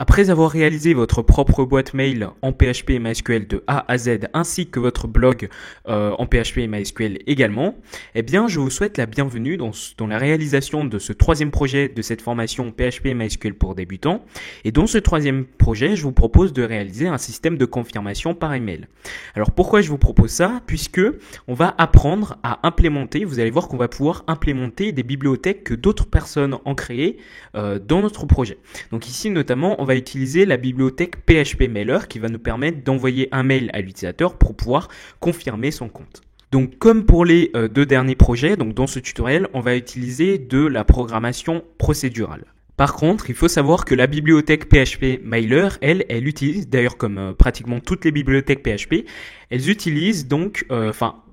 Après avoir réalisé votre propre boîte mail en PHP et MySQL de A à Z, ainsi que votre blog en PHP et MySQL également, eh bien, je vous souhaite la bienvenue dans la réalisation de ce troisième projet de cette formation PHP et MySQL pour débutants. Et dans ce troisième projet, je vous propose de réaliser un système de confirmation par email. Alors, pourquoi je vous propose ça? Puisque on va apprendre à implémenter, vous allez voir qu'on va pouvoir implémenter des bibliothèques que d'autres personnes ont créées dans notre projet. Donc ici, notamment, on va utiliser la bibliothèque PHP Mailer qui va nous permettre d'envoyer un mail à l'utilisateur pour pouvoir confirmer son compte. Donc comme pour les deux derniers projets, donc dans ce tutoriel, on va utiliser de la programmation procédurale. Par contre, il faut savoir que la bibliothèque PHP Mailer, elle utilise, d'ailleurs comme pratiquement toutes les bibliothèques PHP, elles utilisent donc,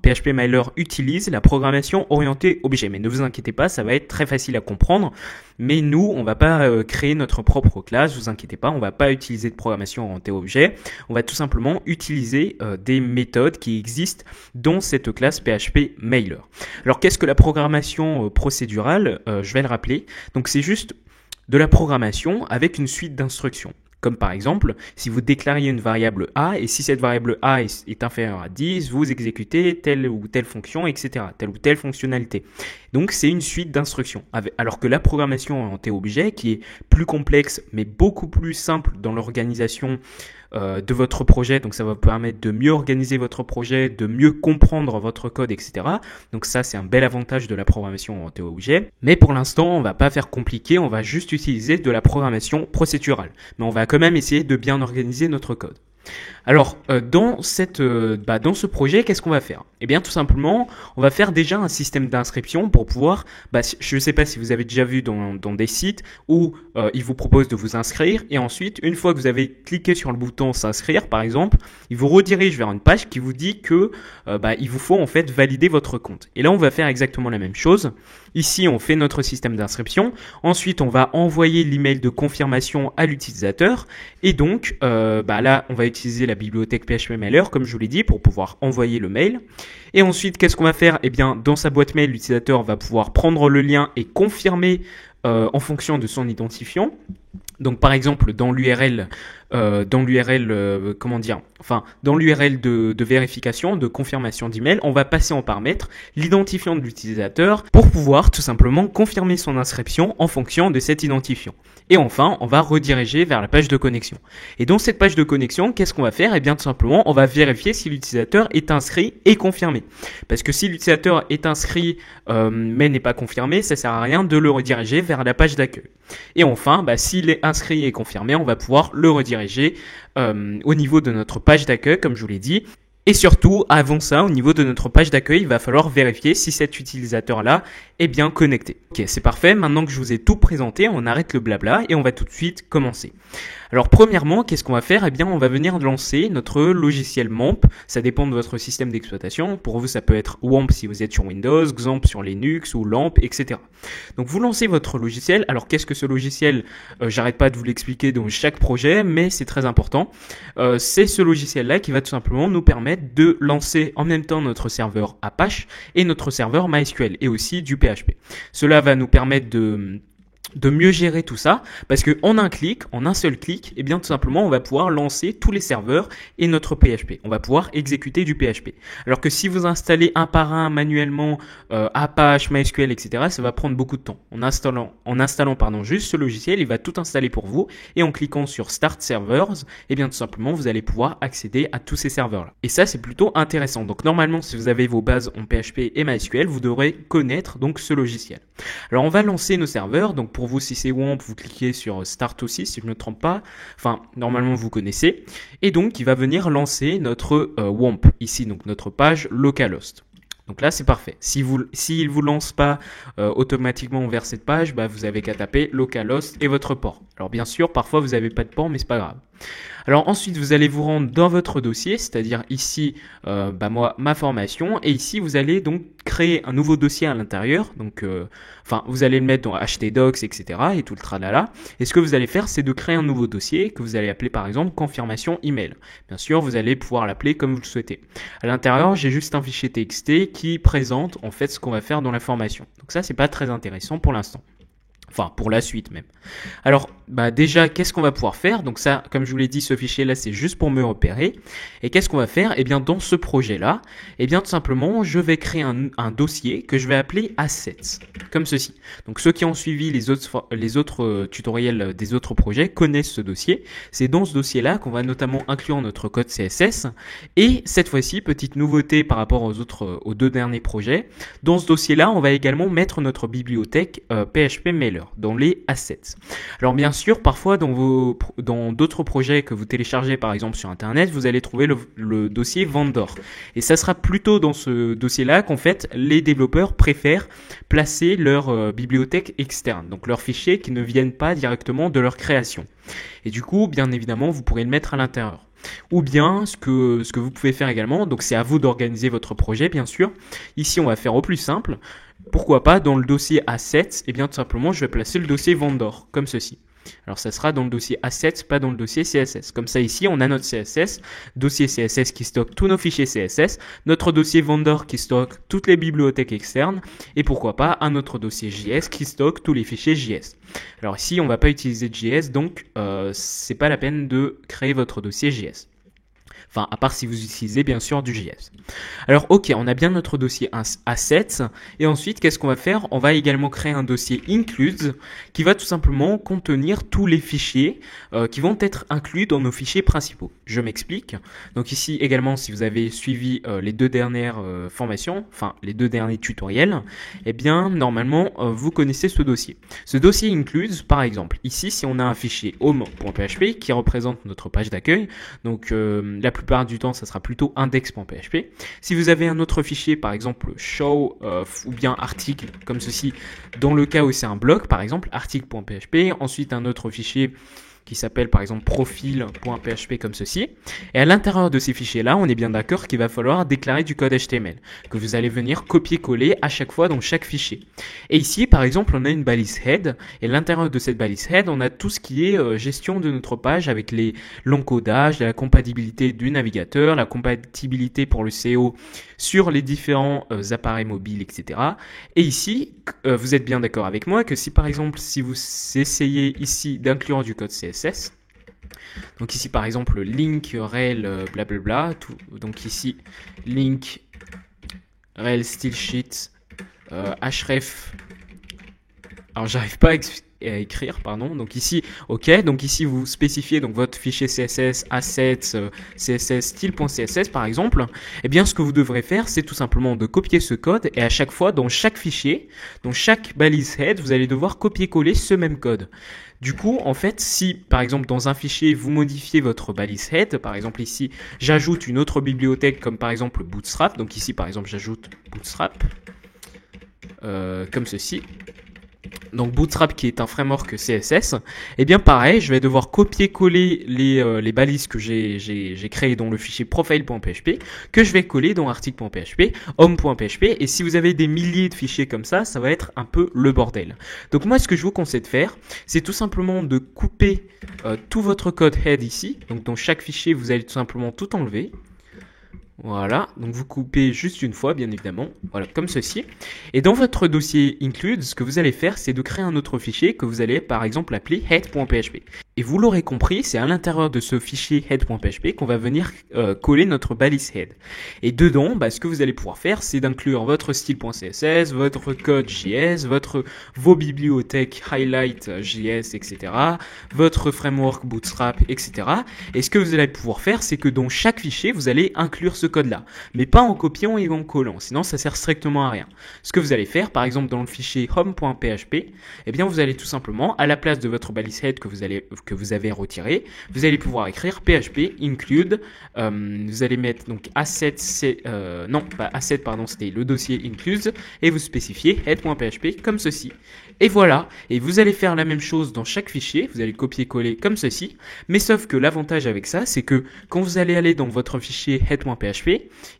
PHP Mailer utilise la programmation orientée objet. Mais ne vous inquiétez pas, ça va être très facile à comprendre. Mais nous, on va pas créer notre propre classe, vous inquiétez pas, on va pas utiliser de programmation orientée objet. On va tout simplement utiliser des méthodes qui existent dans cette classe PHP Mailer. Alors qu'est-ce que la programmation procédurale? Je vais le rappeler. Donc c'est juste de la programmation avec une suite d'instructions. Comme par exemple, si vous déclariez une variable A et si cette variable A est inférieure à 10, vous exécutez telle ou telle fonction, etc. Telle ou telle fonctionnalité. Donc c'est une suite d'instructions. Alors que la programmation orientée objet, qui est plus complexe mais beaucoup plus simple dans l'organisation de votre projet, donc ça va vous permettre de mieux organiser votre projet, de mieux comprendre votre code, etc. Donc ça, c'est un bel avantage de la programmation orientée objet. Mais pour l'instant, on va pas faire compliqué, on va juste utiliser de la programmation procédurale. Mais on va quand même essayer de bien organiser notre code. Alors, dans ce projet, qu'est-ce qu'on va faire? Eh bien, tout simplement, on va faire déjà un système d'inscription pour pouvoir, je ne sais pas si vous avez déjà vu dans des sites où ils vous proposent de vous inscrire et ensuite, une fois que vous avez cliqué sur le bouton s'inscrire, par exemple, il vous redirige vers une page qui vous dit que il vous faut en fait valider votre compte. Et là, on va faire exactement la même chose. Ici, on fait notre système d'inscription. Ensuite, on va envoyer l'email de confirmation à l'utilisateur. Et donc, là, on va utiliser la bibliothèque PHP Mailer, comme je vous l'ai dit, pour pouvoir envoyer le mail. Et ensuite, qu'est-ce qu'on va faire? Eh bien, dans sa boîte mail, l'utilisateur va pouvoir prendre le lien et confirmer en fonction de son identifiant. Donc, par exemple, dans l'URL de vérification, de confirmation d'email, on va passer en paramètre l'identifiant de l'utilisateur pour pouvoir tout simplement confirmer son inscription en fonction de cet identifiant. Et enfin, on va rediriger vers la page de connexion. Et dans cette page de connexion, qu'est-ce qu'on va faire? Eh bien, tout simplement, on va vérifier si l'utilisateur est inscrit et confirmé. Parce que si l'utilisateur est inscrit mais n'est pas confirmé, ça sert à rien de le rediriger vers la page d'accueil. Et enfin, s'il est inscrit et confirmé, on va pouvoir le rediriger au niveau de notre page d'accueil, comme je vous l'ai dit. Et surtout, avant ça, au niveau de notre page d'accueil, il va falloir vérifier si cet utilisateur-là est bien connecté. Ok, c'est parfait. Maintenant que je vous ai tout présenté, on arrête le blabla et on va tout de suite commencer. Alors, premièrement, qu'est-ce qu'on va faire? Eh bien, on va venir lancer notre logiciel MAMP. Ça dépend de votre système d'exploitation. Pour vous, ça peut être WAMP si vous êtes sur Windows, XAMPP sur Linux ou LAMP, etc. Donc, vous lancez votre logiciel. Alors, qu'est-ce que ce logiciel? J'arrête pas de vous l'expliquer dans chaque projet, mais c'est très important. C'est ce logiciel-là qui va tout simplement nous permettre de lancer en même temps notre serveur Apache et notre serveur MySQL et aussi du PHP. Cela va nous permettre de mieux gérer tout ça parce que en un seul clic, eh bien tout simplement on va pouvoir lancer tous les serveurs et notre PHP. On va pouvoir exécuter du PHP. Alors que si vous installez un par un manuellement Apache, MySQL, etc., ça va prendre beaucoup de temps. En installant juste ce logiciel, il va tout installer pour vous et en cliquant sur Start Servers, eh bien tout simplement vous allez pouvoir accéder à tous ces serveurs-là. Et ça c'est plutôt intéressant. Donc normalement si vous avez vos bases en PHP et MySQL, vous devrez connaître donc ce logiciel. Alors on va lancer nos serveurs. Donc pour vous, si c'est WAMP, vous cliquez sur Start aussi, si je ne me trompe pas. Enfin, normalement, vous connaissez. Et donc, il va venir lancer notre WAMP, ici, donc notre page localhost. Donc là, c'est parfait. S'il vous lance pas automatiquement vers cette page, vous avez qu'à taper localhost et votre port. Alors bien sûr, parfois, vous n'avez pas de port, mais c'est pas grave. Alors ensuite, vous allez vous rendre dans votre dossier, c'est-à-dire ici, ma formation, et ici, vous allez donc créer un nouveau dossier à l'intérieur. Donc, vous allez le mettre dans htdocs, etc. et tout le tralala. Et ce que vous allez faire, c'est de créer un nouveau dossier que vous allez appeler par exemple confirmation email. Bien sûr, vous allez pouvoir l'appeler comme vous le souhaitez. À l'intérieur, j'ai juste un fichier TXT qui présente en fait ce qu'on va faire dans la formation. Donc ça, c'est pas très intéressant pour l'instant. Enfin, pour la suite même. Alors, déjà, qu'est-ce qu'on va pouvoir faire? Donc ça, comme je vous l'ai dit, ce fichier-là, c'est juste pour me repérer. Et qu'est-ce qu'on va faire? Eh bien, dans ce projet-là, eh bien, tout simplement, je vais créer un dossier que je vais appeler assets, comme ceci. Donc, ceux qui ont suivi les autres tutoriels des autres projets connaissent ce dossier. C'est dans ce dossier-là qu'on va notamment inclure notre code CSS. Et cette fois-ci, petite nouveauté par rapport aux deux derniers projets, dans ce dossier-là, on va également mettre notre bibliothèque PHP Mailer dans les assets. Alors bien sûr, parfois dans d'autres projets que vous téléchargez par exemple sur internet, vous allez trouver le dossier vendor. Et ça sera plutôt dans ce dossier-là qu'en fait les développeurs préfèrent placer leur bibliothèque externe, donc leurs fichiers qui ne viennent pas directement de leur création. Et du coup, bien évidemment, vous pourrez le mettre à l'intérieur. Ou bien, ce que vous pouvez faire également, donc c'est à vous d'organiser votre projet, bien sûr. Ici, on va faire au plus simple. Pourquoi pas, dans le dossier Assets, eh bien, tout simplement, je vais placer le dossier Vendor, comme ceci. Alors, ça sera dans le dossier Assets, pas dans le dossier CSS. Comme ça, ici, on a notre CSS, dossier CSS qui stocke tous nos fichiers CSS, notre dossier Vendor qui stocke toutes les bibliothèques externes, et pourquoi pas, un autre dossier JS qui stocke tous les fichiers JS. Alors ici, on ne va pas utiliser de JS, donc c'est pas la peine de créer votre dossier JS. Enfin, à part si vous utilisez bien sûr du JS. Alors, ok, on a bien notre dossier assets. Et ensuite, qu'est-ce qu'on va faire? On va également créer un dossier includes qui va tout simplement contenir tous les fichiers qui vont être inclus dans nos fichiers principaux. Je m'explique. Donc ici également, si vous avez suivi les deux dernières formations, enfin les deux derniers tutoriels, eh bien normalement vous connaissez ce dossier. Ce dossier includes, par exemple, ici si on a un fichier home.php qui représente notre page d'accueil, donc la plupart du temps ça sera plutôt index.php. Si vous avez un autre fichier, par exemple show ou bien article comme ceci, dans le cas où c'est un bloc, par exemple article.php, ensuite un autre fichier qui s'appelle par exemple profil.php comme ceci. Et à l'intérieur de ces fichiers-là, on est bien d'accord qu'il va falloir déclarer du code HTML que vous allez venir copier-coller à chaque fois dans chaque fichier. Et ici, par exemple, on a une balise head et à l'intérieur de cette balise head, on a tout ce qui est gestion de notre page avec l'encodage, la compatibilité du navigateur, la compatibilité pour le SEO sur les différents appareils mobiles, etc. Et ici, vous êtes bien d'accord avec moi que si par exemple, si vous essayez ici d'inclure du code CSS, donc ici par exemple link rel blablabla, donc ici link rel style sheet href, alors j'arrive pas à écrire, pardon. Donc ici, ok. Donc ici, vous spécifiez donc votre fichier CSS assets CSS style.css par exemple. Eh bien, ce que vous devrez faire, c'est tout simplement de copier ce code et à chaque fois, dans chaque fichier, dans chaque balise head, vous allez devoir copier-coller ce même code. Du coup, en fait, si par exemple dans un fichier vous modifiez votre balise head, par exemple ici, j'ajoute une autre bibliothèque comme par exemple Bootstrap. Donc ici, par exemple, j'ajoute Bootstrap comme ceci. Donc Bootstrap qui est un framework CSS, et bien pareil, je vais devoir copier-coller les balises que j'ai créées dans le fichier profile.php, que je vais coller dans article.php, home.php, et si vous avez des milliers de fichiers comme ça va être un peu le bordel. Donc moi, ce que je vous conseille de faire, c'est tout simplement de couper tout votre code head ici. Donc dans chaque fichier, vous allez tout simplement tout enlever. Voilà, donc vous coupez juste une fois, bien évidemment, voilà, comme ceci. Et dans votre dossier include, ce que vous allez faire, c'est de créer un autre fichier que vous allez, par exemple, appeler head.php. Et vous l'aurez compris, c'est à l'intérieur de ce fichier head.php qu'on va venir coller notre balise head. Et dedans, ce que vous allez pouvoir faire, c'est d'inclure votre style.css, votre code JS, vos bibliothèques highlight JS, etc., votre framework Bootstrap, etc. Et ce que vous allez pouvoir faire, c'est que dans chaque fichier, vous allez inclure ce code-là, mais pas en copiant et en collant, sinon ça sert strictement à rien. Ce que vous allez faire, par exemple dans le fichier home.php, eh bien vous allez tout simplement, à la place de votre balise head que vous avez retiré, vous allez pouvoir écrire php include, vous allez mettre donc asset, c'était le dossier include, et vous spécifiez head.php comme ceci. Et voilà, et vous allez faire la même chose dans chaque fichier, vous allez copier-coller comme ceci, mais sauf que l'avantage avec ça, c'est que quand vous allez aller dans votre fichier head.php,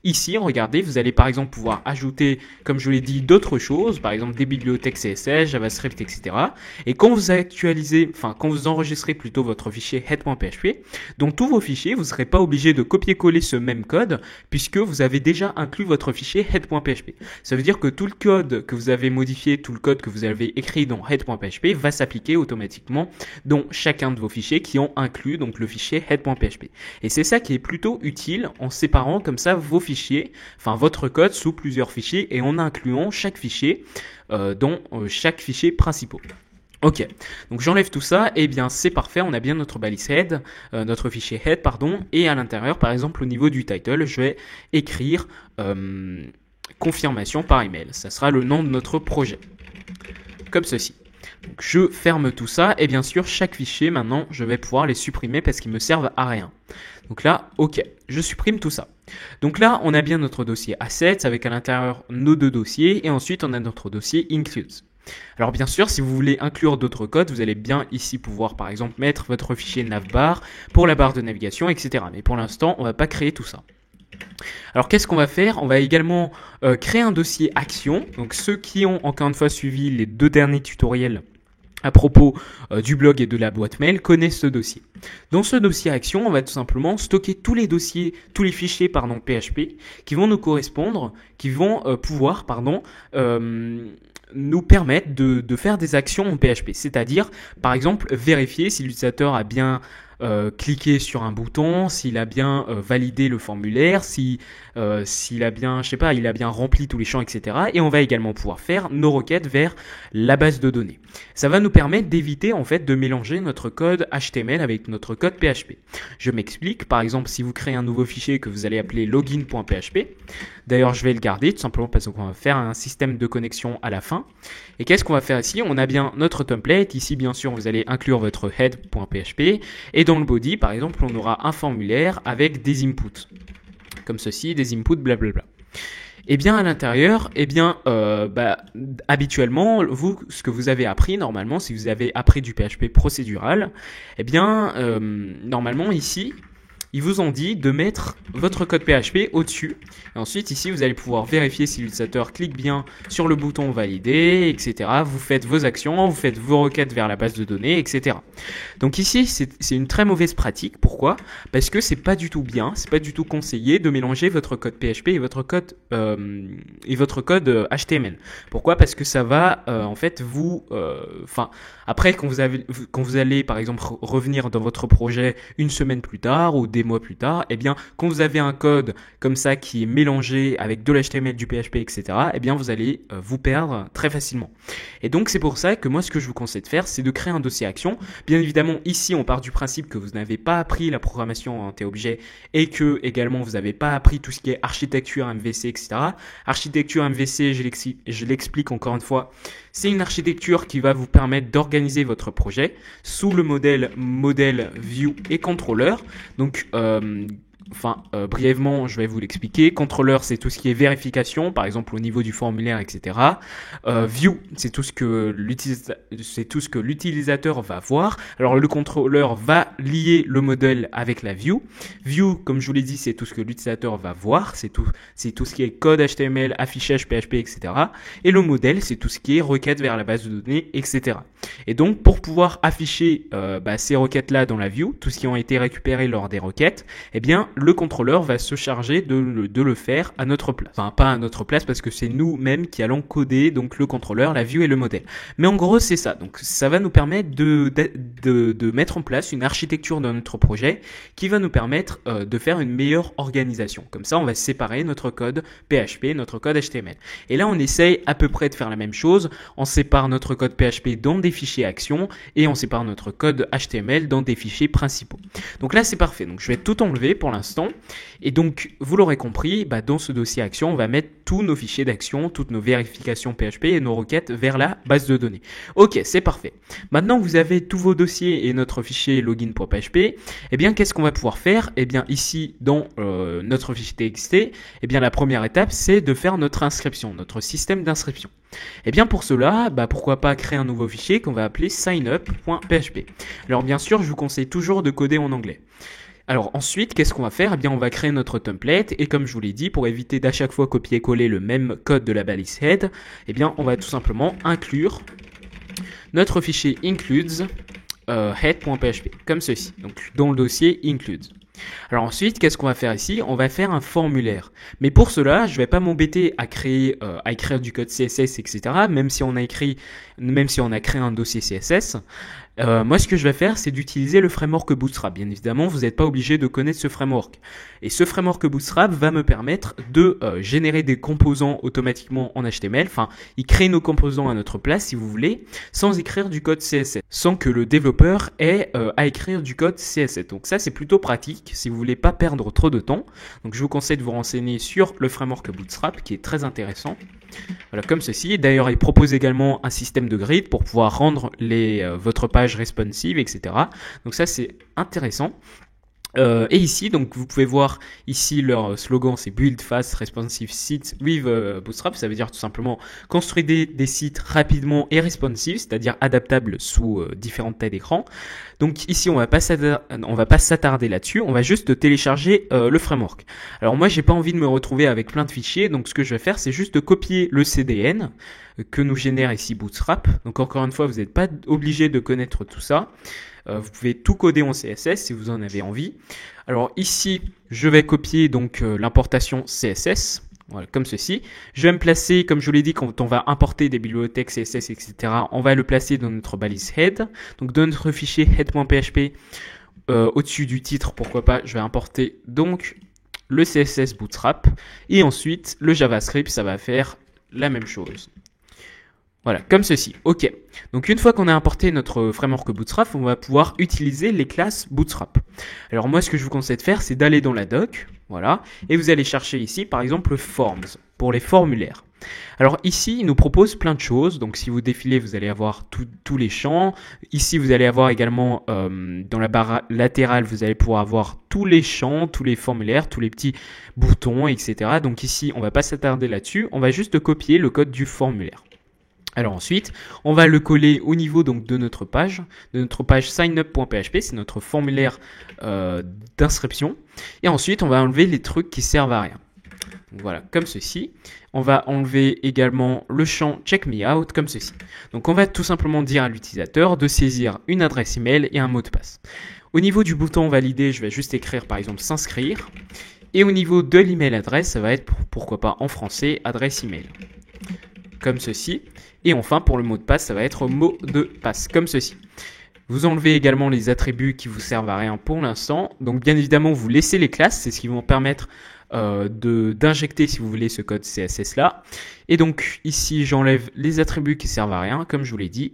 ici, regardez, vous allez par exemple pouvoir ajouter, comme je l'ai dit, d'autres choses, par exemple des bibliothèques CSS, JavaScript, etc. Et quand vous actualisez, quand vous enregistrez plutôt votre fichier head.php. Donc tous vos fichiers, vous ne serez pas obligé de copier-coller ce même code puisque vous avez déjà inclus votre fichier head.php. Ça veut dire que tout le code que vous avez modifié, tout le code que vous avez écrit dans head.php va s'appliquer automatiquement dans chacun de vos fichiers qui ont inclus donc le fichier head.php. Et c'est ça qui est plutôt utile en séparant comme ça vos fichiers, enfin votre code sous plusieurs fichiers et en incluant chaque fichier dans chaque fichier principal. Ok, donc j'enlève tout ça, et bien c'est parfait, on a bien notre balise head, notre fichier head, pardon, et à l'intérieur, par exemple, au niveau du title, je vais écrire confirmation par email. Ça sera le nom de notre projet, comme ceci. Donc je ferme tout ça, et bien sûr, chaque fichier, maintenant, je vais pouvoir les supprimer parce qu'ils me servent à rien. Donc là, ok, je supprime tout ça. Donc là, on a bien notre dossier assets avec à l'intérieur nos deux dossiers, et ensuite on a notre dossier includes. Alors bien sûr, si vous voulez inclure d'autres codes, vous allez bien ici pouvoir par exemple mettre votre fichier navbar pour la barre de navigation, etc. Mais pour l'instant, on ne va pas créer tout ça. Alors qu'est-ce qu'on va faire? On va également créer un dossier action. Donc ceux qui ont encore une fois suivi les 2 derniers tutoriels à propos du blog et de la boîte mail connaissent ce dossier. Dans ce dossier action, on va tout simplement stocker tous les fichiers PHP qui vont nous correspondre, qui vont pouvoir nous permettre de faire des actions en PHP. C'est-à-dire, par exemple, vérifier si l'utilisateur a bien cliqué sur un bouton, s'il a bien validé le formulaire, s'il a bien, je sais pas, il a bien rempli tous les champs, etc. Et on va également pouvoir faire nos requêtes vers la base de données. Ça va nous permettre d'éviter en fait de mélanger notre code HTML avec notre code PHP. Je m'explique. Par exemple, si vous créez un nouveau fichier que vous allez appeler login.php, d'ailleurs je vais le garder tout simplement parce qu'on va faire un système de connexion à la fin. Et qu'est-ce qu'on va faire ici? On a bien notre template. Ici, bien sûr, vous allez inclure votre head.php. Et dans le body, par exemple, on aura un formulaire avec des inputs. Comme ceci, des inputs, blablabla. Et bien à l'intérieur, habituellement, ce que vous avez appris normalement, si vous avez appris du PHP procédural, normalement ici, ils vous ont dit de mettre votre code PHP au-dessus. Et ensuite, ici, vous allez pouvoir vérifier si l'utilisateur clique bien sur le bouton valider, etc. Vous faites vos actions, vous faites vos requêtes vers la base de données, etc. Donc ici, c'est une très mauvaise pratique. Pourquoi? Parce que c'est pas du tout bien, c'est pas du tout conseillé de mélanger votre code PHP et votre code HTML. Pourquoi? Parce que ça va après quand vous allez par exemple revenir dans votre projet une semaine plus tard ou des mois plus tard, quand vous avez un code comme ça qui est mélangé avec de l'HTML, du PHP, etc., vous allez vous perdre très facilement. Et donc c'est pour ça que moi ce que je vous conseille de faire, c'est de créer un dossier action. Bien évidemment, ici on part du principe que vous n'avez pas appris la programmation en T-objet et que également vous n'avez pas appris tout ce qui est architecture MVC, etc. Architecture MVC, je l'explique encore une fois, c'est une architecture qui va vous permettre d'organiser votre projet sous le modèle view et controller. Donc brièvement, je vais vous l'expliquer. Controller, c'est tout ce qui est vérification, par exemple au niveau du formulaire, etc. View, c'est tout ce que l'utilisateur va voir. Alors le controller va lier le modèle avec la view. View, comme je vous l'ai dit, c'est tout ce que l'utilisateur va voir. C'est tout ce qui est code HTML, affichage PHP, etc. Et le modèle, c'est tout ce qui est requête vers la base de données, etc. Et donc, pour pouvoir afficher ces requêtes-là dans la view, tout ce qui ont été récupérés lors des requêtes, le contrôleur va se charger de le faire à notre place. Enfin, pas à notre place parce que c'est nous-mêmes qui allons coder donc le contrôleur, la view et le modèle. Mais en gros, c'est ça. Donc, ça va nous permettre de mettre en place une architecture dans notre projet qui va nous permettre de faire une meilleure organisation. Comme ça, on va séparer notre code PHP, notre code HTML. Et là, on essaye à peu près de faire la même chose. On sépare notre code PHP dans des fichiers actions et on sépare notre code HTML dans des fichiers principaux. Donc là, c'est parfait. Donc, je vais tout enlever pour l'instant. Et donc, vous l'aurez compris, dans ce dossier action, on va mettre tous nos fichiers d'action, toutes nos vérifications PHP et nos requêtes vers la base de données. Ok, c'est parfait. Maintenant que vous avez tous vos dossiers et notre fichier login.php, qu'est-ce qu'on va pouvoir faire? Ici, dans notre fichier TXT, la première étape, c'est de faire notre inscription, notre système d'inscription. Pour cela, pourquoi pas créer un nouveau fichier qu'on va appeler signup.php. Alors bien sûr, je vous conseille toujours de coder en anglais. Alors ensuite, qu'est-ce qu'on va faire? On va créer notre template et comme je vous l'ai dit, pour éviter d'à chaque fois copier-coller le même code de la balise head, on va tout simplement inclure notre fichier includes head.php, comme ceci, donc dans le dossier include. Alors ensuite, qu'est-ce qu'on va faire ici? On va faire un formulaire. Mais pour cela, je ne vais pas m'embêter à écrire du code CSS, etc. Même si on a créé un dossier CSS. Moi, ce que je vais faire, c'est d'utiliser le framework Bootstrap. Bien évidemment, vous n'êtes pas obligé de connaître ce framework. Et ce framework Bootstrap va me permettre de générer des composants automatiquement en HTML. Enfin, il crée nos composants à notre place, si vous voulez, sans écrire du code CSS, sans que le développeur ait à écrire du code CSS. Donc ça, c'est plutôt pratique si vous voulez pas perdre trop de temps. Donc je vous conseille de vous renseigner sur le framework Bootstrap, qui est très intéressant. Voilà, comme ceci. D'ailleurs, il propose également un système de grid pour pouvoir rendre votre page responsive, etc. Donc ça, c'est intéressant. Et ici, donc vous pouvez voir ici leur slogan, c'est Build Fast Responsive Sites with Bootstrap. Ça veut dire tout simplement construire des sites rapidement et responsive, c'est-à-dire adaptables sous différentes tailles d'écran. Donc ici, on va pas s'attarder là-dessus. On va juste télécharger le framework. Alors moi, j'ai pas envie de me retrouver avec plein de fichiers. Donc ce que je vais faire, c'est juste copier le CDN que nous génère ici Bootstrap. Donc encore une fois, vous n'êtes pas obligé de connaître tout ça. Vous pouvez tout coder en CSS si vous en avez envie. Alors ici, je vais copier donc l'importation CSS, voilà, comme ceci. Je vais me placer, comme je vous l'ai dit, quand on va importer des bibliothèques CSS, etc., on va le placer dans notre balise head. Donc dans notre fichier head.php, au-dessus du titre, pourquoi pas, je vais importer donc le CSS Bootstrap. Et ensuite, le JavaScript, ça va faire la même chose. Voilà, comme ceci. Ok. Donc une fois qu'on a importé notre framework Bootstrap, on va pouvoir utiliser les classes Bootstrap. Alors moi, ce que je vous conseille de faire, c'est d'aller dans la doc, voilà, et vous allez chercher ici, par exemple, Forms, pour les formulaires. Alors ici, il nous propose plein de choses. Donc si vous défilez, vous allez avoir tous les champs. Ici, vous allez avoir également, dans la barre latérale, vous allez pouvoir avoir tous les champs, tous les formulaires, tous les petits boutons, etc. Donc ici, on va pas s'attarder là-dessus. On va juste copier le code du formulaire. Alors ensuite, on va le coller au niveau donc de notre page signup.php, c'est notre formulaire d'inscription. Et ensuite, on va enlever les trucs qui servent à rien. Donc voilà, comme ceci. On va enlever également le champ check me out, comme ceci. Donc on va tout simplement dire à l'utilisateur de saisir une adresse email et un mot de passe. Au niveau du bouton valider, je vais juste écrire par exemple s'inscrire. Et au niveau de l'email adresse, ça va être pourquoi pas en français adresse email. Comme ceci. Et enfin, pour le mot de passe, ça va être mot de passe, comme ceci. Vous enlevez également les attributs qui vous servent à rien pour l'instant. Donc, bien évidemment, vous laissez les classes. C'est ce qui va vous permettre d'injecter, si vous voulez, ce code CSS là. Et donc, ici, j'enlève les attributs qui servent à rien, comme je vous l'ai dit,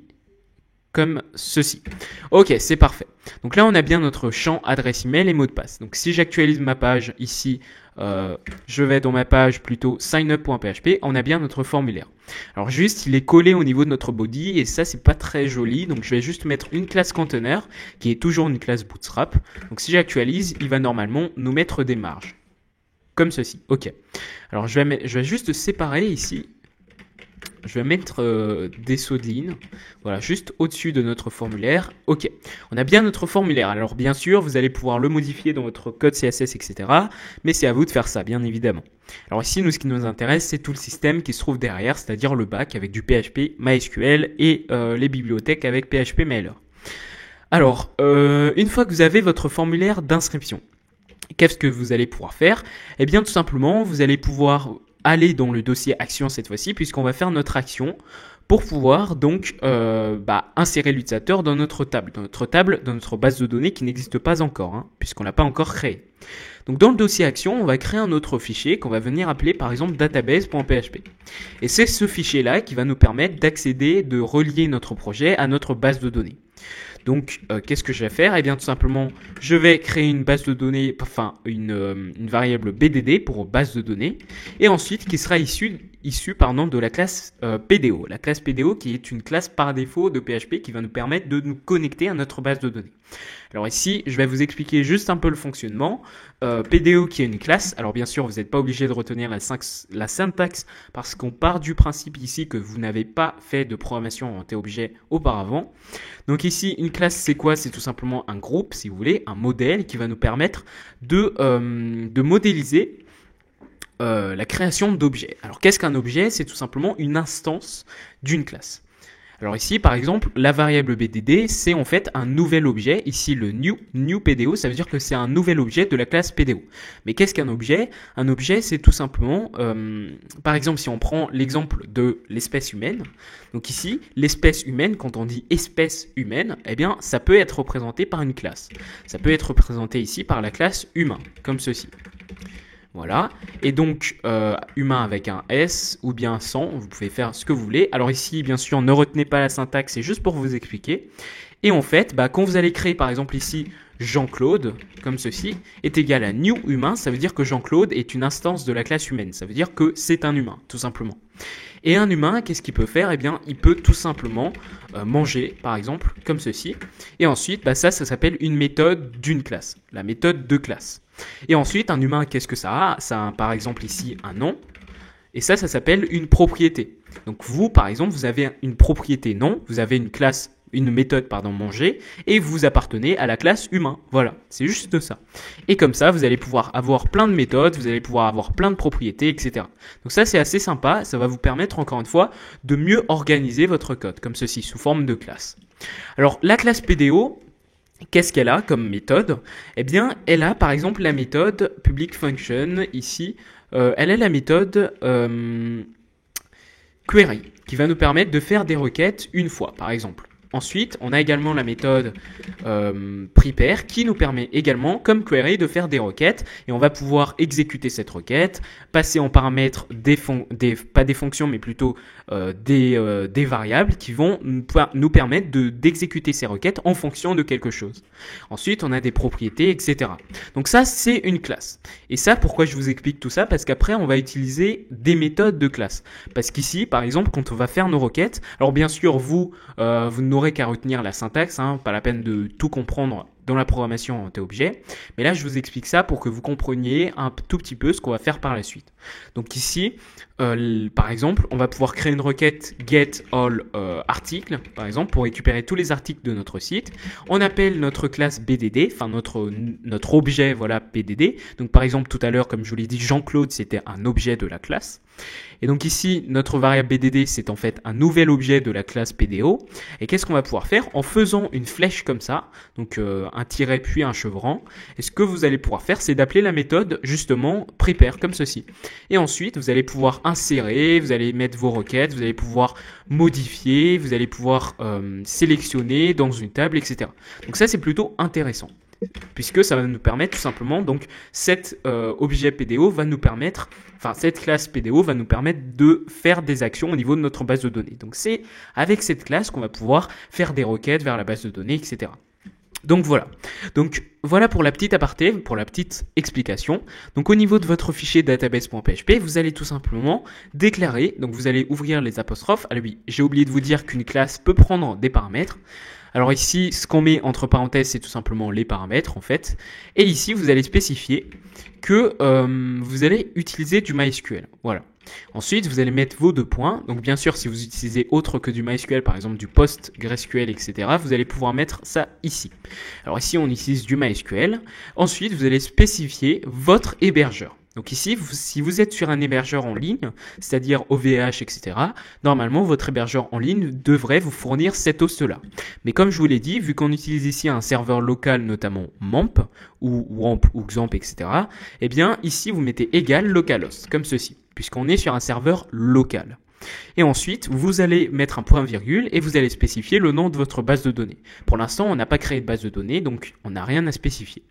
comme ceci. Ok, c'est parfait. Donc là, on a bien notre champ adresse email et mot de passe. Donc, si j'actualise ma page ici, je vais dans ma page plutôt signup.php, on a bien notre formulaire. Alors juste, il est collé au niveau de notre body et ça, c'est pas très joli. Donc je vais juste mettre une classe container qui est toujours une classe Bootstrap. Donc si j'actualise, il va normalement nous mettre des marges. Comme ceci. Ok. Alors je vais juste séparer ici. Je vais mettre des sauts de ligne, voilà, juste au-dessus de notre formulaire. Ok, on a bien notre formulaire. Alors bien sûr, vous allez pouvoir le modifier dans votre code CSS, etc. Mais c'est à vous de faire ça, bien évidemment. Alors ici, nous, ce qui nous intéresse, c'est tout le système qui se trouve derrière, c'est-à-dire le back avec du PHP, MySQL et les bibliothèques avec PHP Mailer. Alors, une fois que vous avez votre formulaire d'inscription, qu'est-ce que vous allez pouvoir faire? Eh bien, tout simplement, vous allez pouvoir aller dans le dossier action cette fois-ci, puisqu'on va faire notre action pour pouvoir donc insérer l'utilisateur dans notre table, dans notre base de données qui n'existe pas encore, hein, puisqu'on l'a pas encore créé. Donc dans le dossier action, on va créer un autre fichier qu'on va venir appeler par exemple database.php. Et c'est ce fichier-là qui va nous permettre d'accéder, de relier notre projet à notre base de données. Donc, qu'est-ce que je vais faire? Eh bien, tout simplement, je vais créer une base de données, enfin, une variable BDD pour base de données, et ensuite qui sera issue de la classe PDO. La classe PDO qui est une classe par défaut de PHP qui va nous permettre de nous connecter à notre base de données. Alors ici, je vais vous expliquer juste un peu le fonctionnement. PDO qui est une classe. Alors bien sûr, vous n'êtes pas obligé de retenir la syntaxe parce qu'on part du principe ici que vous n'avez pas fait de programmation orientée objet auparavant. Donc ici, une classe, c'est quoi? C'est tout simplement un groupe, si vous voulez, un modèle qui va nous permettre de modéliser la création d'objets. Alors qu'est-ce qu'un objet? C'est tout simplement une instance d'une classe. Alors ici, par exemple, la variable BDD, c'est en fait un nouvel objet. Ici, le new PDO, ça veut dire que c'est un nouvel objet de la classe PDO. Mais qu'est-ce qu'un objet? Un objet, c'est tout simplement, par exemple, si on prend l'exemple de l'espèce humaine. Donc ici, l'espèce humaine, quand on dit espèce humaine, eh bien, ça peut être représenté par une classe. Ça peut être représenté ici par la classe humain, comme ceci. Voilà, et donc humain avec un S ou bien sans, vous pouvez faire ce que vous voulez. Alors ici, bien sûr, ne retenez pas la syntaxe, c'est juste pour vous expliquer. Et en fait, quand vous allez créer par exemple ici Jean-Claude, comme ceci, est égal à new humain, ça veut dire que Jean-Claude est une instance de la classe humaine. Ça veut dire que c'est un humain, tout simplement. Et un humain, qu'est-ce qu'il peut faire? Eh bien, il peut tout simplement manger, par exemple, comme ceci. Et ensuite, ça s'appelle une méthode d'une classe, la méthode de classe. Et ensuite, un humain, qu'est-ce que ça a? Ça a par exemple ici un nom. Et ça s'appelle une propriété. Donc vous, par exemple, vous avez une propriété nom, vous avez une méthode, manger, et vous appartenez à la classe humain. Voilà, c'est juste ça. Et comme ça, vous allez pouvoir avoir plein de méthodes, vous allez pouvoir avoir plein de propriétés, etc. Donc ça, c'est assez sympa. Ça va vous permettre, encore une fois, de mieux organiser votre code, comme ceci, sous forme de classe. Alors, la classe PDO, qu'est-ce qu'elle a comme méthode? Eh bien, elle a par exemple la méthode public function ici. Elle a la méthode query qui va nous permettre de faire des requêtes une fois, par exemple. Ensuite, on a également la méthode prepare qui nous permet également, comme query, de faire des requêtes et on va pouvoir exécuter cette requête, passer en paramètres pas des fonctions mais plutôt des variables qui vont nous permettre d'exécuter ces requêtes en fonction de quelque chose. Ensuite, on a des propriétés, etc. Donc ça, c'est une classe. Et ça, pourquoi je vous explique tout ça? Parce qu'après, on va utiliser des méthodes de classe. Parce qu'ici, par exemple, quand on va faire nos requêtes, alors bien sûr, vous n'aurez qu'à retenir la syntaxe, pas la peine de tout comprendre dans la programmation en T-objet. Mais là, je vous explique ça pour que vous compreniez un tout petit peu ce qu'on va faire par la suite. Donc ici, par exemple, on va pouvoir créer une requête get all articles, par exemple, pour récupérer tous les articles de notre site. On appelle notre classe BDD, enfin notre objet, voilà, BDD. Donc par exemple, tout à l'heure, comme je vous l'ai dit, Jean-Claude, c'était un objet de la classe. Et donc ici, notre variable BDD, c'est en fait un nouvel objet de la classe PDO. Et qu'est-ce qu'on va pouvoir faire? En faisant une flèche comme ça, donc un tiret puis un chevron, et ce que vous allez pouvoir faire, c'est d'appeler la méthode justement prepare, comme ceci. Et ensuite, vous allez pouvoir insérer, vous allez mettre vos requêtes, vous allez pouvoir modifier, vous allez pouvoir sélectionner dans une table, etc. Donc ça, c'est plutôt intéressant. Puisque ça va nous permettre tout simplement, donc cet objet PDO va nous permettre, cette classe PDO va nous permettre de faire des actions au niveau de notre base de données. Donc c'est avec cette classe qu'on va pouvoir faire des requêtes vers la base de données, etc. Donc voilà pour la petite aparté, pour la petite explication. Donc au niveau de votre fichier database.php, vous allez tout simplement déclarer, donc vous allez ouvrir les apostrophes. Ah oui, j'ai oublié de vous dire qu'une classe peut prendre des paramètres. Alors ici, ce qu'on met entre parenthèses, c'est tout simplement les paramètres en fait. Et ici, vous allez spécifier que vous allez utiliser du MySQL. Voilà. Ensuite, vous allez mettre vos 2 points. Donc bien sûr, si vous utilisez autre que du MySQL, par exemple du PostgreSQL, etc., vous allez pouvoir mettre ça ici. Alors ici, on utilise du MySQL. Ensuite, vous allez spécifier votre hébergeur. Donc ici, si vous êtes sur un hébergeur en ligne, c'est-à-dire OVH, etc., normalement, votre hébergeur en ligne devrait vous fournir cet host-là. Mais comme je vous l'ai dit, vu qu'on utilise ici un serveur local, notamment MAMP, ou WAMP, ou XAMPP, etc., eh bien, ici, vous mettez égal localhost, comme ceci, puisqu'on est sur un serveur local. Et ensuite, vous allez mettre un point virgule et vous allez spécifier le nom de votre base de données. Pour l'instant, on n'a pas créé de base de données, donc on n'a rien à spécifier.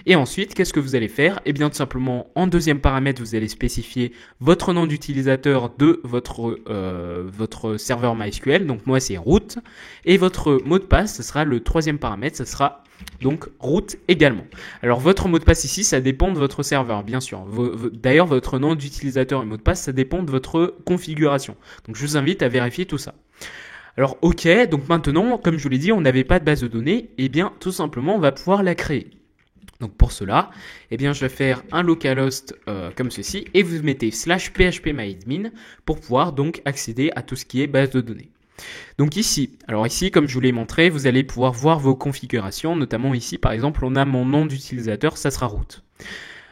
Et ensuite, qu'est-ce que vous allez faire? Eh bien, tout simplement, en deuxième paramètre, vous allez spécifier votre nom d'utilisateur de votre serveur MySQL. Donc, moi, c'est root. Et votre mot de passe, ce sera le troisième paramètre, ce sera donc root également. Alors, votre mot de passe ici, ça dépend de votre serveur, bien sûr. D'ailleurs, votre nom d'utilisateur et mot de passe, ça dépend de votre configuration. Donc, je vous invite à vérifier tout ça. Alors, ok, donc maintenant, comme je vous l'ai dit, on n'avait pas de base de données. Eh bien, tout simplement, on va pouvoir la créer. Donc pour cela, eh bien, je vais faire un localhost comme ceci et vous mettez /phpMyAdmin pour pouvoir donc accéder à tout ce qui est base de données. Donc ici, comme je vous l'ai montré, vous allez pouvoir voir vos configurations, notamment ici par exemple, on a mon nom d'utilisateur, ça sera root.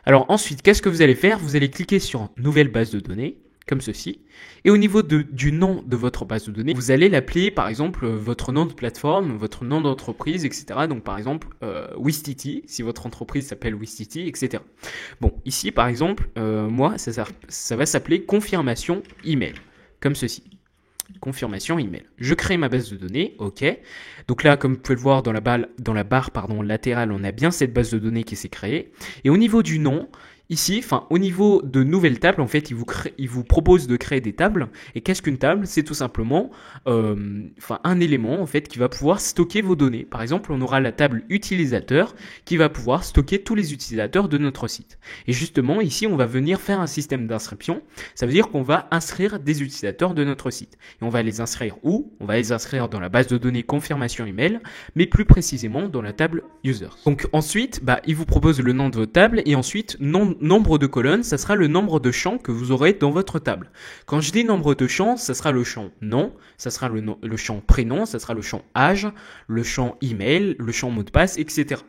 Alors ensuite, qu'est-ce que vous allez faire? Vous allez cliquer sur nouvelle base de données. comme ceci. Et au niveau du nom de votre base de données, vous allez l'appeler par exemple votre nom de plateforme, votre nom d'entreprise, etc. Donc par exemple Wistiti, si votre entreprise s'appelle Wistiti, etc. Bon, ici par exemple, moi, ça va s'appeler confirmation email, comme ceci. Confirmation email. Je crée ma base de données, ok. Donc là, comme vous pouvez le voir dans la barre latérale, on a bien cette base de données qui s'est créée. Et au niveau du nom, ici, au niveau de nouvelles tables, en fait, il vous propose de créer des tables. Et qu'est-ce qu'une table? C'est tout simplement un élément en fait qui va pouvoir stocker vos données. Par exemple, on aura la table utilisateur qui va pouvoir stocker tous les utilisateurs de notre site. Et justement, ici, on va venir faire un système d'inscription. Ça veut dire qu'on va inscrire des utilisateurs de notre site. Et on va les inscrire où? On va les inscrire dans la base de données confirmation email, mais plus précisément dans la table users. Donc ensuite, il vous propose le nom de votre table et ensuite nombre de colonnes, ça sera le nombre de champs que vous aurez dans votre table. Quand je dis nombre de champs, ça sera le champ nom, ça sera le champ prénom, ça sera le champ âge, le champ email, le champ mot de passe, etc.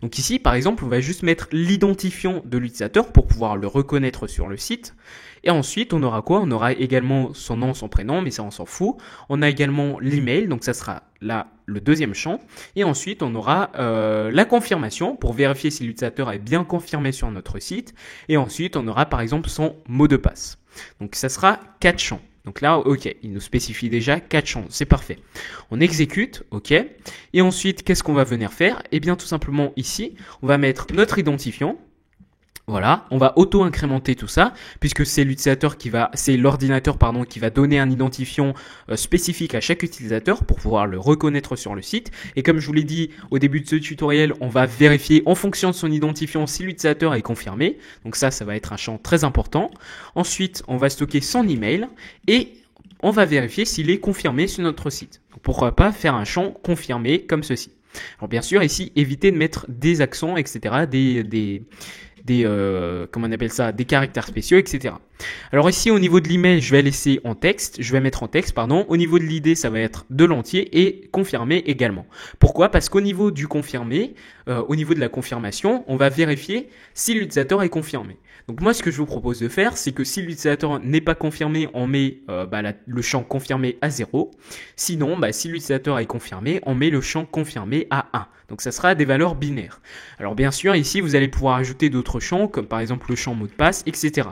Donc ici, par exemple, on va juste mettre l'identifiant de l'utilisateur pour pouvoir le reconnaître sur le site. Et ensuite, on aura quoi? On aura également son nom, son prénom, mais ça, on s'en fout. On a également l'email, donc ça sera là le deuxième champ. Et ensuite, on aura la confirmation pour vérifier si l'utilisateur est bien confirmé sur notre site. Et ensuite, on aura par exemple son mot de passe. Donc ça sera 4 champs. Donc là, ok, il nous spécifie déjà 4 champs, c'est parfait. On exécute, ok. Et ensuite, qu'est-ce qu'on va venir faire? Eh bien, tout simplement ici, on va mettre notre identifiant. Voilà, on va auto-incrémenter tout ça puisque c'est l'ordinateur qui va donner un identifiant spécifique à chaque utilisateur pour pouvoir le reconnaître sur le site. Et comme je vous l'ai dit au début de ce tutoriel, on va vérifier en fonction de son identifiant si l'utilisateur est confirmé. Donc ça va être un champ très important. Ensuite, on va stocker son email et on va vérifier s'il est confirmé sur notre site. Donc pourquoi pas faire un champ confirmé comme ceci. Alors bien sûr, ici, évitez de mettre des accents, etc., comment on appelle ça, des caractères spéciaux, etc. Alors ici, au niveau de l'email, je vais mettre en texte, pardon. Au niveau de l'ID, ça va être de l'entier et confirmé également. Pourquoi? Parce qu'au niveau du confirmé, au niveau de la confirmation, on va vérifier si l'utilisateur est confirmé. Donc moi, ce que je vous propose de faire, c'est que si l'utilisateur n'est pas confirmé, on met le champ confirmé à 0. Sinon, si l'utilisateur est confirmé, on met le champ confirmé à 1. Donc ça sera des valeurs binaires. Alors bien sûr, ici, vous allez pouvoir ajouter d'autres champs, comme par exemple le champ mot de passe, etc.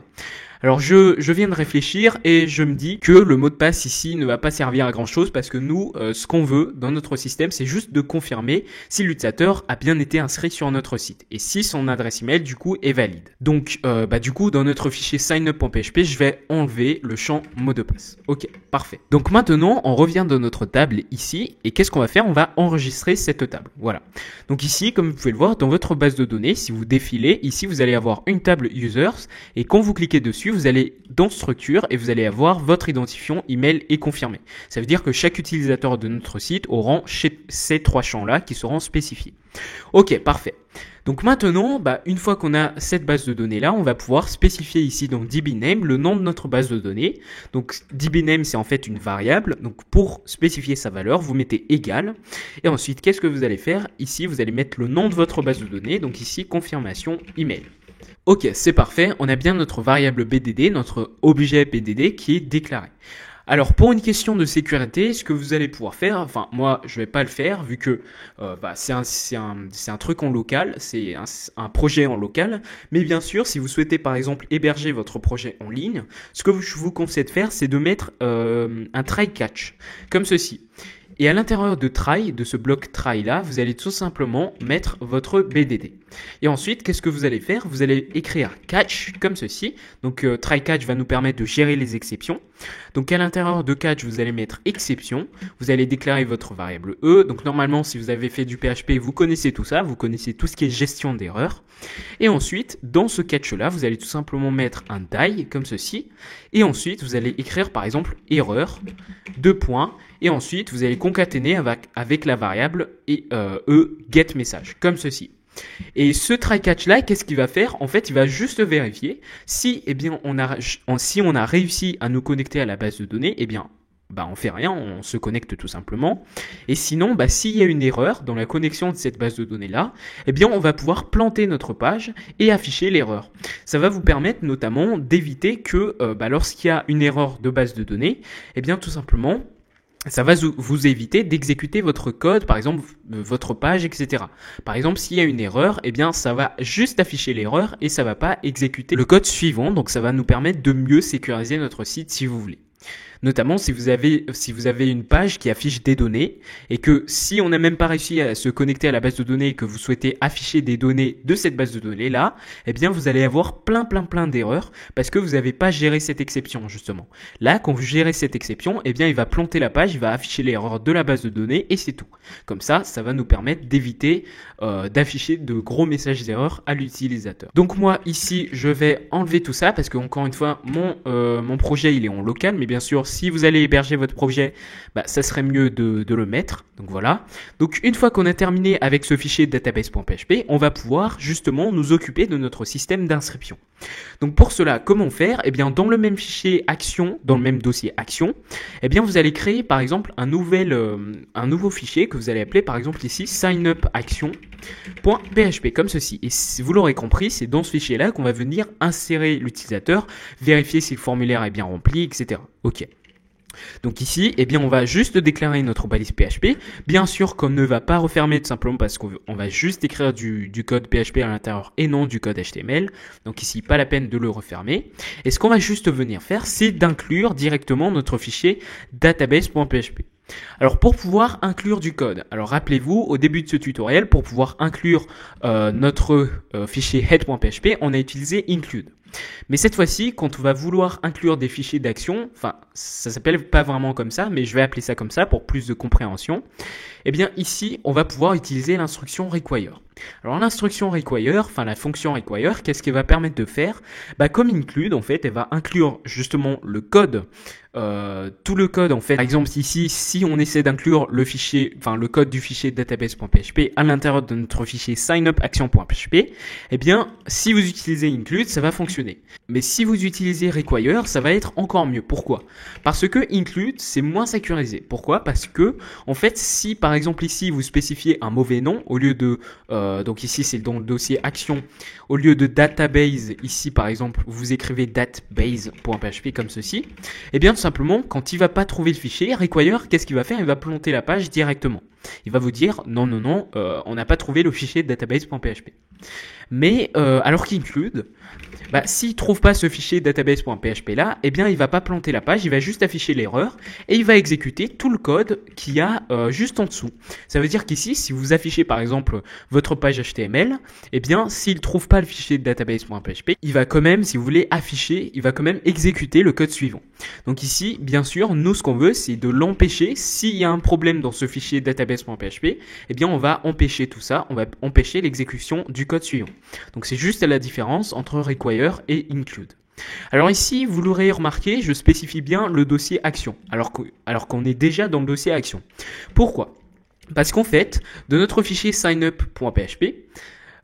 Alors je viens de réfléchir et je me dis que le mot de passe ici ne va pas servir à grand chose parce que nous, ce qu'on veut dans notre système, c'est juste de confirmer si l'utilisateur a bien été inscrit sur notre site et si son adresse email du coup est valide. Donc du coup dans notre fichier signup.php, je vais enlever le champ mot de passe. Ok, parfait. Donc maintenant, on revient dans notre table ici et qu'est-ce qu'on va faire? On va enregistrer cette table. Voilà. Donc ici, comme vous pouvez le voir, dans votre base de données, si vous défilez, ici vous allez avoir une table users et quand vous cliquez dessus, vous allez dans structure et vous allez avoir votre identifiant email est confirmé. Ça veut dire que chaque utilisateur de notre site aura ces 3 champs-là qui seront spécifiés. Ok, parfait. Donc maintenant, une fois qu'on a cette base de données-là, on va pouvoir spécifier ici dans dbName le nom de notre base de données. Donc dbName, c'est en fait une variable. Donc pour spécifier sa valeur, vous mettez égal. Et ensuite, qu'est-ce que vous allez faire? Ici, vous allez mettre le nom de votre base de données. Donc ici, confirmation email. Ok, c'est parfait. On a bien notre variable BDD, notre objet BDD qui est déclaré. Alors pour une question de sécurité, ce que vous allez pouvoir faire, moi je vais pas le faire vu que c'est un truc en local, c'est un projet en local, mais bien sûr si vous souhaitez par exemple héberger votre projet en ligne, ce que je vous conseille de faire c'est de mettre un try catch comme ceci. Et à l'intérieur de try, de ce bloc try là, vous allez tout simplement mettre votre BDD. Et ensuite, qu'est-ce que vous allez faire? Vous allez écrire catch comme ceci. Donc try catch va nous permettre de gérer les exceptions. Donc à l'intérieur de catch, vous allez mettre exception. Vous allez déclarer votre variable E. Donc normalement, si vous avez fait du PHP, vous connaissez tout ça. Vous connaissez tout ce qui est gestion d'erreurs. Et ensuite, dans ce catch là, vous allez tout simplement mettre un die comme ceci. Et ensuite, vous allez écrire par exemple erreur, 2 points. Et ensuite, vous allez concaténer avec la variable getMessage, comme ceci. Et ce try catch là, qu'est-ce qu'il va faire? En fait, il va juste vérifier si on a réussi à nous connecter à la base de données, bah on fait rien, on se connecte tout simplement. Et sinon, bah s'il y a une erreur dans la connexion de cette base de données là, eh bien on va pouvoir planter notre page et afficher l'erreur. Ça va vous permettre notamment d'éviter que lorsqu'il y a une erreur de base de données, eh bien tout simplement ça va vous éviter d'exécuter votre code, par exemple votre page, etc. Par exemple, s'il y a une erreur, eh bien ça va juste afficher l'erreur et ça va pas exécuter le code suivant. Donc ça va nous permettre de mieux sécuriser notre site si vous voulez. Notamment si vous avez une page qui affiche des données et que si on n'a même pas réussi à se connecter à la base de données et que vous souhaitez afficher des données de cette base de données là, eh bien vous allez avoir plein d'erreurs parce que vous n'avez pas géré cette exception justement. Là, quand vous gérez cette exception, eh bien il va planter la page, il va afficher l'erreur de la base de données et c'est tout. Comme ça va nous permettre d'éviter d'afficher de gros messages d'erreur à l'utilisateur. Donc moi ici, je vais enlever tout ça parce que encore une fois, mon projet il est en local, mais bien sûr si vous allez héberger votre projet, ça serait mieux de le mettre. Donc voilà. Donc une fois qu'on a terminé avec ce fichier database.php, on va pouvoir justement nous occuper de notre système d'inscription. Donc pour cela, comment faire? Eh bien dans le même fichier action, dans le même dossier action, eh bien vous allez créer par exemple un nouveau fichier que vous allez appeler par exemple ici signupaction.php comme ceci. Et vous l'aurez compris, c'est dans ce fichier là qu'on va venir insérer l'utilisateur, vérifier si le formulaire est bien rempli, etc. Ok. Donc ici, eh bien, on va juste déclarer notre balise PHP. Bien sûr qu'on ne va pas refermer tout simplement parce qu'on va juste écrire du code PHP à l'intérieur et non du code HTML. Donc ici, pas la peine de le refermer. Et ce qu'on va juste venir faire, c'est d'inclure directement notre fichier database.php. Alors pour pouvoir inclure du code, alors rappelez-vous au début de ce tutoriel, pour pouvoir inclure notre fichier head.php, on a utilisé include. Mais cette fois-ci, quand on va vouloir inclure des fichiers d'action, enfin ça s'appelle pas vraiment comme ça, mais je vais appeler ça comme ça pour plus de compréhension. Eh bien ici, on va pouvoir utiliser l'instruction require. Alors l'instruction require, enfin la fonction require, qu'est-ce qu'elle va permettre de faire? Comme include, en fait, elle va inclure justement le code, tout le code en fait. Par exemple ici, si on essaie d'inclure le fichier, enfin le code du fichier database.php à l'intérieur de notre fichier signupaction.php, eh bien si vous utilisez include, ça va fonctionner. Mais si vous utilisez require, ça va être encore mieux. Pourquoi? Parce que include, c'est moins sécurisé. Pourquoi? Parce que en fait, si par exemple ici vous spécifiez un mauvais nom au lieu de donc ici c'est dans le dossier action, au lieu de database, ici par exemple vous écrivez database.php comme ceci, et bien tout simplement quand il va pas trouver le fichier require, qu'est-ce qu'il va faire? Il va planter la page directement. Il va vous dire non, on n'a pas trouvé le fichier database.php. Mais alors qu'include, s'il trouve pas ce fichier database.php là, eh bien il va pas planter la page, il va juste afficher l'erreur et il va exécuter tout le code qu'il y a juste en dessous. Ça veut dire qu'ici, si vous affichez par exemple votre page HTML, eh bien s'il trouve pas le fichier database.php, il va quand même, si vous voulez, afficher, il va quand même exécuter le code suivant. Donc ici, bien sûr, nous ce qu'on veut, c'est de l'empêcher. S'il y a un problème dans ce fichier database.php, eh bien on va empêcher tout ça, on va empêcher l'exécution du code suivant. Donc c'est juste la différence entre require et include. Alors ici, vous l'aurez remarqué, je spécifie bien le dossier action, alors qu'on est déjà dans le dossier action. Pourquoi? Parce qu'en fait, de notre fichier signup.php,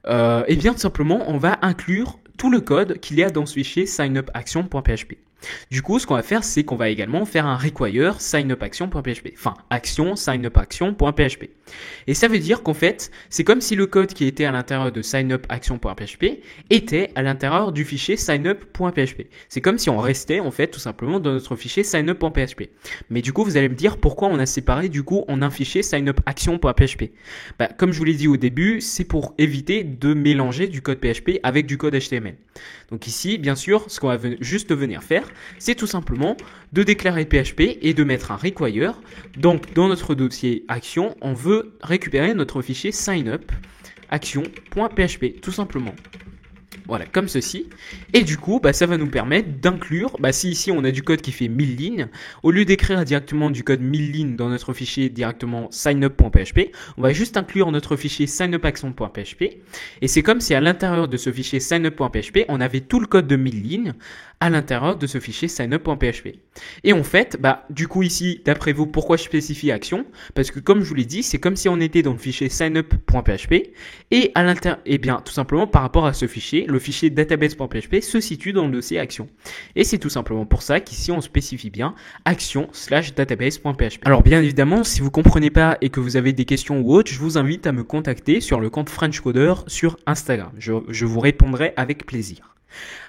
eh bien tout simplement, on va inclure tout le code qu'il y a dans ce fichier signupaction.php. Du coup, ce qu'on va faire, c'est qu'on va également faire un require signupaction.php. Enfin, action signupaction.php. Et ça veut dire qu'en fait, c'est comme si le code qui était à l'intérieur de signupaction.php était à l'intérieur du fichier signup.php. C'est comme si on restait, en fait, tout simplement dans notre fichier signup.php. Mais du coup, vous allez me dire pourquoi on a séparé, du coup, en un fichier signupaction.php. Comme je vous l'ai dit au début, c'est pour éviter de mélanger du code PHP avec du code HTML. Donc ici, bien sûr, ce qu'on va juste venir faire, c'est tout simplement de déclarer PHP et de mettre un require. Donc dans notre dossier action, on veut récupérer notre fichier signup action.php tout simplement. Voilà, comme ceci. Et du coup, ça va nous permettre d'inclure, si ici on a du code qui fait 1000 lignes, au lieu d'écrire directement du code 1000 lignes dans notre fichier directement signup.php, on va juste inclure notre fichier signupaction.php. Et c'est comme si à l'intérieur de ce fichier signup.php, on avait tout le code de 1000 lignes à l'intérieur de ce fichier signup.php. Et en fait, du coup ici, d'après vous, pourquoi je spécifie action? Parce que comme je vous l'ai dit, c'est comme si on était dans le fichier signup.php et à l'intérieur, et bien tout simplement par rapport à ce fichier, le fichier database.php se situe dans le dossier action. Et c'est tout simplement pour ça qu'ici on spécifie bien action/database.php. Alors bien évidemment, si vous comprenez pas et que vous avez des questions ou autres, je vous invite à me contacter sur le compte French Coder sur Instagram. Je vous répondrai avec plaisir.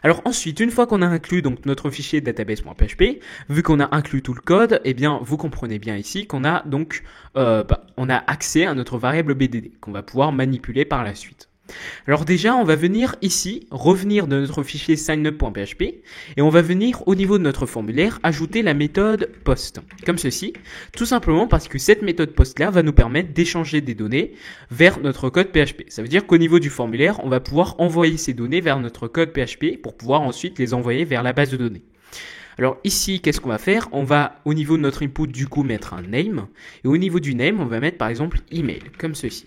Alors ensuite, une fois qu'on a inclus donc notre fichier database.php, vu qu'on a inclus tout le code, eh bien vous comprenez bien ici qu'on a donc on a accès à notre variable BDD qu'on va pouvoir manipuler par la suite. Alors déjà, on va venir ici, revenir de notre fichier signup.php et on va venir au niveau de notre formulaire ajouter la méthode post, comme ceci, tout simplement parce que cette méthode post là va nous permettre d'échanger des données vers notre code PHP. Ça veut dire qu'au niveau du formulaire, on va pouvoir envoyer ces données vers notre code PHP pour pouvoir ensuite les envoyer vers la base de données. Alors ici, qu'est-ce qu'on va faire? On va au niveau de notre input du coup mettre un name et au niveau du name, on va mettre par exemple email comme ceci.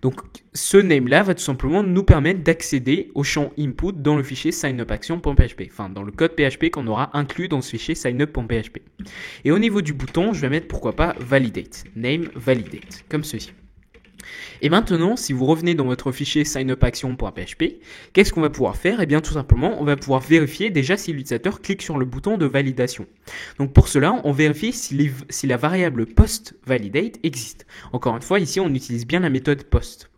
Donc ce name là va tout simplement nous permettre d'accéder au champ input dans le fichier signupaction.php, enfin dans le code PHP qu'on aura inclus dans ce fichier signup.php. Et au niveau du bouton, je vais mettre pourquoi pas validate, name validate comme ceci. Et maintenant, si vous revenez dans votre fichier signupaction.php, qu'est-ce qu'on va pouvoir faire? Eh bien, tout simplement, on va pouvoir vérifier déjà si l'utilisateur clique sur le bouton de validation. Donc, pour cela, on vérifie si la variable post-validate existe. Encore une fois, ici, on utilise bien la méthode post.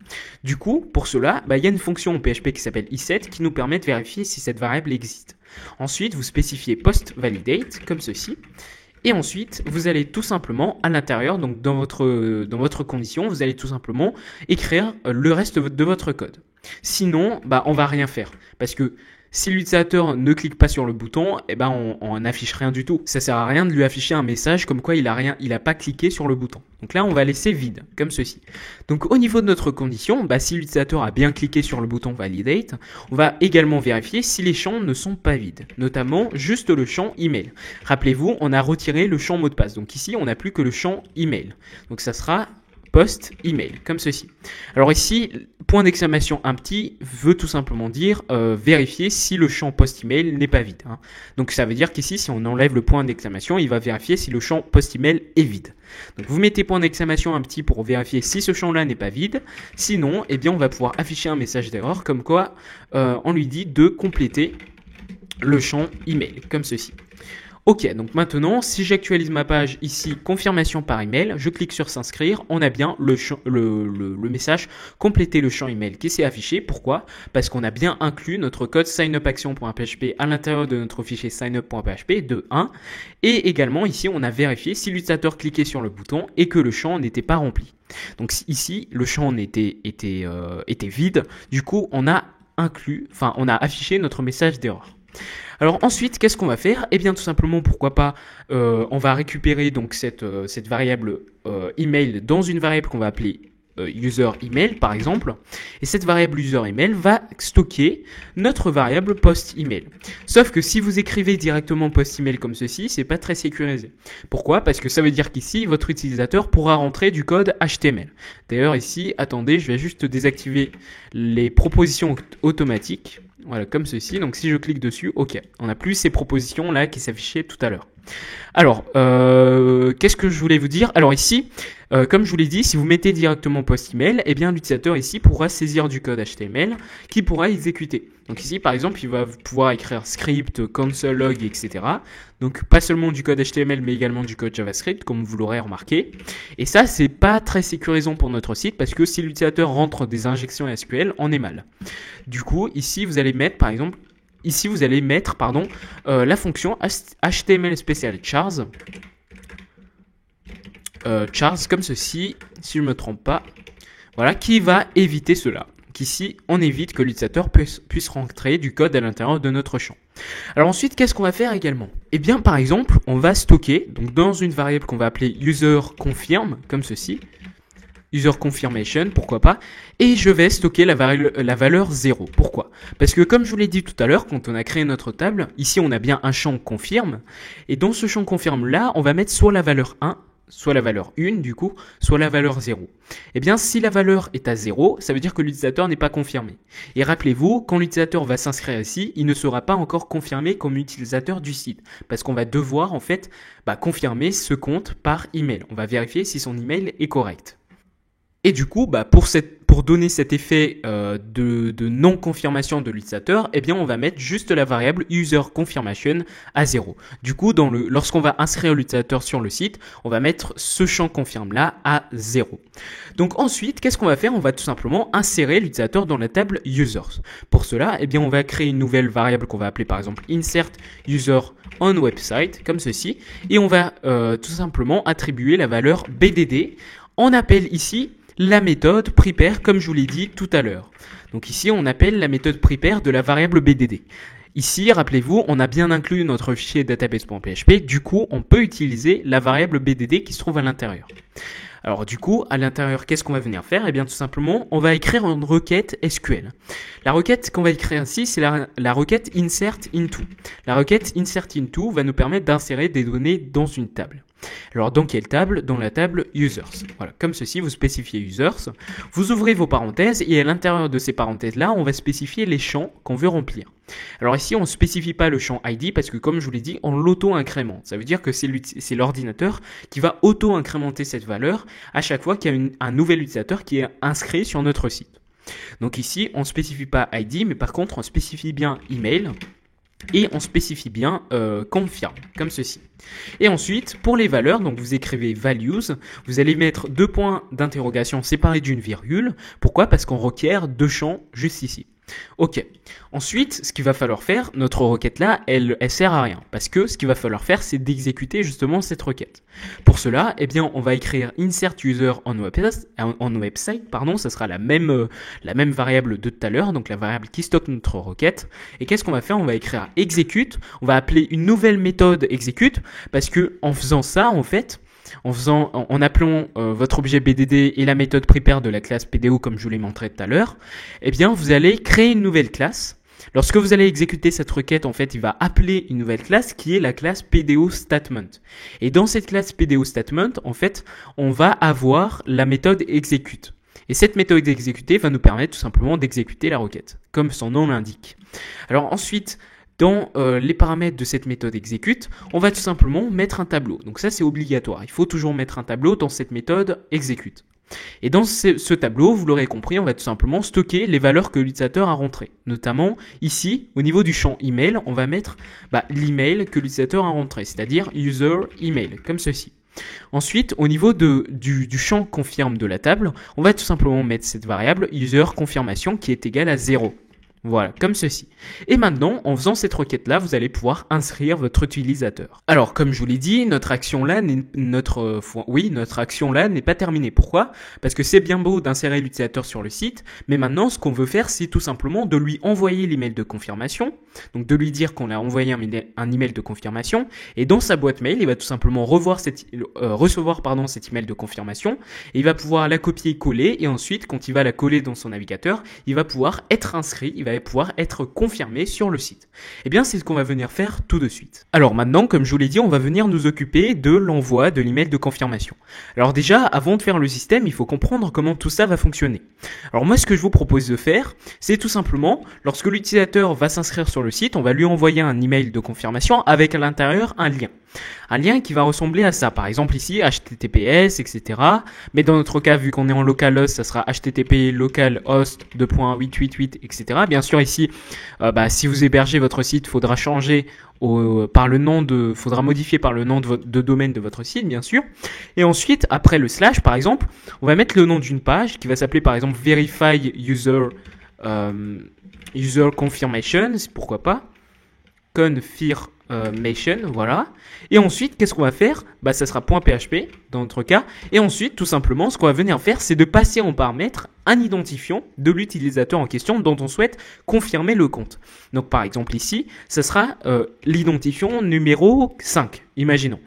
Du coup, pour cela, il y a une fonction en PHP qui s'appelle iset qui nous permet de vérifier si cette variable existe. Ensuite, vous spécifiez post-validate comme ceci. Et ensuite, vous allez tout simplement à l'intérieur, donc dans votre condition, vous allez tout simplement écrire le reste de votre code. Sinon, on va rien faire parce que si l'utilisateur ne clique pas sur le bouton, on n'affiche rien du tout. Ça sert à rien de lui afficher un message comme quoi il a pas cliqué sur le bouton. Donc là, on va laisser vide, comme ceci. Donc au niveau de notre condition, si l'utilisateur a bien cliqué sur le bouton validate, on va également vérifier si les champs ne sont pas vides, notamment juste le champ email. Rappelez-vous, on a retiré le champ mot de passe. Donc ici, on n'a plus que le champ email. Donc ça sera post email comme ceci. Alors ici, point d'exclamation un petit veut tout simplement dire vérifier si le champ post email n'est pas vide. Donc ça veut dire qu'ici, si on enlève le point d'exclamation, il va vérifier si le champ post email est vide. Donc vous mettez point d'exclamation un petit pour vérifier si ce champ là n'est pas vide. Sinon, on va pouvoir afficher un message d'erreur comme quoi on lui dit de compléter le champ email comme ceci. Ok, donc maintenant, si j'actualise ma page ici, confirmation par email, je clique sur s'inscrire, on a bien le message compléter le champ email qui s'est affiché. Pourquoi? Parce qu'on a bien inclus notre code signupaction.php à l'intérieur de notre fichier signup.php de 1. Et également ici, on a vérifié si l'utilisateur cliquait sur le bouton et que le champ n'était pas rempli. Donc ici, le champ était vide. Du coup, on a affiché notre message d'erreur. Alors ensuite, qu'est-ce qu'on va faire? Eh bien tout simplement, pourquoi pas, on va récupérer donc cette variable email dans une variable qu'on va appeler user email par exemple. Et cette variable user email va stocker notre variable post email. Sauf que si vous écrivez directement post email comme ceci, c'est pas très sécurisé. Pourquoi? Parce que ça veut dire qu'ici, votre utilisateur pourra rentrer du code HTML. D'ailleurs ici, attendez, je vais juste désactiver les propositions automatiques. Voilà, comme ceci. Donc si je clique dessus, ok, on n'a plus ces propositions là qui s'affichaient tout à l'heure. Alors, qu'est-ce que je voulais vous dire? Alors ici, comme je vous l'ai dit, si vous mettez directement post email, eh bien l'utilisateur ici pourra saisir du code HTML qui pourra exécuter. Donc ici, par exemple, il va pouvoir écrire script, console log, etc. Donc pas seulement du code HTML, mais également du code JavaScript, comme vous l'aurez remarqué. Et ça, c'est pas très sécurisant pour notre site parce que si l'utilisateur rentre des injections SQL, on est mal. Du coup, ici, vous allez mettre, par exemple, la fonction HTML special chars. Chars comme ceci, si je ne me trompe pas. Voilà, qui va éviter cela. Donc ici, on évite que l'utilisateur puisse rentrer du code à l'intérieur de notre champ. Alors ensuite, qu'est-ce qu'on va faire également? Eh bien, par exemple, on va stocker donc dans une variable qu'on va appeler user_confirm, comme ceci. User confirmation, pourquoi pas, et je vais stocker la valeur 0. Pourquoi? Parce que comme je vous l'ai dit tout à l'heure, quand on a créé notre table, ici on a bien un champ confirme, et dans ce champ confirme là, on va mettre soit la valeur 1, soit la valeur 1 du coup, soit la valeur 0. Eh bien, si la valeur est à 0, ça veut dire que l'utilisateur n'est pas confirmé. Et rappelez-vous, quand l'utilisateur va s'inscrire ici, il ne sera pas encore confirmé comme utilisateur du site. Parce qu'on va devoir en fait confirmer ce compte par email. On va vérifier si son email est correct. Et du coup, pour donner cet effet de non-confirmation de l'utilisateur, eh bien, on va mettre juste la variable user confirmation à 0. Du coup, lorsqu'on va inscrire l'utilisateur sur le site, on va mettre ce champ confirme là à 0. Donc ensuite, qu'est-ce qu'on va faire? On va tout simplement insérer l'utilisateur dans la table users. Pour cela, eh bien, on va créer une nouvelle variable qu'on va appeler par exemple insert user on website, comme ceci, et on va tout simplement attribuer la valeur BDD. On appelle ici la méthode prepare comme je vous l'ai dit tout à l'heure. Donc ici, on appelle la méthode prepare de la variable BDD. Ici, rappelez-vous, on a bien inclus notre fichier database.php, du coup, on peut utiliser la variable BDD qui se trouve à l'intérieur. Alors du coup, à l'intérieur, qu'est-ce qu'on va venir faire? Eh bien tout simplement, on va écrire une requête SQL. La requête qu'on va écrire ici, c'est la requête insert into. La requête insert into va nous permettre d'insérer des données dans une table. Alors dans quelle table? Dans la table users. Voilà, comme ceci, vous spécifiez users, vous ouvrez vos parenthèses et à l'intérieur de ces parenthèses-là, on va spécifier les champs qu'on veut remplir. Alors ici, on ne spécifie pas le champ ID parce que comme je vous l'ai dit, on l'auto-incrémente. Ça veut dire que c'est l'ordinateur qui va auto-incrémenter cette valeur à chaque fois qu'il y a un nouvel utilisateur qui est inscrit sur notre site. Donc ici, on ne spécifie pas ID, mais par contre, on spécifie bien email. Et on spécifie bien confirm, comme ceci. Et ensuite, pour les valeurs, donc vous écrivez values, vous allez mettre 2 points d'interrogation séparés d'une virgule. Pourquoi? Parce qu'on requiert 2 champs juste ici. Ok. Ensuite, ce qu'il va falloir faire, notre requête là, elle sert à rien. Parce que ce qu'il va falloir faire, c'est d'exécuter justement cette requête. Pour cela, eh bien, on va écrire insert user on website, ça sera la même variable de tout à l'heure, donc la variable qui stocke notre requête. Et qu'est-ce qu'on va faire? On va écrire execute, on va appeler une nouvelle méthode execute, parce que en faisant ça, en fait, en appelant votre objet BDD et la méthode prepare de la classe PDO comme je vous l'ai montré tout à l'heure, eh bien vous allez créer une nouvelle classe. Lorsque vous allez exécuter cette requête, en fait, il va appeler une nouvelle classe qui est la classe PDO statement. Et dans cette classe PDO statement, en fait, on va avoir la méthode execute. Et cette méthode d'exécuter va nous permettre tout simplement d'exécuter la requête, comme son nom l'indique. Alors ensuite, dans les paramètres de cette méthode execute, on va tout simplement mettre un tableau. Donc ça, c'est obligatoire. Il faut toujours mettre un tableau dans cette méthode execute. Et dans ce tableau, vous l'aurez compris, on va tout simplement stocker les valeurs que l'utilisateur a rentrées. Notamment, ici, au niveau du champ email, on va mettre l'email que l'utilisateur a rentré, c'est-à-dire user email, comme ceci. Ensuite, au niveau du champ confirme de la table, on va tout simplement mettre cette variable user confirmation qui est égale à 0. Voilà, comme ceci. Et maintenant, en faisant cette requête-là, vous allez pouvoir inscrire votre utilisateur. Alors, comme je vous l'ai dit, notre action-là n'est pas terminée. Pourquoi? Parce que c'est bien beau d'insérer l'utilisateur sur le site, mais maintenant, ce qu'on veut faire, c'est tout simplement de lui envoyer l'email de confirmation, donc de lui dire qu'on a envoyé un email de confirmation, et dans sa boîte mail, il va tout simplement recevoir cet email de confirmation, et il va pouvoir la copier-coller, et ensuite, quand il va la coller dans son navigateur, il va pouvoir être inscrit, il va pouvoir être confirmé sur le site. Eh bien, c'est ce qu'on va venir faire tout de suite. Alors maintenant, comme je vous l'ai dit, on va venir nous occuper de l'envoi de l'email de confirmation. Alors déjà, avant de faire le système, il faut comprendre comment tout ça va fonctionner. Alors moi, ce que je vous propose de faire, c'est tout simplement, lorsque l'utilisateur va s'inscrire sur le site, on va lui envoyer un email de confirmation avec à l'intérieur un lien. Un lien qui va ressembler à ça. Par exemple ici, HTTPS, etc. Mais dans notre cas, vu qu'on est en localhost, ça sera HTTP localhost 2.888, etc. Bien sûr, ici, si vous hébergez votre site, faudra modifier par le nom de domaine de votre site, bien sûr. Et ensuite, après le slash, par exemple, on va mettre le nom d'une page qui va s'appeler, par exemple, verify user confirmation, pourquoi pas. Confirmation, voilà. Et ensuite, qu'est-ce qu'on va faire? Ça sera .php dans notre cas. Et ensuite, tout simplement, ce qu'on va venir faire, c'est de passer en paramètre un identifiant de l'utilisateur en question dont on souhaite confirmer le compte. Donc, par exemple, ici, ça sera l'identifiant numéro 5. Imaginons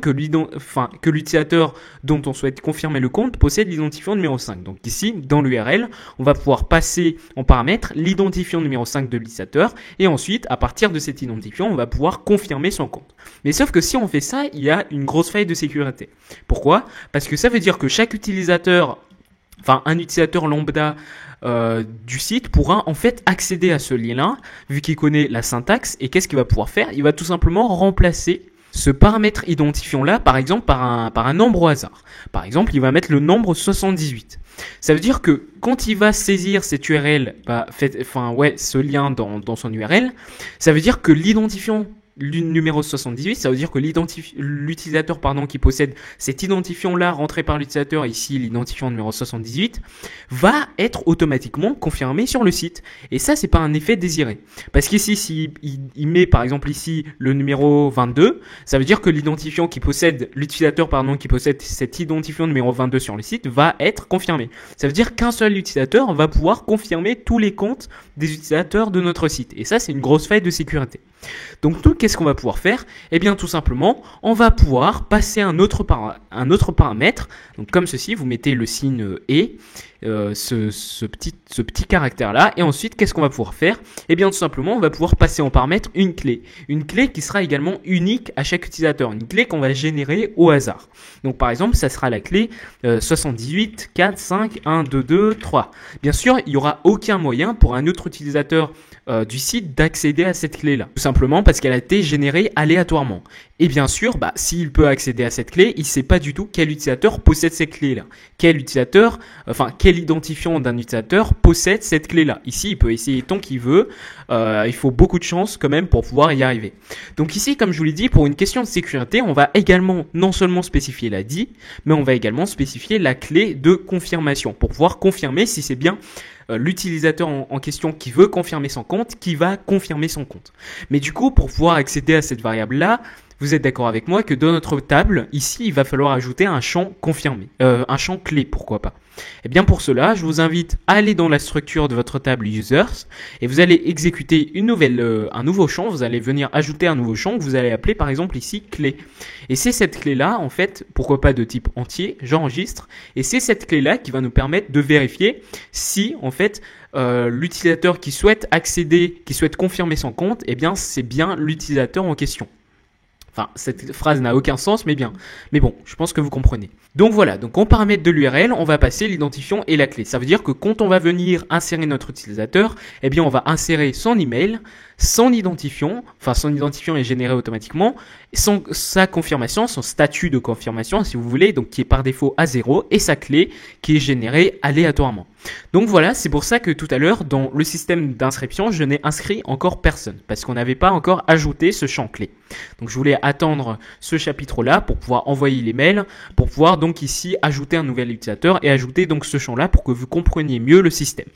que l'utilisateur dont on souhaite confirmer le compte possède l'identifiant numéro 5. Donc ici, dans l'URL, on va pouvoir passer en paramètre l'identifiant numéro 5 de l'utilisateur et ensuite, à partir de cet identifiant, on va pouvoir confirmer son compte. Mais sauf que si on fait ça, il y a une grosse faille de sécurité. Pourquoi? Parce que ça veut dire que chaque utilisateur, un utilisateur lambda du site pourra en fait accéder à ce lien-là, vu qu'il connaît la syntaxe, et qu'est-ce qu'il va pouvoir faire? Il va tout simplement remplacer ce paramètre identifiant là, par exemple, par un nombre au hasard. Par exemple, il va mettre le nombre 78. Ça veut dire que quand il va saisir cette URL, ce lien dans son URL, ça veut dire que l'identifiant numéro 78, ça veut dire que l'utilisateur qui possède cet identifiant-là rentré par l'utilisateur, ici l'identifiant numéro 78, va être automatiquement confirmé sur le site. Et ça, c'est pas un effet désiré. Parce qu'ici, s'il met par exemple ici le numéro 22, ça veut dire que l'utilisateur qui possède cet identifiant numéro 22 sur le site va être confirmé. Ça veut dire qu'un seul utilisateur va pouvoir confirmer tous les comptes des utilisateurs de notre site. Et ça, c'est une grosse faille de sécurité. Donc nous, qu'est-ce qu'on va pouvoir faire? Eh bien tout simplement, on va pouvoir passer un autre paramètre. Donc comme ceci, vous mettez le signe et ce petit caractère là, et ensuite qu'est-ce qu'on va pouvoir faire? Eh bien tout simplement, on va pouvoir passer en paramètre une clé qui sera également unique à chaque utilisateur, une clé qu'on va générer au hasard. Donc par exemple, ça sera la clé 78 4 5 1 2 2 3. Bien sûr, il n'y aura aucun moyen pour un autre utilisateur du site d'accéder à cette clé là, tout simplement parce qu'elle a été générée aléatoirement. Et bien sûr, s'il peut accéder à cette clé, il ne sait pas du tout quel utilisateur possède cette clé là, quel identifiant d'un utilisateur possède cette clé là. Ici, il peut essayer tant qu'il veut, il faut beaucoup de chance quand même pour pouvoir y arriver. Donc ici, comme je vous l'ai dit, pour une question de sécurité, on va également non seulement spécifier la DI, mais on va également spécifier la clé de confirmation pour pouvoir confirmer si c'est bien l'utilisateur en question qui veut confirmer son compte, qui va confirmer son compte. Mais du coup, pour pouvoir accéder à cette variable-là, vous êtes d'accord avec moi que dans notre table, ici, il va falloir ajouter un champ confirmé, un champ clé, pourquoi pas. Et bien pour cela, je vous invite à aller dans la structure de votre table users et vous allez exécuter un nouveau champ. Vous allez venir ajouter un nouveau champ que vous allez appeler par exemple ici clé. Et c'est cette clé-là, en fait, pourquoi pas de type entier, j'enregistre. Et c'est cette clé-là qui va nous permettre de vérifier si, en fait, l'utilisateur qui souhaite accéder, qui souhaite confirmer son compte, eh bien c'est bien l'utilisateur en question. Enfin, cette phrase n'a aucun sens, mais bien. Mais bon, je pense que vous comprenez. Donc voilà, donc en paramètre de l'URL, on va passer l'identifiant et la clé. Ça veut dire que quand on va venir insérer notre utilisateur, eh bien on va insérer son email, son identifiant est généré automatiquement, sa confirmation, son statut de confirmation si vous voulez, donc qui est par défaut à 0, et sa clé qui est générée aléatoirement. Donc voilà, c'est pour ça que tout à l'heure, dans le système d'inscription, je n'ai inscrit encore personne, parce qu'on n'avait pas encore ajouté ce champ clé. Donc je voulais attendre ce chapitre-là pour pouvoir envoyer les mails, pour pouvoir donc ici ajouter un nouvel utilisateur et ajouter donc ce champ-là pour que vous compreniez mieux le système.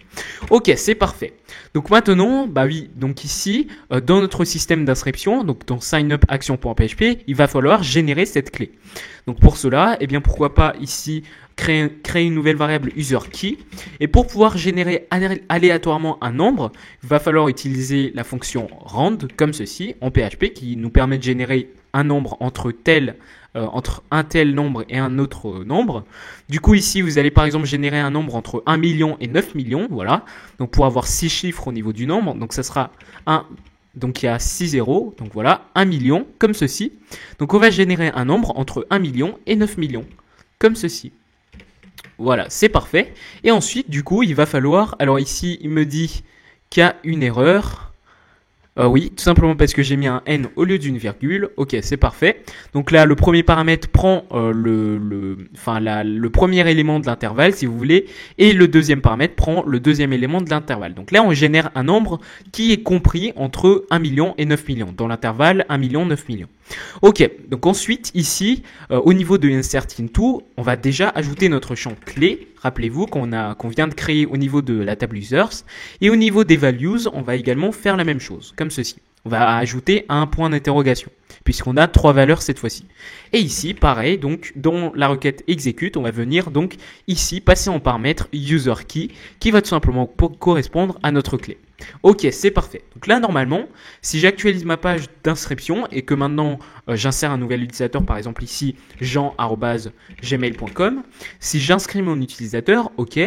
Ok, c'est parfait. Donc maintenant, donc ici, dans notre système d'inscription, donc dans signup-action.php, il va falloir générer cette clé. Donc pour cela, eh bien pourquoi pas ici créer une nouvelle variable userKey. Et pour pouvoir générer aléatoirement un nombre, il va falloir utiliser la fonction rand comme ceci en PHP qui nous permet de générer un nombre entre un tel nombre et un autre nombre. Du coup ici vous allez par exemple générer un nombre entre 1 million et 9 millions, voilà. Donc pour avoir 6 chiffres au niveau du nombre, donc ça sera donc il y a 6 zéros, donc voilà, 1 million, comme ceci. Donc on va générer un nombre entre 1 million et 9 millions, comme ceci. Voilà, c'est parfait. Et ensuite, du coup, il va falloir... Alors ici, il me dit qu'il y a une erreur. Oui, tout simplement parce que j'ai mis un N au lieu d'une virgule. Ok, c'est parfait. Donc là, le premier paramètre prend le premier élément de l'intervalle, si vous voulez, et le deuxième paramètre prend le deuxième élément de l'intervalle. Donc là, on génère un nombre qui est compris entre 1 million et 9 millions, dans l'intervalle 1 million, 9 millions. Ok, donc ensuite, ici, au niveau de insert into, on va déjà ajouter notre champ clé. Rappelez-vous qu'on vient de créer au niveau de la table users. Et au niveau des values, on va également faire la même chose, comme ceci. On va ajouter un point d'interrogation, puisqu'on a 3 valeurs cette fois-ci. Et ici, pareil, donc dans la requête execute, on va venir donc ici passer en paramètre userKey, qui va tout simplement correspondre à notre clé. Ok, c'est parfait. Donc là, normalement, si j'actualise ma page d'inscription et que maintenant j'insère un nouvel utilisateur, par exemple ici jean@gmail.com, si j'inscris mon utilisateur, ok.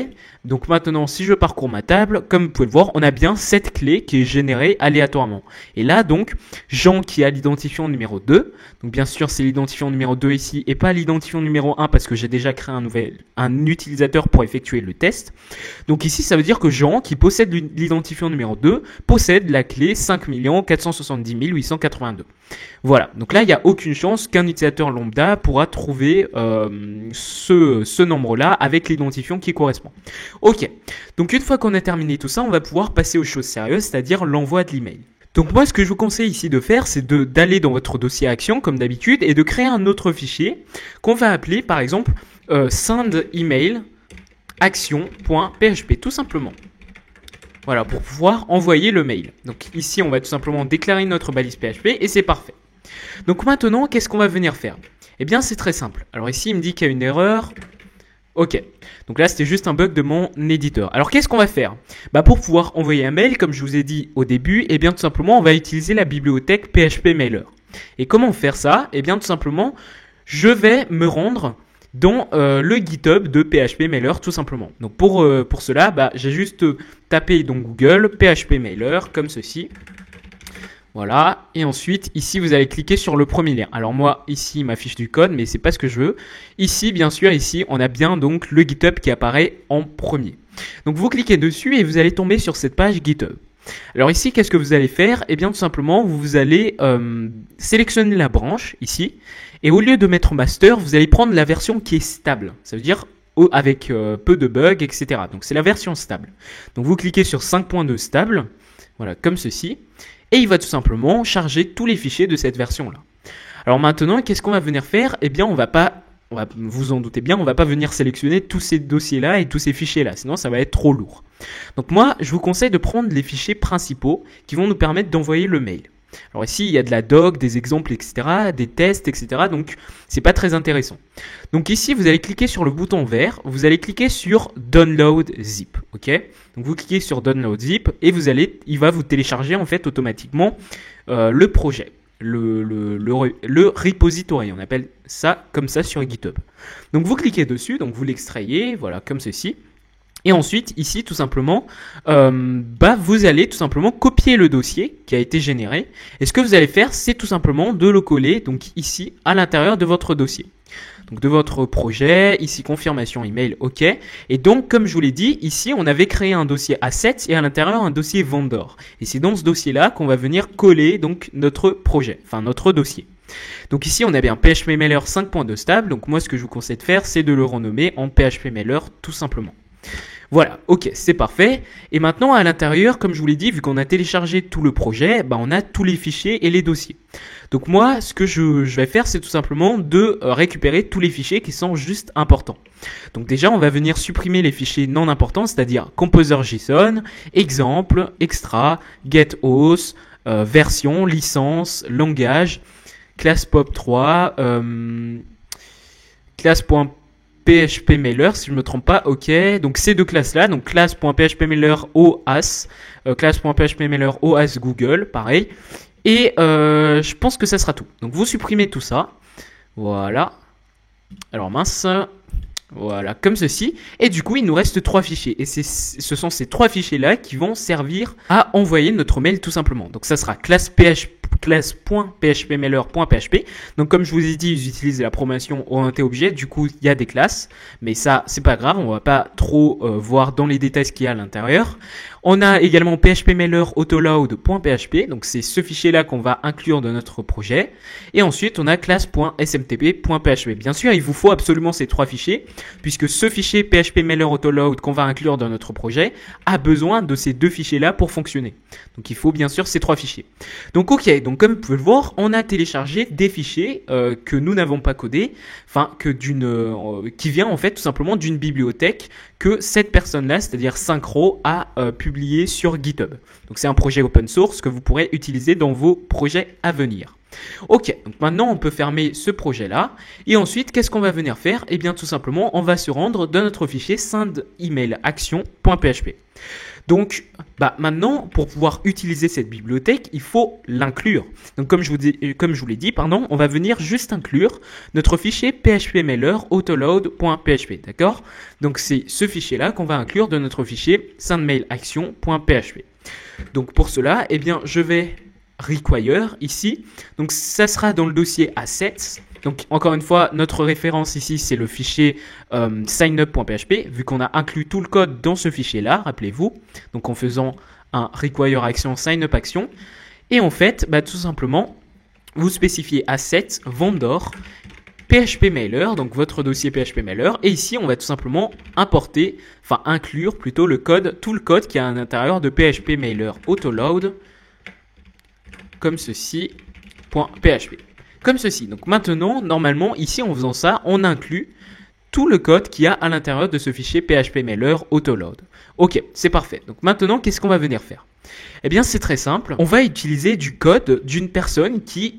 Donc maintenant, si je parcours ma table, comme vous pouvez le voir, on a bien cette clé qui est générée aléatoirement. Et là, donc, Jean qui a l'identifiant numéro 2. Donc bien sûr, c'est l'identifiant numéro 2 ici et pas l'identifiant numéro 1 parce que j'ai déjà créé un utilisateur pour effectuer le test. Donc ici, ça veut dire que Jean, qui possède l'identifiant numéro 2, possède la clé 5 470 882. Voilà, donc là, il n'y a aucune chance qu'un utilisateur lambda pourra trouver ce nombre-là avec l'identifiant qui correspond. Ok, donc une fois qu'on a terminé tout ça, on va pouvoir passer aux choses sérieuses, c'est-à-dire l'envoi de l'email. Donc moi, ce que je vous conseille ici de faire, c'est d'aller dans votre dossier action, comme d'habitude, et de créer un autre fichier qu'on va appeler, par exemple, send email action.php, tout simplement. Voilà, pour pouvoir envoyer le mail. Donc ici, on va tout simplement déclarer notre balise PHP et c'est parfait. Donc maintenant, qu'est-ce qu'on va venir faire? Eh bien, c'est très simple. Alors ici, il me dit qu'il y a une erreur. Ok, donc là, c'était juste un bug de mon éditeur. Alors, qu'est-ce qu'on va faire? Pour pouvoir envoyer un mail, comme je vous ai dit au début, eh bien, tout simplement, on va utiliser la bibliothèque PHP Mailer. Et comment faire ça? Eh bien, tout simplement, je vais me rendre dans le GitHub de PHP Mailer tout simplement. Donc pour cela, j'ai juste tapé dans Google PHP Mailer comme ceci. Voilà, et ensuite ici vous allez cliquer sur le premier lien. Alors moi ici il m'affiche du code mais c'est pas ce que je veux. Ici bien sûr ici on a bien donc le GitHub qui apparaît en premier. Donc vous cliquez dessus et vous allez tomber sur cette page GitHub. Alors ici qu'est-ce que vous allez faire? Eh bien tout simplement vous allez sélectionner la branche ici et au lieu de mettre master vous allez prendre la version qui est stable. Ça veut dire avec peu de bugs etc. Donc c'est la version stable. Donc vous cliquez sur 5.2 stable, voilà comme ceci. Et il va tout simplement charger tous les fichiers de cette version-là. Alors maintenant, qu'est-ce qu'on va venir faire? Eh bien, vous en doutez bien, on va pas venir sélectionner tous ces dossiers-là et tous ces fichiers-là, sinon ça va être trop lourd. Donc moi, je vous conseille de prendre les fichiers principaux qui vont nous permettre d'envoyer le mail. Alors ici, il y a de la doc, des exemples, etc., des tests, etc., donc c'est pas très intéressant. Donc ici, vous allez cliquer sur le bouton vert, vous allez cliquer sur Download Zip, ok? Donc vous cliquez sur Download Zip et il va vous télécharger en fait automatiquement le projet, le repository, on appelle ça comme ça sur GitHub. Donc vous cliquez dessus, donc vous l'extrayez, voilà, comme ceci. Et ensuite, ici, tout simplement, vous allez tout simplement copier le dossier qui a été généré. Et ce que vous allez faire, c'est tout simplement de le coller, donc ici, à l'intérieur de votre dossier. Donc de votre projet, ici, confirmation email, ok. Et donc, comme je vous l'ai dit, ici, on avait créé un dossier assets et à l'intérieur un dossier vendor. Et c'est dans ce dossier-là qu'on va venir coller donc notre projet, enfin notre dossier. Donc ici, on a bien PHP Mailer 5.2 stable. Donc moi, ce que je vous conseille de faire, c'est de le renommer en PHP Mailer tout simplement. Voilà, ok, c'est parfait. Et maintenant, à l'intérieur, comme je vous l'ai dit, vu qu'on a téléchargé tout le projet, on a tous les fichiers et les dossiers. Donc moi, ce que je vais faire, c'est tout simplement de récupérer tous les fichiers qui sont juste importants. Donc déjà, on va venir supprimer les fichiers non importants, c'est-à-dire composer.json, exemple, extra, getOS, version, licence, langage, classe pop3, classe.php Mailer, si je ne me trompe pas, ok. Donc ces deux classes-là, donc classe.php Mailer OAS, classe.php Mailer OAS Google, pareil. Et je pense que ça sera tout. Donc vous supprimez tout ça. Voilà. Alors mince. Voilà, comme ceci. Et du coup, il nous reste 3 fichiers. Et ce sont ces 3 fichiers-là qui vont servir à envoyer notre mail tout simplement. Donc ça sera classe.phpmailer.php. Donc comme je vous ai dit, j'utilise la promotion orientée objet. Du coup, il y a des classes. Mais ça, c'est pas grave. On va pas trop voir dans les détails ce qu'il y a à l'intérieur. On a également phpmailer autoload.php. Donc c'est ce fichier-là qu'on va inclure dans notre projet. Et ensuite, on a classe.smtp.php. Bien sûr, il vous faut absolument ces 3 fichiers, puisque ce fichier phpmailer autoload qu'on va inclure dans notre projet a besoin de ces 2 fichiers-là pour fonctionner. Donc il faut bien sûr ces 3 fichiers. Donc ok, donc comme vous pouvez le voir, on a téléchargé des fichiers que nous n'avons pas codés, enfin qui vient en fait tout simplement d'une bibliothèque que cette personne-là, c'est-à-dire Synchro, a publié sur GitHub. Donc c'est un projet open source que vous pourrez utiliser dans vos projets à venir. Ok, donc maintenant on peut fermer ce projet-là. Et ensuite, qu'est-ce qu'on va venir faire? Eh bien tout simplement, on va se rendre dans notre fichier sendemailaction.php. Donc maintenant, pour pouvoir utiliser cette bibliothèque, il faut l'inclure. Donc comme je vous l'ai dit, on va venir juste inclure notre fichier phpmailer autoload.php, d'accord? Donc c'est ce fichier-là qu'on va inclure dans notre fichier sendemailaction.php. Donc pour cela, eh bien je vais require ici. Donc ça sera dans le dossier assets. Donc encore une fois, notre référence ici, c'est le fichier signup.php, vu qu'on a inclus tout le code dans ce fichier-là, rappelez-vous. Donc en faisant un require action, signup action. Et en fait, tout simplement, vous spécifiez assets, vendor, PHP Mailer, donc votre dossier PHP Mailer. Et ici, on va tout simplement inclure plutôt tout le code qui est à l'intérieur de PHP Mailer autoload, comme ceci, .php. Comme ceci. Donc maintenant, normalement, ici, en faisant ça, on inclut tout le code qu'il y a à l'intérieur de ce fichier PHP Mailer autoload. Ok, c'est parfait. Donc maintenant, qu'est-ce qu'on va venir faire ? Eh bien, c'est très simple. On va utiliser du code d'une personne qui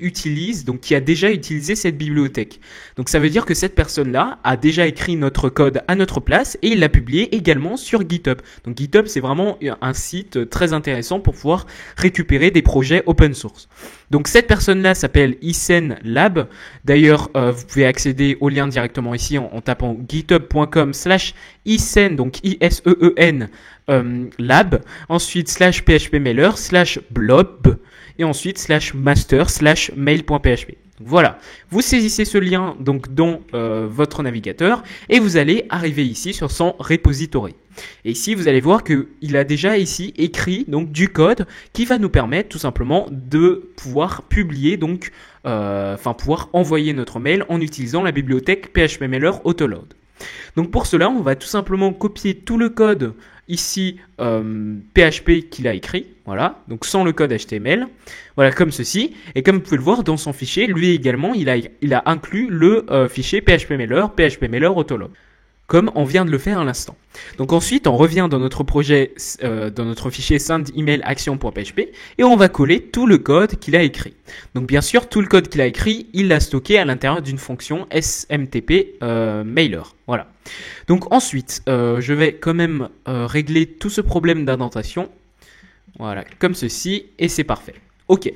a déjà utilisé cette bibliothèque. Donc, ça veut dire que cette personne-là a déjà écrit notre code à notre place et il l'a publié également sur GitHub. Donc, GitHub, c'est vraiment un site très intéressant pour pouvoir récupérer des projets open source. Donc, cette personne-là s'appelle Isen Lab. D'ailleurs, vous pouvez accéder au lien directement ici en tapant github.com/Isen, donc ISEEN, lab, ensuite /phpmailer, /blob, et ensuite /master, /mail.php. Voilà, vous saisissez ce lien donc dans votre navigateur et vous allez arriver ici sur son repository. Et ici, vous allez voir qu'il a déjà ici écrit donc du code qui va nous permettre tout simplement de pouvoir publier pouvoir envoyer notre mail en utilisant la bibliothèque PHP Mailer autoload. Donc pour cela, on va tout simplement copier tout le code ici PHP qu'il a écrit, voilà, donc sans le code HTML, voilà, comme ceci. Et comme vous pouvez le voir dans son fichier, lui également, il a inclus le fichier PHP Mailer autoload, comme on vient de le faire à l'instant. Donc ensuite, on revient dans notre projet, dans notre fichier send-email-action.php et on va coller tout le code qu'il a écrit. Donc bien sûr, tout le code qu'il a écrit, il l'a stocké à l'intérieur d'une fonction SMTP mailer. Voilà. Donc ensuite, je vais quand même régler tout ce problème d'indentation. Voilà, comme ceci, et c'est parfait. Ok,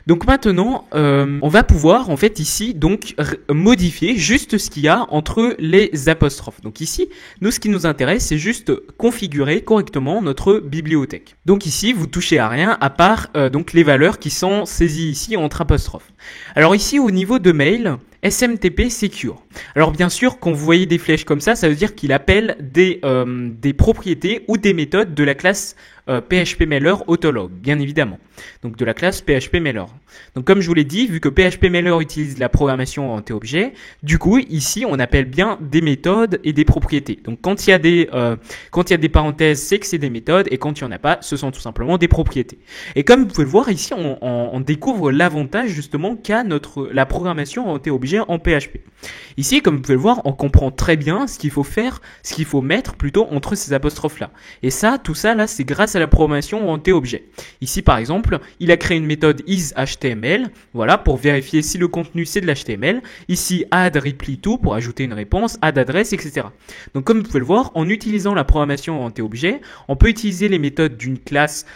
donc maintenant, on va pouvoir en fait ici donc modifier juste ce qu'il y a entre les apostrophes. Donc ici, nous ce qui nous intéresse, c'est juste configurer correctement notre bibliothèque. Donc ici, vous touchez à rien à part donc les valeurs qui sont saisies ici entre apostrophes. Alors ici, au niveau de mail, SMTP Secure. Alors bien sûr, quand vous voyez des flèches comme ça veut dire qu'il appelle des propriétés ou des méthodes de la classe PHP Mailer autoload, bien évidemment. Donc de la classe PHP Mailer. Donc comme je vous l'ai dit, vu que PHP Mailer utilise la programmation en T-objet, du coup ici on appelle bien des méthodes et des propriétés. Donc quand il y a des parenthèses, c'est que c'est des méthodes, et quand il n'y en a pas, ce sont tout simplement des propriétés. Et comme vous pouvez le voir ici, on découvre l'avantage justement qu'a la programmation en T-objet en PHP. Ici, comme vous pouvez le voir, on comprend très bien ce qu'il faut faire, ce qu'il faut mettre plutôt entre ces apostrophes là. Et ça, tout ça là, c'est grâce à la programmation en T-objet. Ici par exemple, il a créé une méthode isHTML, voilà, pour vérifier si le contenu c'est de l'HTML. Ici addReplyTo pour ajouter une réponse, addAddress, etc. Donc comme vous pouvez le voir, en utilisant la programmation en T-objet, on peut utiliser les méthodes d'une classe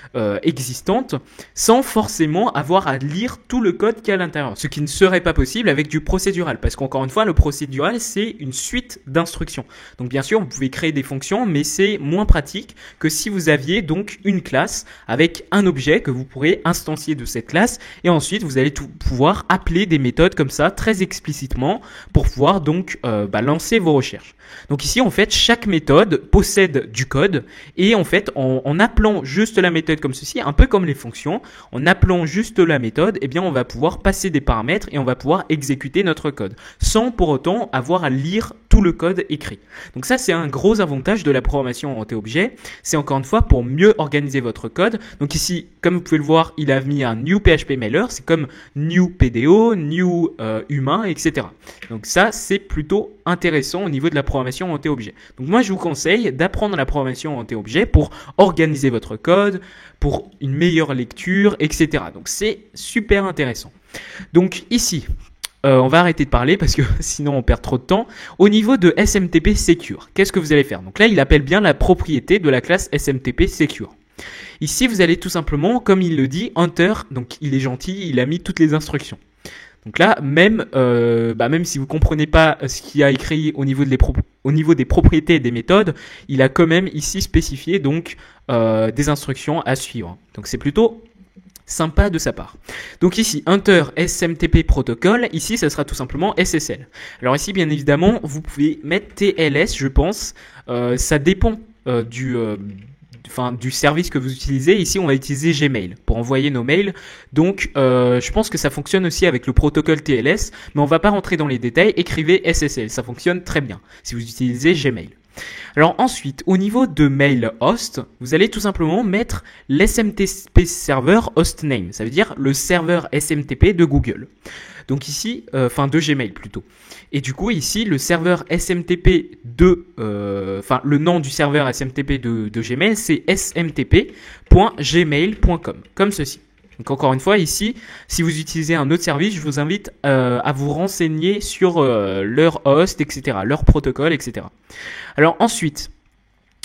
existante sans forcément avoir à lire tout le code qu'il y a à l'intérieur. Ce qui ne serait pas possible avec du procédural, parce qu'encore une fois, le procédural c'est une suite d'instructions. Donc bien sûr, vous pouvez créer des fonctions, mais c'est moins pratique que si vous aviez donc une classe avec un objet que vous pourrez instancier de cette classe, et ensuite vous allez pouvoir appeler des méthodes comme ça très explicitement pour pouvoir donc lancer vos recherches. Donc ici en fait chaque méthode possède du code, et en fait en appelant juste la méthode comme ceci, un peu comme les fonctions, en appelant juste la méthode, eh bien on va pouvoir passer des paramètres et on va pouvoir exécuter notre code sans pour autant avoir à lire tout le code écrit. Donc ça c'est un gros avantage de la programmation en T-objet, c'est encore une fois pour mieux organiser votre code. Donc ici, comme vous pouvez le voir, il a mis un new PHP Mailer, c'est comme new PDO, new humain, etc. Donc ça c'est plutôt intéressant au niveau de la programmation en T-objet. Donc moi je vous conseille d'apprendre la programmation en T-objet pour organiser votre code, pour une meilleure lecture, etc. Donc c'est super intéressant. Donc ici, on va arrêter de parler parce que sinon on perd trop de temps. Au niveau de SMTP Secure, qu'est-ce que vous allez faire? Donc là, il appelle bien la propriété de la classe SMTP Secure. Ici, vous allez tout simplement, comme il le dit, enter, donc il est gentil, il a mis toutes les instructions. Donc là, même si vous comprenez pas ce qu'il a écrit au niveau des propriétés et des méthodes, il a quand même ici spécifié donc des instructions à suivre. Donc c'est plutôt Sympa de sa part. Donc ici, Enter SMTP Protocol, ici ça sera tout simplement SSL. Alors ici, bien évidemment, vous pouvez mettre TLS, je pense. Ça dépend du service que vous utilisez. Ici, on va utiliser Gmail pour envoyer nos mails. Donc, je pense que ça fonctionne aussi avec le protocole TLS, mais on va pas rentrer dans les détails. Écrivez SSL, ça fonctionne très bien si vous utilisez Gmail. Alors ensuite, au niveau de mail host, vous allez tout simplement mettre l'SMTP server hostname. Ça veut dire le serveur SMTP de Google. Donc ici, de Gmail plutôt. Et du coup, ici, le serveur SMTP le nom du serveur SMTP de Gmail, c'est smtp.gmail.com, comme ceci. Donc encore une fois, ici, si vous utilisez un autre service, je vous invite à vous renseigner sur leur host, etc., leur protocole, etc. Alors ensuite,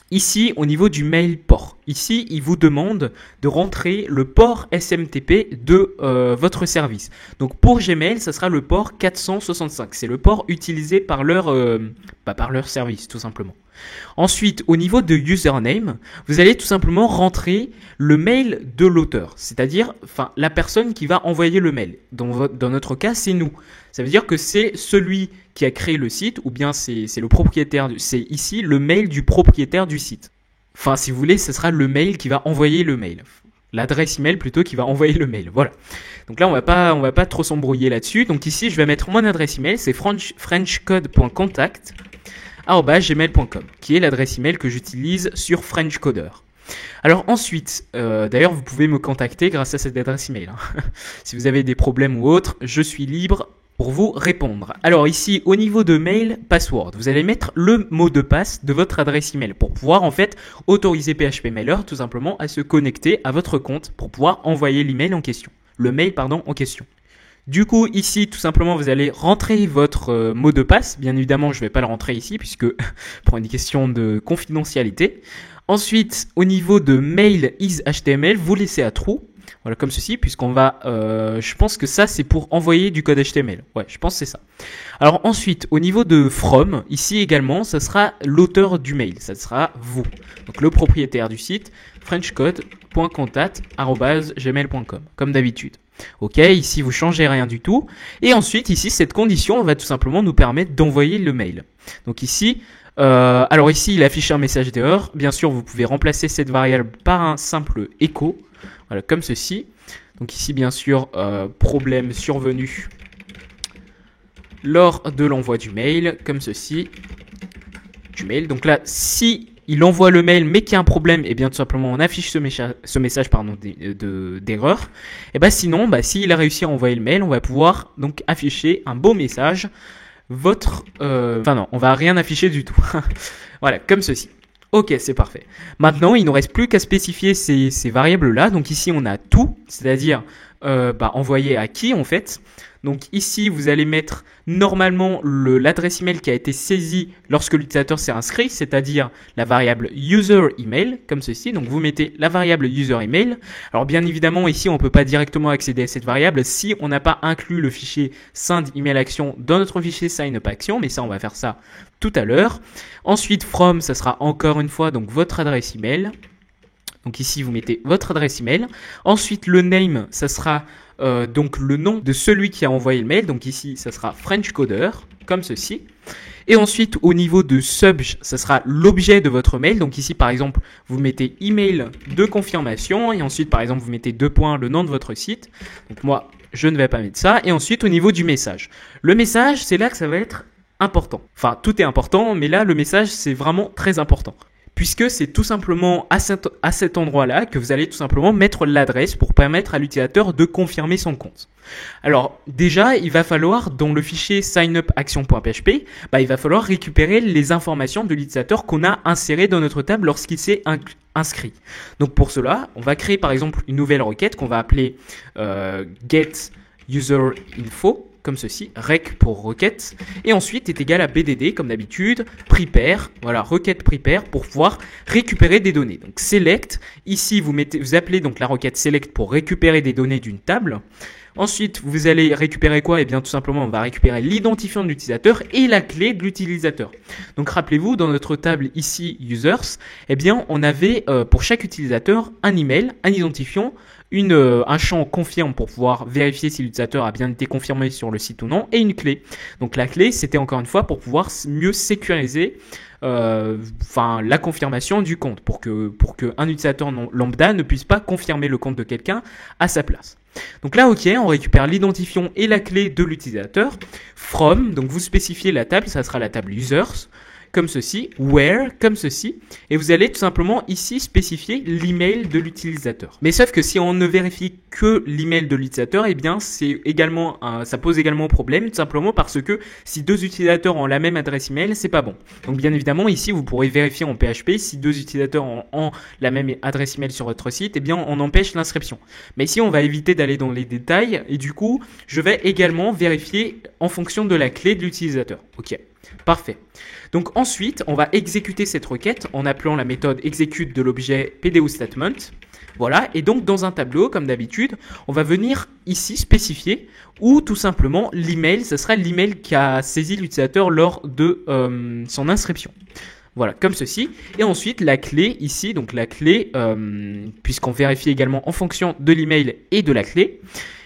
ici, au niveau du mail port, ici, il vous demande de rentrer le port SMTP de votre service. Donc pour Gmail, ça sera le port 465. C'est le port utilisé par leur service, tout simplement. Ensuite, au niveau de username, vous allez tout simplement rentrer le mail de l'auteur, c'est-à-dire la personne qui va envoyer le mail. Dans notre cas, c'est nous. Ça veut dire que c'est celui qui a créé le site, ou bien c'est le propriétaire, c'est ici le mail du propriétaire du site. Enfin, si vous voulez, ce sera le mail qui va envoyer le mail. L'adresse email plutôt qui va envoyer le mail. Voilà. Donc là, on va pas trop s'embrouiller là-dessus. Donc ici, je vais mettre mon adresse email, c'est frenchcode.contact@gmail.com, qui est l'adresse email que j'utilise sur FrenchCoder. Alors ensuite, d'ailleurs, vous pouvez me contacter grâce à cette adresse email. Si vous avez des problèmes ou autres, je suis libre pour vous répondre. Alors ici, au niveau de mail password, vous allez mettre le mot de passe de votre adresse email pour pouvoir en fait autoriser PHPMailer tout simplement à se connecter à votre compte pour pouvoir envoyer l'email en question. Le mail, en question. Du coup, ici, tout simplement, vous allez rentrer votre mot de passe. Bien évidemment, je ne vais pas le rentrer ici puisque pour une question de confidentialité. Ensuite, au niveau de mail is HTML, vous laissez à true. Voilà, comme ceci, puisqu'on va... je pense que ça, c'est pour envoyer du code HTML. Ouais, je pense que c'est ça. Alors ensuite, au niveau de from, ici également, ça sera l'auteur du mail. Ça sera vous. Donc le propriétaire du site, frenchcode.contact@gmail.com, comme d'habitude. Ok, ici vous changez rien du tout. Et ensuite, ici, cette condition va tout simplement nous permettre d'envoyer le mail. Donc ici... alors ici, il affiche un message d'erreur. Bien sûr, vous pouvez remplacer cette variable par un simple echo. Voilà, comme ceci. Donc ici, bien sûr, problème survenu lors de l'envoi du mail, comme ceci. Du mail. Donc là, si il envoie le mail, mais qu'il y a un problème, et bien tout simplement, on affiche ce message d'erreur. Et bien sinon, s'il a réussi à envoyer le mail, on va pouvoir donc afficher un beau message. On va rien afficher du tout. Voilà, comme ceci. Ok, c'est parfait. Maintenant, il ne nous reste plus qu'à spécifier ces variables-là. Donc ici, on a tout, c'est-à-dire envoyer à qui en fait. Donc ici, vous allez mettre normalement l'adresse email qui a été saisie lorsque l'utilisateur s'est inscrit, c'est-à-dire la variable user email, comme ceci. Donc vous mettez la variable user email. Alors bien évidemment, ici, on ne peut pas directement accéder à cette variable si on n'a pas inclus le fichier send email action dans notre fichier signup action, mais ça, on va faire ça tout à l'heure. Ensuite, from, ça sera encore une fois donc votre adresse email. Donc ici, vous mettez votre adresse email. Ensuite, le name, ça sera donc le nom de celui qui a envoyé le mail. Donc ici, ça sera FrenchCoder, comme ceci. Et ensuite, au niveau de subj, ça sera l'objet de votre mail. Donc ici, par exemple, vous mettez email de confirmation. Et ensuite, par exemple, vous mettez deux points, le nom de votre site. Donc moi, je ne vais pas mettre ça. Et ensuite, au niveau du message. Le message, c'est là que ça va être important. Enfin, tout est important, mais là, le message, c'est vraiment très important. Puisque c'est tout simplement à cet endroit-là que vous allez tout simplement mettre l'adresse pour permettre à l'utilisateur de confirmer son compte. Alors déjà, il va falloir, dans le fichier signup-action.php, il va falloir récupérer les informations de l'utilisateur qu'on a insérées dans notre table lorsqu'il s'est inscrit. Donc pour cela, on va créer par exemple une nouvelle requête qu'on va appeler getUserInfo. Comme ceci, rec pour requête, et ensuite est égal à bdd comme d'habitude, prepare, voilà, requête prepare pour pouvoir récupérer des données. Donc select, ici vous appelez donc la requête select pour récupérer des données d'une table. Ensuite, vous allez récupérer quoi? Eh bien, tout simplement, on va récupérer l'identifiant de l'utilisateur et la clé de l'utilisateur. Donc, rappelez-vous, dans notre table ici, users, eh bien, on avait pour chaque utilisateur un email, un identifiant, un champ confirme pour pouvoir vérifier si l'utilisateur a bien été confirmé sur le site ou non, et une clé. Donc la clé, c'était encore une fois pour pouvoir mieux sécuriser la confirmation du compte, pour que un utilisateur lambda ne puisse pas confirmer le compte de quelqu'un à sa place. Donc là, ok, on récupère l'identifiant et la clé de l'utilisateur. From, donc vous spécifiez la table, ça sera la table users, comme ceci, where, comme ceci, et vous allez tout simplement ici spécifier l'email de l'utilisateur. Mais sauf que si on ne vérifie que l'email de l'utilisateur, eh bien ça pose également problème, tout simplement parce que si deux utilisateurs ont la même adresse email, c'est pas bon. Donc bien évidemment ici vous pourrez vérifier en PHP si deux utilisateurs ont la même adresse email sur votre site, eh bien on empêche l'inscription. Mais ici on va éviter d'aller dans les détails et du coup je vais également vérifier en fonction de la clé de l'utilisateur. Ok, parfait. Donc ensuite, on va exécuter cette requête en appelant la méthode execute de l'objet PDOStatement. Voilà, et donc dans un tableau, comme d'habitude, on va venir ici spécifier ou tout simplement l'email, ce sera l'email qui a saisi l'utilisateur lors de son inscription. Voilà, comme ceci. Et ensuite, la clé ici, donc la clé, puisqu'on vérifie également en fonction de l'email et de la clé,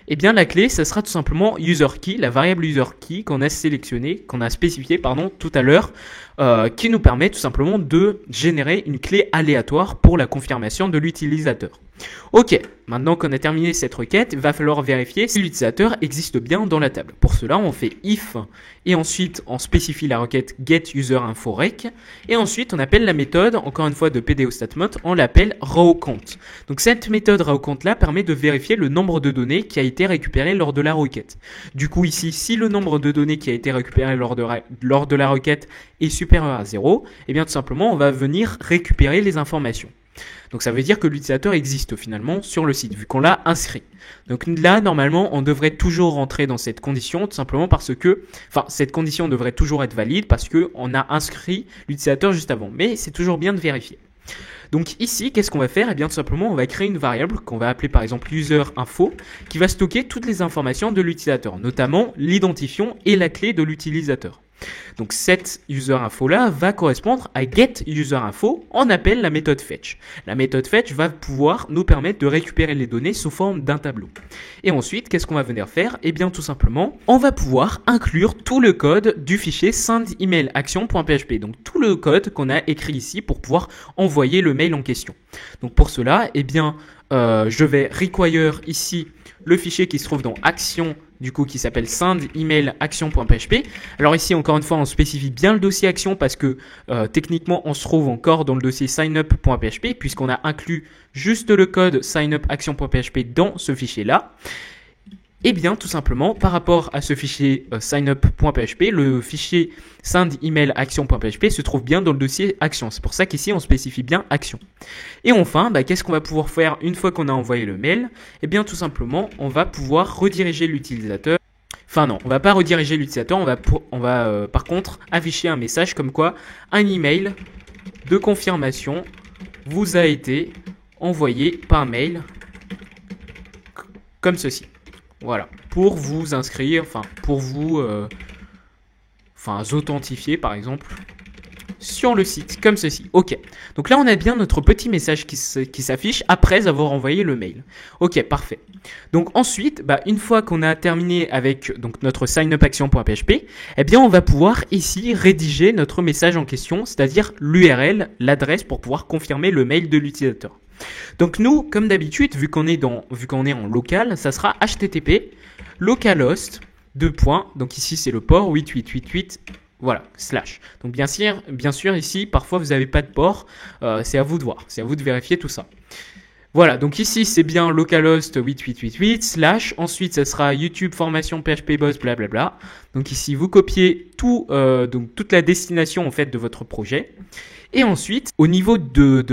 eh bien la clé, ça sera tout simplement userKey, la variable userKey qu'on a spécifiée tout à l'heure, qui nous permet tout simplement de générer une clé aléatoire pour la confirmation de l'utilisateur. Ok, maintenant qu'on a terminé cette requête, il va falloir vérifier si l'utilisateur existe bien dans la table. Pour cela, on fait if et ensuite on spécifie la requête getUserInfoRec et ensuite on appelle la méthode, encore une fois de PDOStatement, on l'appelle rowCount. Donc cette méthode rowCount là permet de vérifier le nombre de données qui a été récupéré lors de la requête. Du coup ici, si le nombre de données qui a été récupéré lors de la requête est supérieur à 0, eh bien tout simplement on va venir récupérer les informations. Donc ça veut dire que l'utilisateur existe finalement sur le site, vu qu'on l'a inscrit. Donc là, normalement, on devrait toujours rentrer dans cette condition, tout simplement parce que, cette condition devrait toujours être valide parce qu'on a inscrit l'utilisateur juste avant. Mais c'est toujours bien de vérifier. Donc ici, qu'est-ce qu'on va faire? Eh bien tout simplement, on va créer une variable qu'on va appeler par exemple userInfo, qui va stocker toutes les informations de l'utilisateur, notamment l'identifiant et la clé de l'utilisateur. Donc cette user-info là va correspondre à getUserInfo, on appelle la méthode fetch. La méthode fetch va pouvoir nous permettre de récupérer les données sous forme d'un tableau. Et ensuite, qu'est-ce qu'on va venir faire? Eh bien tout simplement, on va pouvoir inclure tout le code du fichier sendEmailAction.php. Donc tout le code qu'on a écrit ici pour pouvoir envoyer le mail en question. Donc pour cela, eh bien je vais require ici le fichier qui se trouve dans action, du coup qui s'appelle sendEmailAction.php. Alors ici encore une fois on spécifie bien le dossier action parce que techniquement on se trouve encore dans le dossier signup.php puisqu'on a inclus juste le code signupaction.php dans ce fichier là. Eh bien, tout simplement, par rapport à ce fichier signup.php, le fichier sendEmailAction.php se trouve bien dans le dossier action. C'est pour ça qu'ici, on spécifie bien action. Et enfin, qu'est-ce qu'on va pouvoir faire une fois qu'on a envoyé le mail? Eh bien, tout simplement, on va pouvoir rediriger l'utilisateur. Enfin non, on va pas rediriger l'utilisateur, on va par contre afficher un message comme quoi un email de confirmation vous a été envoyé par mail comme ceci. Voilà, pour vous inscrire, pour vous authentifier par exemple sur le site, comme ceci. Ok, donc là on a bien notre petit message qui s'affiche après avoir envoyé le mail. Ok, parfait. Donc ensuite, une fois qu'on a terminé avec notre signupaction.php, eh bien on va pouvoir ici rédiger notre message en question, c'est-à-dire l'URL, l'adresse pour pouvoir confirmer le mail de l'utilisateur. Donc nous, comme d'habitude, vu qu'on est en local, ça sera http localhost donc ici c'est le port 8888, voilà, /. Donc bien sûr ici, parfois vous n'avez pas de port, c'est à vous de voir, c'est à vous de vérifier tout ça. Voilà, donc ici c'est bien localhost 8888 /, ensuite ça sera YouTube formation PHP Boss blablabla. Donc ici vous copiez tout, donc toute la destination en fait de votre projet. Et ensuite, au niveau du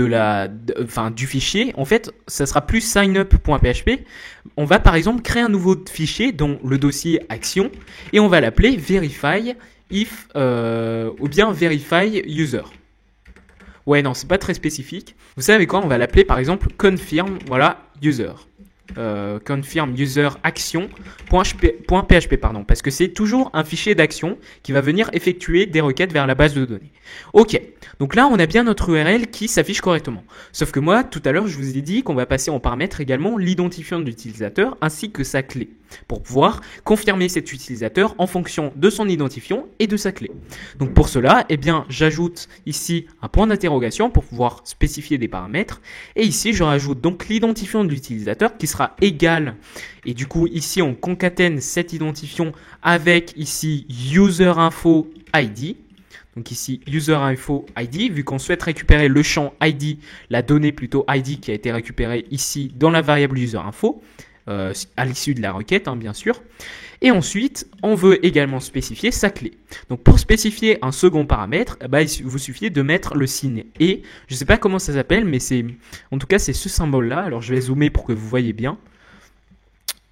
fichier, en fait, ça sera plus signup.php. On va par exemple créer un nouveau fichier dans le dossier action et on va l'appeler verify if ou bien verify user. Ouais, non, c'est pas très spécifique. Vous savez quoi? On va l'appeler par exemple confirm, voilà, user. confirm user action.php pardon, parce que c'est toujours un fichier d'action qui va venir effectuer des requêtes vers la base de données. Ok, donc là on a bien notre URL qui s'affiche correctement. Sauf que moi tout à l'heure je vous ai dit qu'on va passer en paramètre également l'identifiant de l'utilisateur ainsi que sa clé pour pouvoir confirmer cet utilisateur en fonction de son identifiant et de sa clé. Donc pour cela, eh bien, j'ajoute ici un point d'interrogation pour pouvoir spécifier des paramètres et ici je rajoute donc l'identifiant de l'utilisateur qui sera égal et du coup ici on concatène cet identifiant avec ici userinfo ID. Donc ici userinfo ID, vu qu'on souhaite récupérer le champ ID, la donnée plutôt ID qui a été récupérée ici dans la variable userinfo, à l'issue de la requête, hein, bien sûr. Et ensuite, on veut également spécifier sa clé. Donc pour spécifier un second paramètre, bah, il vous suffit de mettre le signe et. Je ne sais pas comment ça s'appelle, mais c'est, en tout cas, c'est ce symbole-là. Alors je vais zoomer pour que vous voyez bien.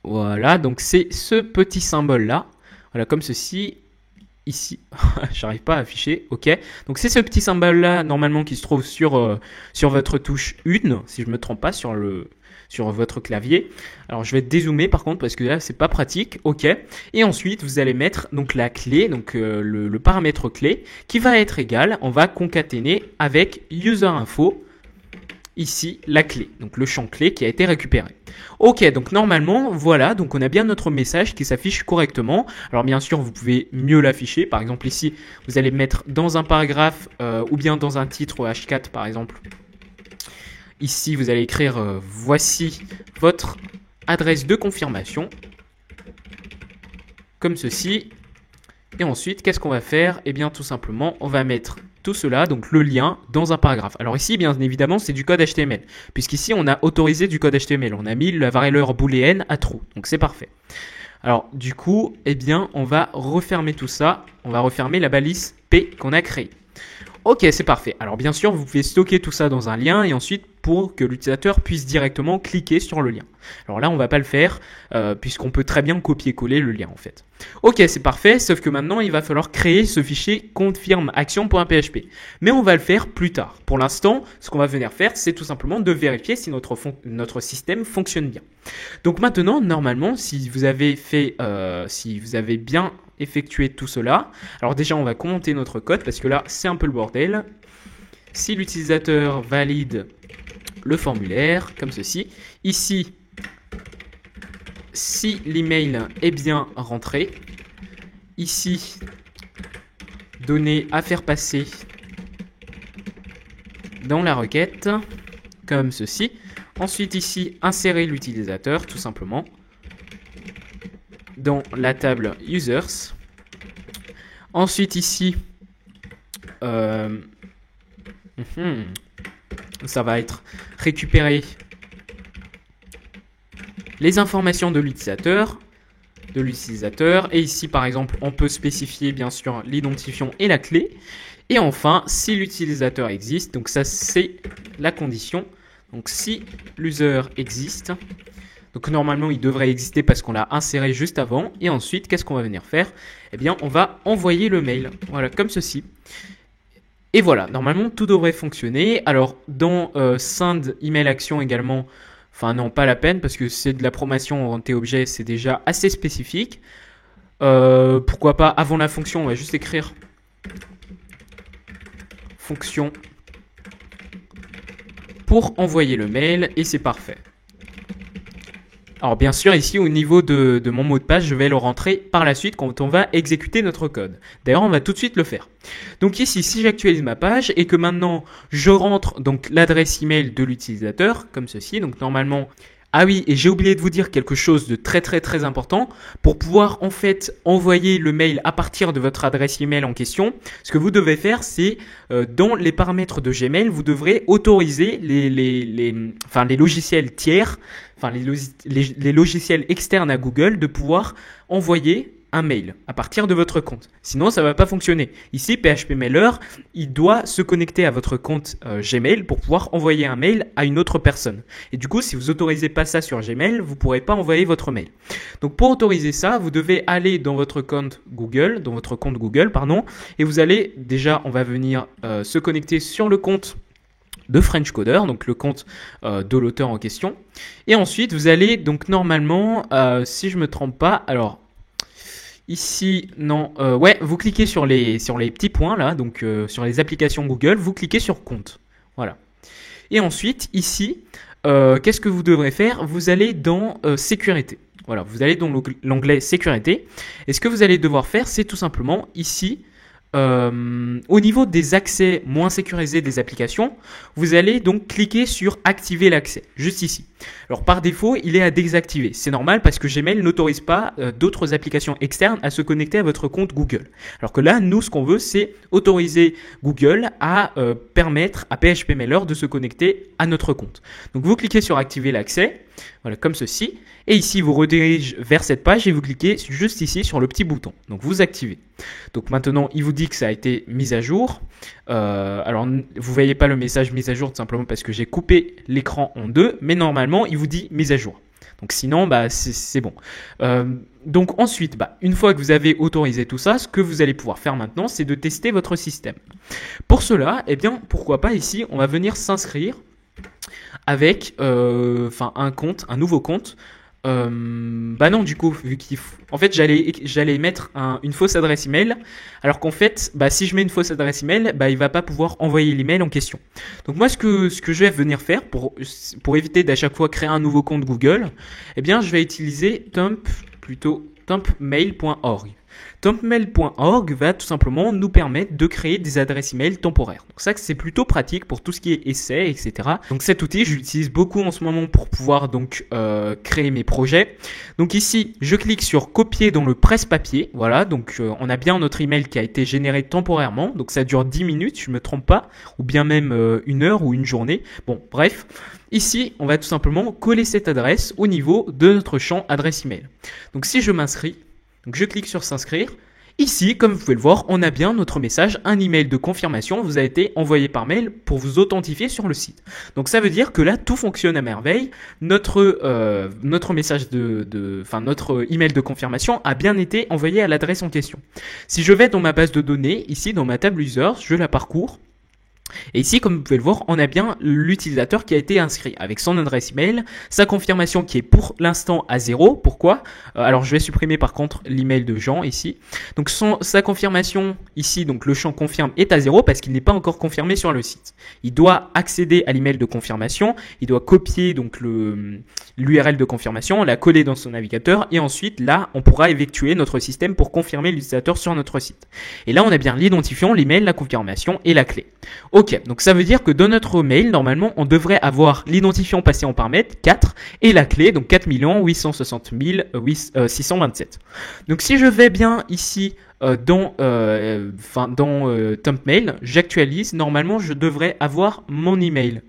Voilà, donc c'est ce petit symbole-là. Voilà, comme ceci. Ici, j'arrive pas à afficher, ok. Donc c'est ce petit symbole-là, normalement, qui se trouve sur votre touche 1, si je me trompe pas, sur votre clavier. Alors je vais dézoomer par contre parce que là c'est pas pratique, ok. Et ensuite vous allez mettre donc la clé, donc le paramètre clé qui va être égal, on va concaténer avec userinfo, ici la clé, donc le champ clé qui a été récupéré. Ok, donc normalement voilà, donc on a bien notre message qui s'affiche correctement. Alors bien sûr vous pouvez mieux l'afficher, par exemple ici vous allez mettre dans un paragraphe ou bien dans un titre H4 par exemple. Ici, vous allez écrire voici votre adresse de confirmation, comme ceci. Et ensuite, qu'est-ce qu'on va faire? Eh bien, tout simplement, on va mettre tout cela, donc le lien, dans un paragraphe. Alors ici, bien évidemment, c'est du code HTML, puisqu'ici, on a autorisé du code HTML. On a mis la valeur booléenne à true, donc c'est parfait. Alors, du coup, eh bien, on va refermer tout ça. On va refermer la balise P qu'on a créée. Ok, c'est parfait. Alors bien sûr, vous pouvez stocker tout ça dans un lien et ensuite pour que l'utilisateur puisse directement cliquer sur le lien. Alors là, on va pas le faire puisqu'on peut très bien copier-coller le lien en fait. Ok, c'est parfait, sauf que maintenant, il va falloir créer ce fichier confirm-action.php. Mais on va le faire plus tard. Pour l'instant, ce qu'on va venir faire, c'est tout simplement de vérifier si notre système fonctionne bien. Donc maintenant, normalement, si vous avez bien effectuer tout cela. Alors déjà, on va commenter notre code parce que là, c'est un peu le bordel. Si l'utilisateur valide le formulaire, comme ceci. Ici, si l'email est bien rentré. Ici, données à faire passer dans la requête, comme ceci. Ensuite, ici, insérer l'utilisateur, tout simplement, dans la table users. Ensuite ici, ça va être récupérer les informations de l'utilisateur. Et ici par exemple, on peut spécifier bien sûr l'identifiant et la clé. Et enfin, si l'utilisateur existe, donc ça c'est la condition. Donc si l'user existe, donc normalement, il devrait exister parce qu'on l'a inséré juste avant. Et ensuite, qu'est-ce qu'on va venir faire? Eh bien, on va envoyer le mail. Voilà, comme ceci. Et voilà, normalement, tout devrait fonctionner. Alors, dans send email action également, enfin non, pas la peine parce que c'est de la promotion orientée objet, c'est déjà assez spécifique. Pourquoi pas, avant la fonction, on va juste écrire fonction pour envoyer le mail et c'est parfait. Alors bien sûr, ici au niveau de mon mot de passe, je vais le rentrer par la suite quand on va exécuter notre code. D'ailleurs, on va tout de suite le faire. Donc ici, si j'actualise ma page et que maintenant je rentre donc l'adresse email de l'utilisateur, comme ceci, donc normalement... Ah oui, et j'ai oublié de vous dire quelque chose de très important. Pour pouvoir en fait envoyer le mail à partir de votre adresse email en question, ce que vous devez faire, c'est dans les paramètres de Gmail, vous devrez autoriser les logiciels tiers, enfin les logiciels externes à Google de pouvoir envoyer un mail à partir de votre compte. Sinon, ça ne va pas fonctionner. Ici, PHP Mailer, il doit se connecter à votre compte Gmail pour pouvoir envoyer un mail à une autre personne. Et du coup, si vous autorisez pas ça sur Gmail, vous ne pourrez pas envoyer votre mail. Donc, pour autoriser ça, vous devez aller dans votre compte Google, et vous allez, déjà, on va venir se connecter sur le compte de French Coder, donc le compte de l'auteur en question. Et ensuite, vous allez donc normalement, si je me trompe pas, alors ici, non, ouais, vous cliquez sur les petits points là, donc sur les applications Google, vous cliquez sur compte. Voilà. Et ensuite, ici, qu'est-ce que vous devrez faire? Vous allez dans sécurité. Voilà, vous allez dans l'onglet sécurité. Et ce que vous allez devoir faire, c'est tout simplement ici, au niveau des accès moins sécurisés des applications, vous allez donc cliquer sur activer l'accès, juste ici. Alors par défaut, il est à désactiver. C'est normal parce que Gmail n'autorise pas d'autres applications externes à se connecter à votre compte Google. Alors que là, nous, ce qu'on veut, c'est autoriser Google à permettre à PHPMailer de se connecter à notre compte. Donc vous cliquez sur activer l'accès, voilà, comme ceci. Et ici, vous redirige vers cette page et vous cliquez juste ici sur le petit bouton. Donc vous activez. Donc maintenant, il vous dit que ça a été mis à jour. Alors, vous voyez pas le message mise à jour tout simplement parce que j'ai coupé l'écran en deux. Mais normalement, il vous dit mise à jour. Donc sinon, bah, c'est bon. Donc ensuite, bah, une fois que vous avez autorisé tout ça, ce que vous allez pouvoir faire maintenant, c'est de tester votre système. Pour cela, eh bien, pourquoi pas ici, on va venir s'inscrire avec un nouveau compte. Bah non, du coup, vu en fait, j'allais mettre une fausse adresse email, alors qu'en fait, bah, si je mets une fausse adresse email, bah, il va pas pouvoir envoyer l'email en question. Donc moi, ce que je vais venir faire pour éviter d'à chaque fois créer un nouveau compte Google, eh bien, je vais utiliser thumbmail.org. Thumbmail.org va tout simplement nous permettre de créer des adresses email temporaires. Donc ça, c'est plutôt pratique pour tout ce qui est essai, etc. Donc cet outil, je l'utilise beaucoup en ce moment pour pouvoir donc créer mes projets. Donc ici, je clique sur copier dans le presse-papier. Voilà, donc on a bien notre email qui a été généré temporairement. Donc ça dure 10 minutes, je me trompe pas, ou bien même 1 heure ou une journée. Bon, bref. Ici, on va tout simplement coller cette adresse au niveau de notre champ adresse email. Donc si je m'inscris, donc je clique sur s'inscrire. Ici, comme vous pouvez le voir, on a bien notre message, un email de confirmation vous a été envoyé par mail pour vous authentifier sur le site. Donc ça veut dire que là, tout fonctionne à merveille. Notre message notre email de confirmation a bien été envoyé à l'adresse en question. Si je vais dans ma base de données, ici dans ma table users, je la parcours. Et ici, comme vous pouvez le voir, on a bien l'utilisateur qui a été inscrit avec son adresse email, sa confirmation qui est pour l'instant à 0. Pourquoi? Alors, je vais supprimer par contre l'email de Jean ici. Donc, sa confirmation ici, donc le champ confirme est à 0 parce qu'il n'est pas encore confirmé sur le site. Il doit accéder à l'email de confirmation, il doit copier donc l'URL de confirmation, la coller dans son navigateur et ensuite là, on pourra effectuer notre système pour confirmer l'utilisateur sur notre site. Et là, on a bien l'identifiant, l'email, la confirmation et la clé. Ok, donc ça veut dire que dans notre mail, normalement, on devrait avoir l'identifiant passé en paramètre 4 et la clé, donc 4 860 627. Donc si je vais bien ici dans Thumbmail, j'actualise, normalement je devrais avoir mon mail.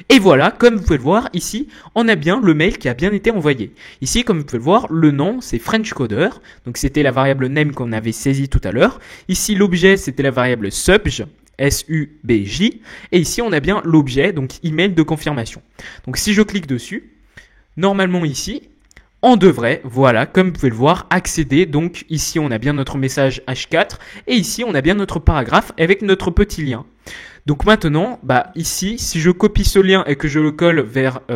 Et voilà, comme vous pouvez le voir, ici, on a bien le mail qui a bien été envoyé. Ici, comme vous pouvez le voir, le nom, c'est French Coder, donc c'était la variable name qu'on avait saisie tout à l'heure. Ici, l'objet, c'était la variable subj. SUBJ, et ici on a bien l'objet, donc email de confirmation. Donc si je clique dessus, normalement ici, on devrait, voilà, comme vous pouvez le voir, accéder. Donc ici on a bien notre message H4, et ici on a bien notre paragraphe avec notre petit lien. Donc maintenant, bah ici, si je copie ce lien et que je le colle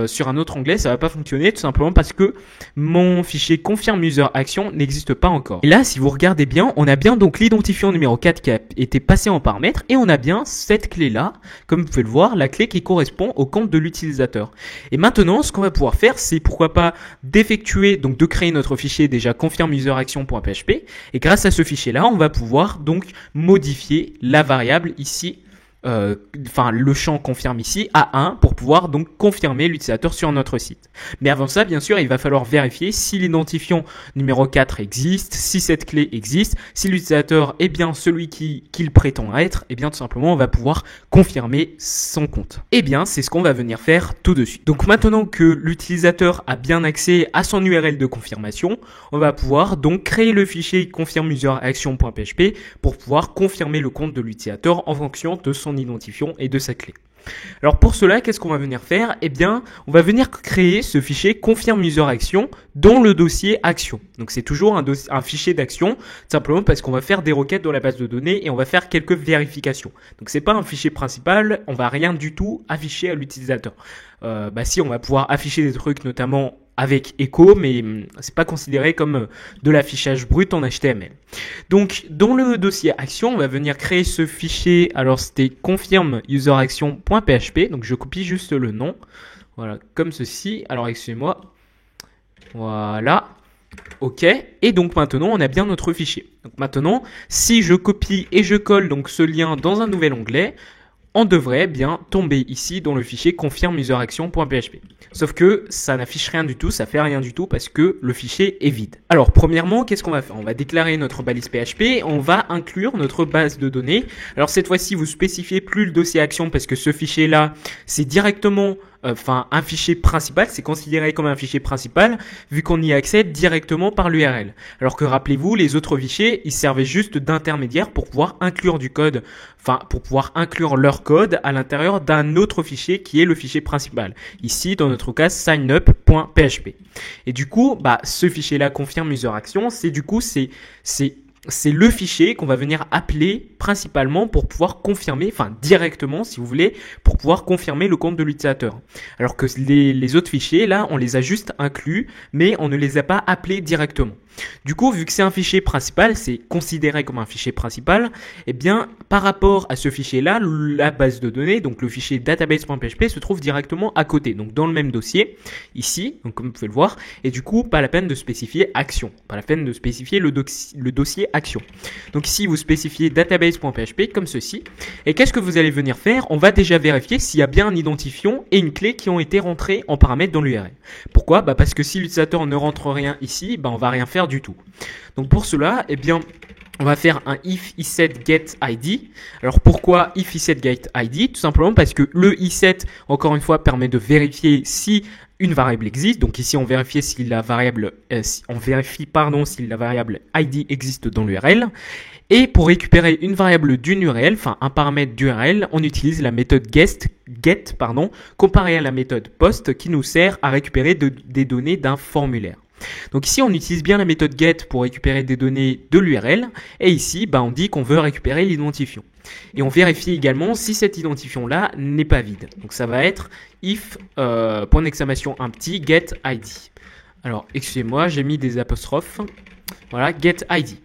sur un autre onglet, ça va pas fonctionner tout simplement parce que mon fichier confirm user action n'existe pas encore. Et là, si vous regardez bien, on a bien donc l'identifiant numéro 4 qui a été passé en paramètre et on a bien cette clé-là, comme vous pouvez le voir, la clé qui correspond au compte de l'utilisateur. Et maintenant, ce qu'on va pouvoir faire, c'est pourquoi pas d'effectuer, donc de créer notre fichier déjà confirm user action.php et grâce à ce fichier-là, on va pouvoir donc modifier la variable ici. Le champ confirme ici à 1 pour pouvoir donc confirmer l'utilisateur sur notre site. Mais avant ça, bien sûr, il va falloir vérifier si l'identifiant numéro 4 existe, si cette clé existe, si l'utilisateur est bien celui qu'il prétend être, et bien tout simplement on va pouvoir confirmer son compte. Et bien c'est ce qu'on va venir faire tout de suite. Donc maintenant que l'utilisateur a bien accès à son URL de confirmation, on va pouvoir donc créer le fichier confirm user action.php pour pouvoir confirmer le compte de l'utilisateur en fonction de son son identifiant et de sa clé. Alors pour cela, qu'est-ce qu'on va venir faire? Eh bien, on va venir créer ce fichier confirm user action dans le dossier action. Donc c'est toujours un fichier d'action, simplement parce qu'on va faire des requêtes dans la base de données et on va faire quelques vérifications. Donc c'est pas un fichier principal, on va rien du tout afficher à l'utilisateur. Si, on va pouvoir afficher des trucs notamment avec echo, mais c'est pas considéré comme de l'affichage brut en HTML. Donc, dans le dossier action, on va venir créer ce fichier. Alors, c'était confirm user action.php. Donc, je copie juste le nom. Voilà, comme ceci. Alors, excusez-moi. Voilà. OK. Et donc, maintenant, on a bien notre fichier. Donc, maintenant, si je copie et je colle donc ce lien dans un nouvel onglet, on devrait bien tomber ici dans le fichier confirm user action.php. Sauf que ça n'affiche rien du tout, ça fait rien du tout parce que le fichier est vide. Alors premièrement, qu'est-ce qu'on va faire? On va déclarer notre balise PHP, on va inclure notre base de données. Alors cette fois-ci, vous spécifiez plus le dossier action parce que ce fichier-là, c'est directement un fichier principal, c'est considéré comme un fichier principal vu qu'on y accède directement par l'URL. Alors que rappelez-vous, les autres fichiers, ils servaient juste d'intermédiaire pour pouvoir inclure du code, pour pouvoir inclure leur code à l'intérieur d'un autre fichier qui est le fichier principal. Ici, dans notre cas, signup.php. Et du coup, ce fichier-là confirme user action, c'est le fichier qu'on va venir appeler principalement pour pouvoir confirmer, directement si vous voulez, pour pouvoir confirmer le compte de l'utilisateur. Alors que les autres fichiers, là, on les a juste inclus, mais on ne les a pas appelés directement. Du coup, vu que c'est un fichier principal, c'est considéré comme un fichier principal, eh bien, par rapport à ce fichier-là, la base de données, donc le fichier database.php se trouve directement à côté, donc dans le même dossier, ici, donc comme vous pouvez le voir, et du coup, pas la peine de spécifier action, pas la peine de spécifier le dossier action. Donc ici, vous spécifiez database.php comme ceci, et qu'est-ce que vous allez venir faire? On va déjà vérifier s'il y a bien un identifiant et une clé qui ont été rentrés en paramètre dans l'URL. Pourquoi? Parce que si l'utilisateur ne rentre rien ici, on va rien faire du tout. Donc pour cela, eh bien, on va faire un if iset get id. Alors pourquoi if iset get id? Tout simplement parce que le iset, encore une fois, permet de vérifier si une variable existe. Donc ici, on vérifie si la variable, si la variable id existe dans l'URL. Et pour récupérer une variable d'une URL, un paramètre d'URL, on utilise la méthode get, comparée à la méthode post qui nous sert à récupérer des données d'un formulaire. Donc ici, on utilise bien la méthode get pour récupérer des données de l'URL. Et ici, on dit qu'on veut récupérer l'identifiant. Et on vérifie également si cet identifiant-là n'est pas vide. Donc ça va être if, empty, get id. Alors, excusez-moi, j'ai mis des apostrophes. Voilà, get id.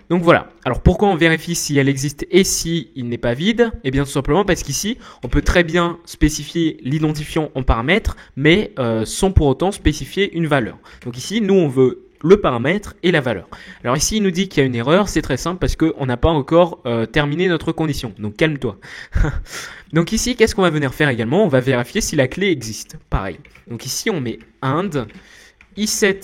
Donc voilà. Alors pourquoi on vérifie si elle existe et si il n'est pas vide? Eh bien tout simplement parce qu'ici, on peut très bien spécifier l'identifiant en paramètre, mais sans pour autant spécifier une valeur. Donc ici, nous on veut le paramètre et la valeur. Alors ici, il nous dit qu'il y a une erreur, c'est très simple parce qu'on n'a pas encore terminé notre condition. Donc calme-toi. Donc ici, qu'est-ce qu'on va venir faire également? On va vérifier si la clé existe. Pareil. Donc ici, on met and iset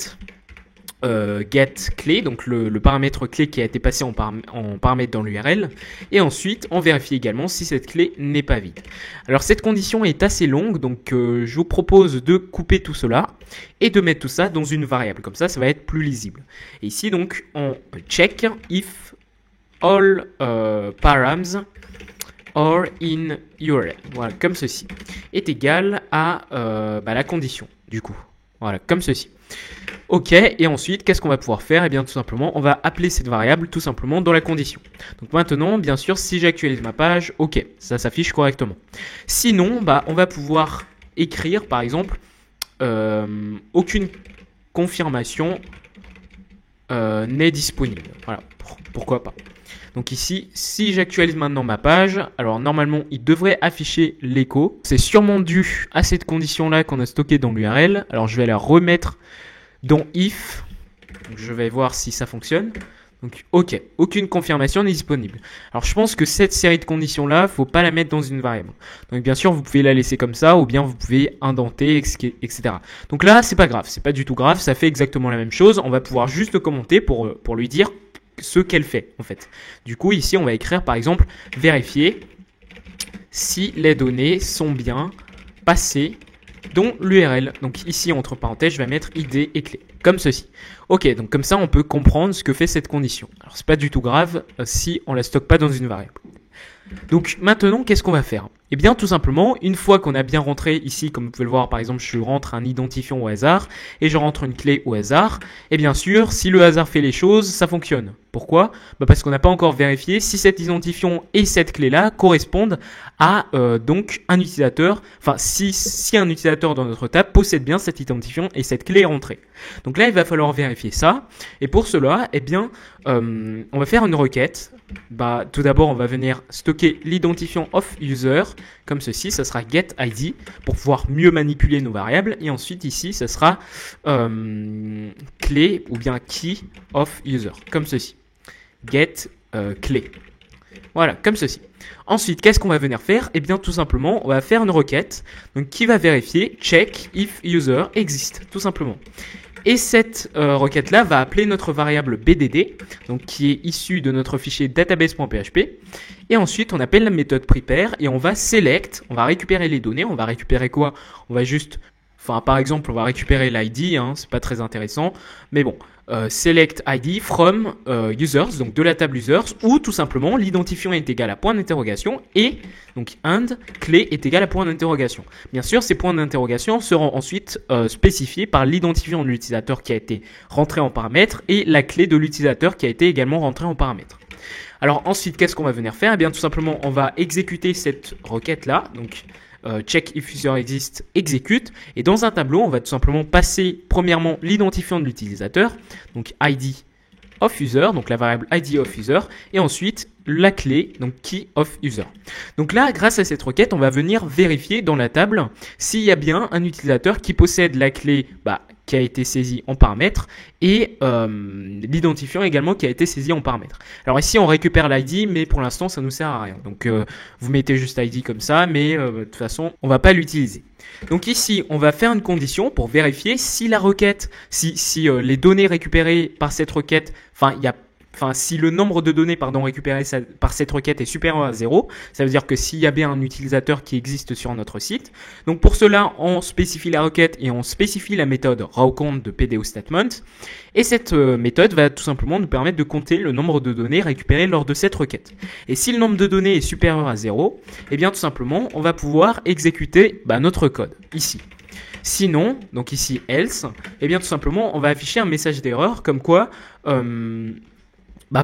get clé, donc le paramètre clé qui a été passé en paramètre dans l'URL, et ensuite on vérifie également si cette clé n'est pas vide. Alors cette condition est assez longue, donc je vous propose de couper tout cela et de mettre tout ça dans une variable, comme ça va être plus lisible. Et ici donc on check if all params or in URL, voilà, comme ceci, est égal à la condition du coup, voilà, comme ceci. Ok, et ensuite, qu'est-ce qu'on va pouvoir faire? Eh bien, tout simplement, on va appeler cette variable tout simplement dans la condition. Donc maintenant, bien sûr, si j'actualise ma page, ok, ça s'affiche correctement. Sinon, on va pouvoir écrire, par exemple, aucune confirmation n'est disponible. Voilà, pourquoi pas. Donc ici, si j'actualise maintenant ma page, alors normalement, il devrait afficher l'écho. C'est sûrement dû à cette condition-là qu'on a stockée dans l'URL. Alors je vais la remettre dans if. Donc, je vais voir si ça fonctionne. Donc ok, aucune confirmation n'est disponible. Alors je pense que cette série de conditions-là, faut pas la mettre dans une variable. Donc bien sûr, vous pouvez la laisser comme ça, ou bien vous pouvez indenter, etc. Donc là, c'est pas grave, c'est pas du tout grave, ça fait exactement la même chose. On va pouvoir juste le commenter pour lui dire ce qu'elle fait en fait. Du coup ici on va écrire par exemple vérifier si les données sont bien passées dans l'URL. Donc ici entre parenthèses je vais mettre id et clé comme ceci. Ok, donc comme ça on peut comprendre ce que fait cette condition. Alors c'est pas du tout grave si on la stocke pas dans une variable. Donc maintenant, qu'est-ce qu'on va faire? Eh bien, tout simplement, une fois qu'on a bien rentré ici, comme vous pouvez le voir, par exemple, je rentre un identifiant au hasard et je rentre une clé au hasard. Et bien sûr, si le hasard fait les choses, ça fonctionne. Pourquoi? Parce qu'on n'a pas encore vérifié si cet identifiant et cette clé-là correspondent à donc un utilisateur. Enfin, si un utilisateur dans notre table possède bien cet identifiant et cette clé est rentrée. Donc là, il va falloir vérifier ça. Et pour cela, eh bien, on va faire une requête. Tout d'abord, on va venir stocker l'identifiant of user comme ceci. Ça sera getID pour pouvoir mieux manipuler nos variables. Et ensuite, ici, ça sera clé ou bien key of user comme ceci. Get clé. Voilà, comme ceci. Ensuite, qu'est-ce qu'on va venir faire? Eh bien, tout simplement, on va faire une requête donc, qui va vérifier check if user existe, tout simplement. Et cette requête-là va appeler notre variable BDD, donc qui est issue de notre fichier database.php. Et ensuite, on appelle la méthode prepare et on va select, on va récupérer les données. On va récupérer quoi? On va juste, par exemple, on va récupérer l'ID, c'est pas très intéressant. Mais bon, select ID from users, donc de la table users, ou tout simplement l'identifiant est égal à point d'interrogation et donc and clé est égal à point d'interrogation. Bien sûr, ces points d'interrogation seront ensuite spécifiés par l'identifiant de l'utilisateur qui a été rentré en paramètre et la clé de l'utilisateur qui a été également rentrée en paramètre. Alors ensuite, qu'est-ce qu'on va venir faire? Eh bien, tout simplement, on va exécuter cette requête-là, donc check if user exist, exécute. Et dans un tableau, on va tout simplement passer premièrement l'identifiant de l'utilisateur, donc ID of user, donc la variable ID of user, et ensuite la clé, donc key of user. Donc là, grâce à cette requête, on va venir vérifier dans la table s'il y a bien un utilisateur qui possède la clé qui a été saisie en paramètre et l'identifiant également qui a été saisi en paramètre. Alors ici, on récupère l'ID, mais pour l'instant, ça nous sert à rien. Donc vous mettez juste ID comme ça, mais de toute façon, on va pas l'utiliser. Donc ici, on va faire une condition pour vérifier si la requête, si les données récupérées par cette requête, si le nombre de données récupérées par cette requête est supérieur à 0, ça veut dire que s'il y a bien un utilisateur qui existe sur notre site. Donc pour cela, on spécifie la requête et on spécifie la méthode rawcount de PDO statement. Et cette méthode va tout simplement nous permettre de compter le nombre de données récupérées lors de cette requête. Et si le nombre de données est supérieur à 0, eh bien tout simplement, on va pouvoir exécuter notre code ici. Sinon, donc ici else, eh bien tout simplement, on va afficher un message d'erreur comme quoi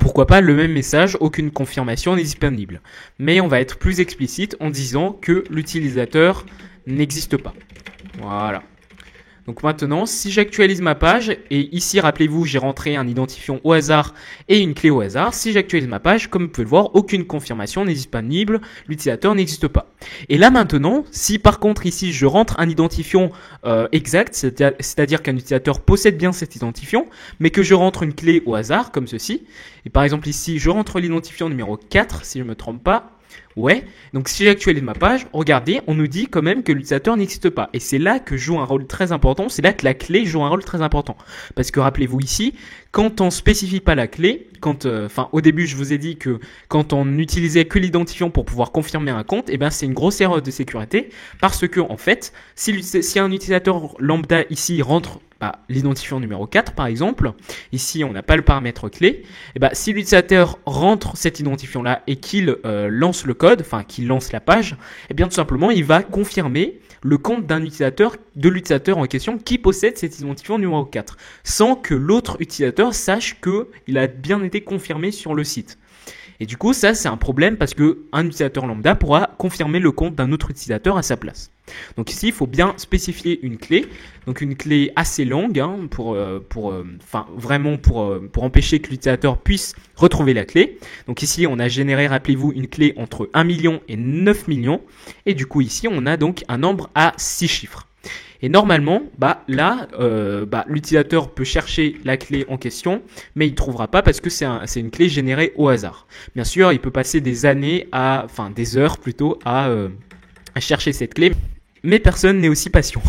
pourquoi pas le même message, aucune confirmation n'est disponible. Mais on va être plus explicite en disant que l'utilisateur n'existe pas. Voilà. Donc maintenant, si j'actualise ma page, et ici, rappelez-vous, j'ai rentré un identifiant au hasard et une clé au hasard. Si j'actualise ma page, comme vous pouvez le voir, aucune confirmation n'est disponible, l'utilisateur n'existe pas. Et là maintenant, si par contre ici, je rentre un identifiant exact, c'est-à-dire qu'un utilisateur possède bien cet identifiant, mais que je rentre une clé au hasard, comme ceci, et par exemple ici, je rentre l'identifiant numéro 4, si je ne me trompe pas. Ouais, donc si j'actualise ma page, regardez, on nous dit quand même que l'utilisateur n'existe pas. Et c'est là que joue un rôle très important, c'est là que la clé joue un rôle très important. Parce que rappelez-vous ici, quand on spécifie pas la clé, au début je vous ai dit que quand on n'utilisait que l'identifiant pour pouvoir confirmer un compte, c'est une grosse erreur de sécurité. Parce que en fait, si un utilisateur lambda ici rentre l'identifiant numéro 4 par exemple, ici on n'a pas le paramètre clé, si l'utilisateur rentre cet identifiant là et qu'il lance le code, qu'il lance la page, tout simplement il va confirmer le compte de l'utilisateur en question qui possède cet identifiant numéro 4 sans que l'autre utilisateur sache qu'il a bien été confirmé sur le site. Et du coup, ça, c'est un problème parce que un utilisateur lambda pourra confirmer le compte d'un autre utilisateur à sa place. Donc ici, il faut bien spécifier une clé. Donc une clé assez longue pour empêcher que l'utilisateur puisse retrouver la clé. Donc ici, on a généré, rappelez-vous, une clé entre 1 million et 9 millions. Et du coup, ici, on a donc un nombre à 6 chiffres. Et normalement, l'utilisateur peut chercher la clé en question, mais il ne trouvera pas parce que c'est une clé générée au hasard. Bien sûr, il peut passer des des heures plutôt à chercher cette clé. Mais personne n'est aussi patient.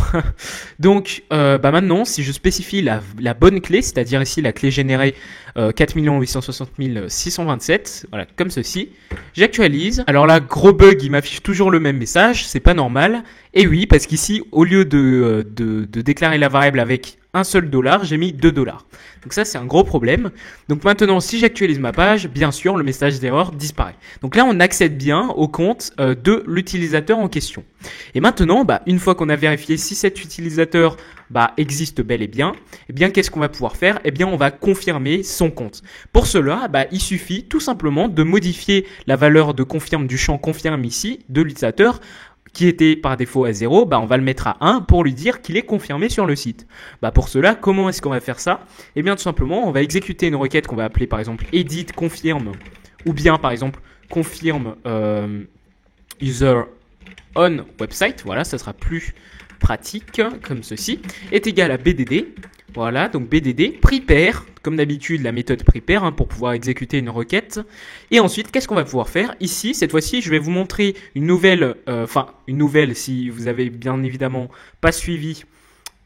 Donc maintenant, si je spécifie la bonne clé, c'est-à-dire ici la clé générée 4 860 627, voilà, comme ceci, j'actualise. Alors là, gros bug, il m'affiche toujours le même message, c'est pas normal. Et oui, parce qu'ici, au lieu de déclarer la variable avec un seul dollar, j'ai mis 2 dollars. Donc ça, c'est un gros problème. Donc maintenant, si j'actualise ma page, bien sûr, le message d'erreur disparaît. Donc là, on accède bien au compte de l'utilisateur en question. Et maintenant, une fois qu'on a vérifié si cet utilisateur existe bel et bien, qu'est-ce qu'on va pouvoir faire? On va confirmer son compte. Pour cela, il suffit tout simplement de modifier la valeur de confirme du champ confirme ici de l'utilisateur qui était par défaut à 0, on va le mettre à 1 pour lui dire qu'il est confirmé sur le site. Pour cela, comment est-ce qu'on va faire ça? Tout simplement, on va exécuter une requête qu'on va appeler par exemple edit confirm ou bien par exemple confirm user on website. Voilà, ça sera plus pratique comme ceci. Est égal à BDD. Voilà, donc BDD, prepare, comme d'habitude la méthode prepare pour pouvoir exécuter une requête. Et ensuite, qu'est-ce qu'on va pouvoir faire? Ici, cette fois-ci, je vais vous montrer une nouvelle si vous avez bien évidemment pas suivi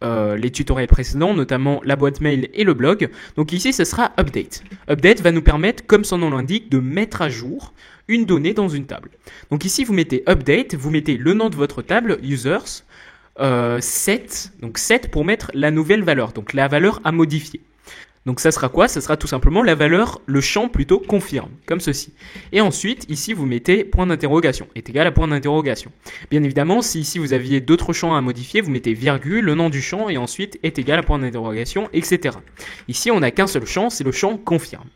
les tutoriels précédents, notamment la boîte mail et le blog. Donc ici, ce sera update. Update va nous permettre, comme son nom l'indique, de mettre à jour une donnée dans une table. Donc ici, vous mettez update, vous mettez le nom de votre table, users, set, donc set pour mettre la nouvelle valeur, donc la valeur à modifier. Donc ça sera quoi? Ça sera tout simplement la valeur, le champ plutôt confirme, comme ceci. Et ensuite, ici, vous mettez point d'interrogation, est égal à point d'interrogation. Bien évidemment, si ici vous aviez d'autres champs à modifier, vous mettez virgule, le nom du champ, et ensuite est égal à point d'interrogation, etc. Ici, on n'a qu'un seul champ, c'est le champ confirme.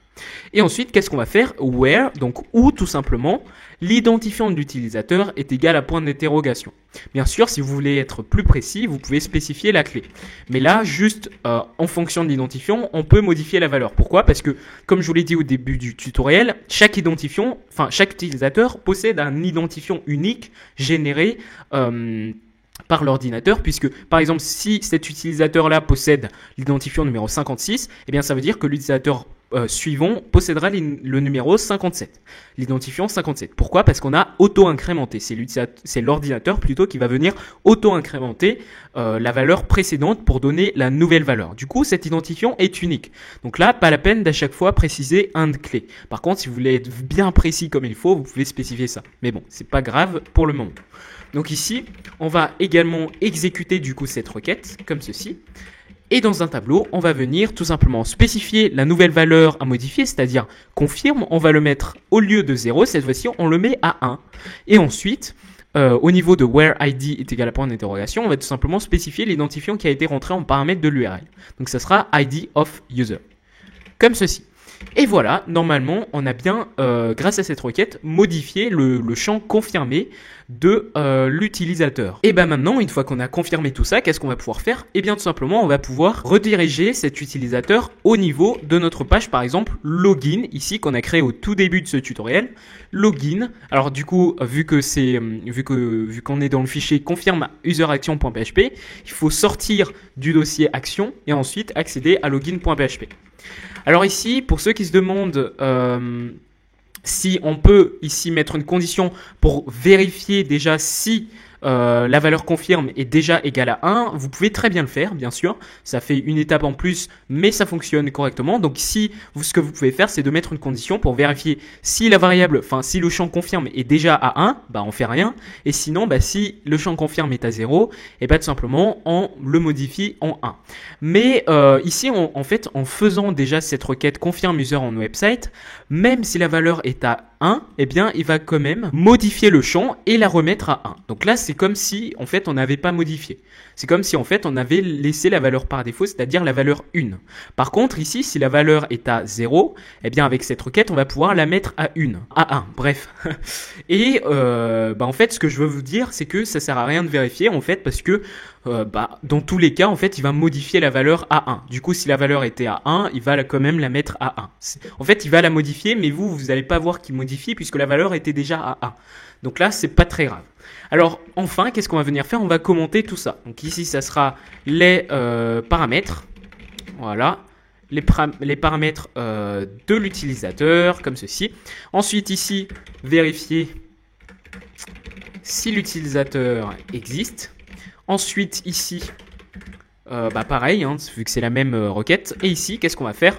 Et ensuite, qu'est-ce qu'on va faire? Where, donc où tout simplement, l'identifiant de l'utilisateur est égal à point d'interrogation. Bien sûr, si vous voulez être plus précis, vous pouvez spécifier la clé. Mais là, juste en fonction de l'identifiant, on peut modifier la valeur. Pourquoi? Parce que, comme je vous l'ai dit au début du tutoriel, chaque utilisateur possède un identifiant unique généré par l'ordinateur, puisque par exemple si cet utilisateur-là possède l'identifiant numéro 56, ça veut dire que l'utilisateur suivant possédera le numéro 57, l'identifiant 57. Pourquoi? Parce qu'on a auto-incrémenté. C'est l'ordinateur plutôt qui va venir auto-incrémenter la valeur précédente pour donner la nouvelle valeur. Du coup, cet identifiant est unique. Donc là, pas la peine d'à chaque fois préciser un de clé. Par contre, si vous voulez être bien précis comme il faut, vous pouvez spécifier ça. Mais bon, c'est pas grave pour le moment. Donc ici, on va également exécuter du coup cette requête comme ceci. Et dans un tableau, on va venir tout simplement spécifier la nouvelle valeur à modifier, c'est-à-dire confirme, on va le mettre au lieu de 0, cette fois-ci on le met à 1. Et ensuite, au niveau de where id est égal à point d'interrogation, on va tout simplement spécifier l'identifiant qui a été rentré en paramètre de l'URL. Donc ça sera id of user, comme ceci. Et voilà, normalement, on a bien, grâce à cette requête, modifié le champ confirmé de l'utilisateur. Et maintenant, une fois qu'on a confirmé tout ça, qu'est-ce qu'on va pouvoir faire? Tout simplement, on va pouvoir rediriger cet utilisateur au niveau de notre page, par exemple, login, ici, qu'on a créé au tout début de ce tutoriel. Login. Alors du coup, vu qu'on est dans le fichier confirme useraction.php, il faut sortir du dossier action et ensuite accéder à login.php. Alors ici, pour ceux qui se demandent si on peut ici mettre une condition pour vérifier déjà si la valeur confirme est déjà égale à 1, vous pouvez très bien le faire, bien sûr. Ça fait une étape en plus, mais ça fonctionne correctement. Donc ici, ce que vous pouvez faire, c'est de mettre une condition pour vérifier si la variable, si le champ confirme est déjà à 1, on fait rien. Et sinon, si le champ confirme est à 0, et tout simplement, on le modifie en 1. Mais ici, en fait, en faisant déjà cette requête confirme user on website, même si la valeur est à 1, il va quand même modifier le champ et la remettre à 1. Donc là, c'est comme si, en fait, on n'avait pas modifié. C'est comme si, en fait, on avait laissé la valeur par défaut, c'est-à-dire la valeur 1. Par contre, ici, si la valeur est à 0, avec cette requête, on va pouvoir la mettre à 1. À 1, bref. Et, en fait, ce que je veux vous dire, c'est que ça sert à rien de vérifier, en fait, parce que dans tous les cas, en fait, il va modifier la valeur à 1. Du coup, si la valeur était à 1, il va quand même la mettre à 1. En fait, il va la modifier, mais vous n'allez pas voir qu'il modifie puisque la valeur était déjà à 1. Donc là, c'est pas très grave. Alors, enfin, qu'est-ce qu'on va venir faire? On va commenter tout ça. Donc ici, ça sera les paramètres. Voilà. Les paramètres de l'utilisateur, comme ceci. Ensuite, ici, vérifier si l'utilisateur existe. Ensuite, ici, pareil, vu que c'est la même requête. Et ici, qu'est-ce qu'on va faire?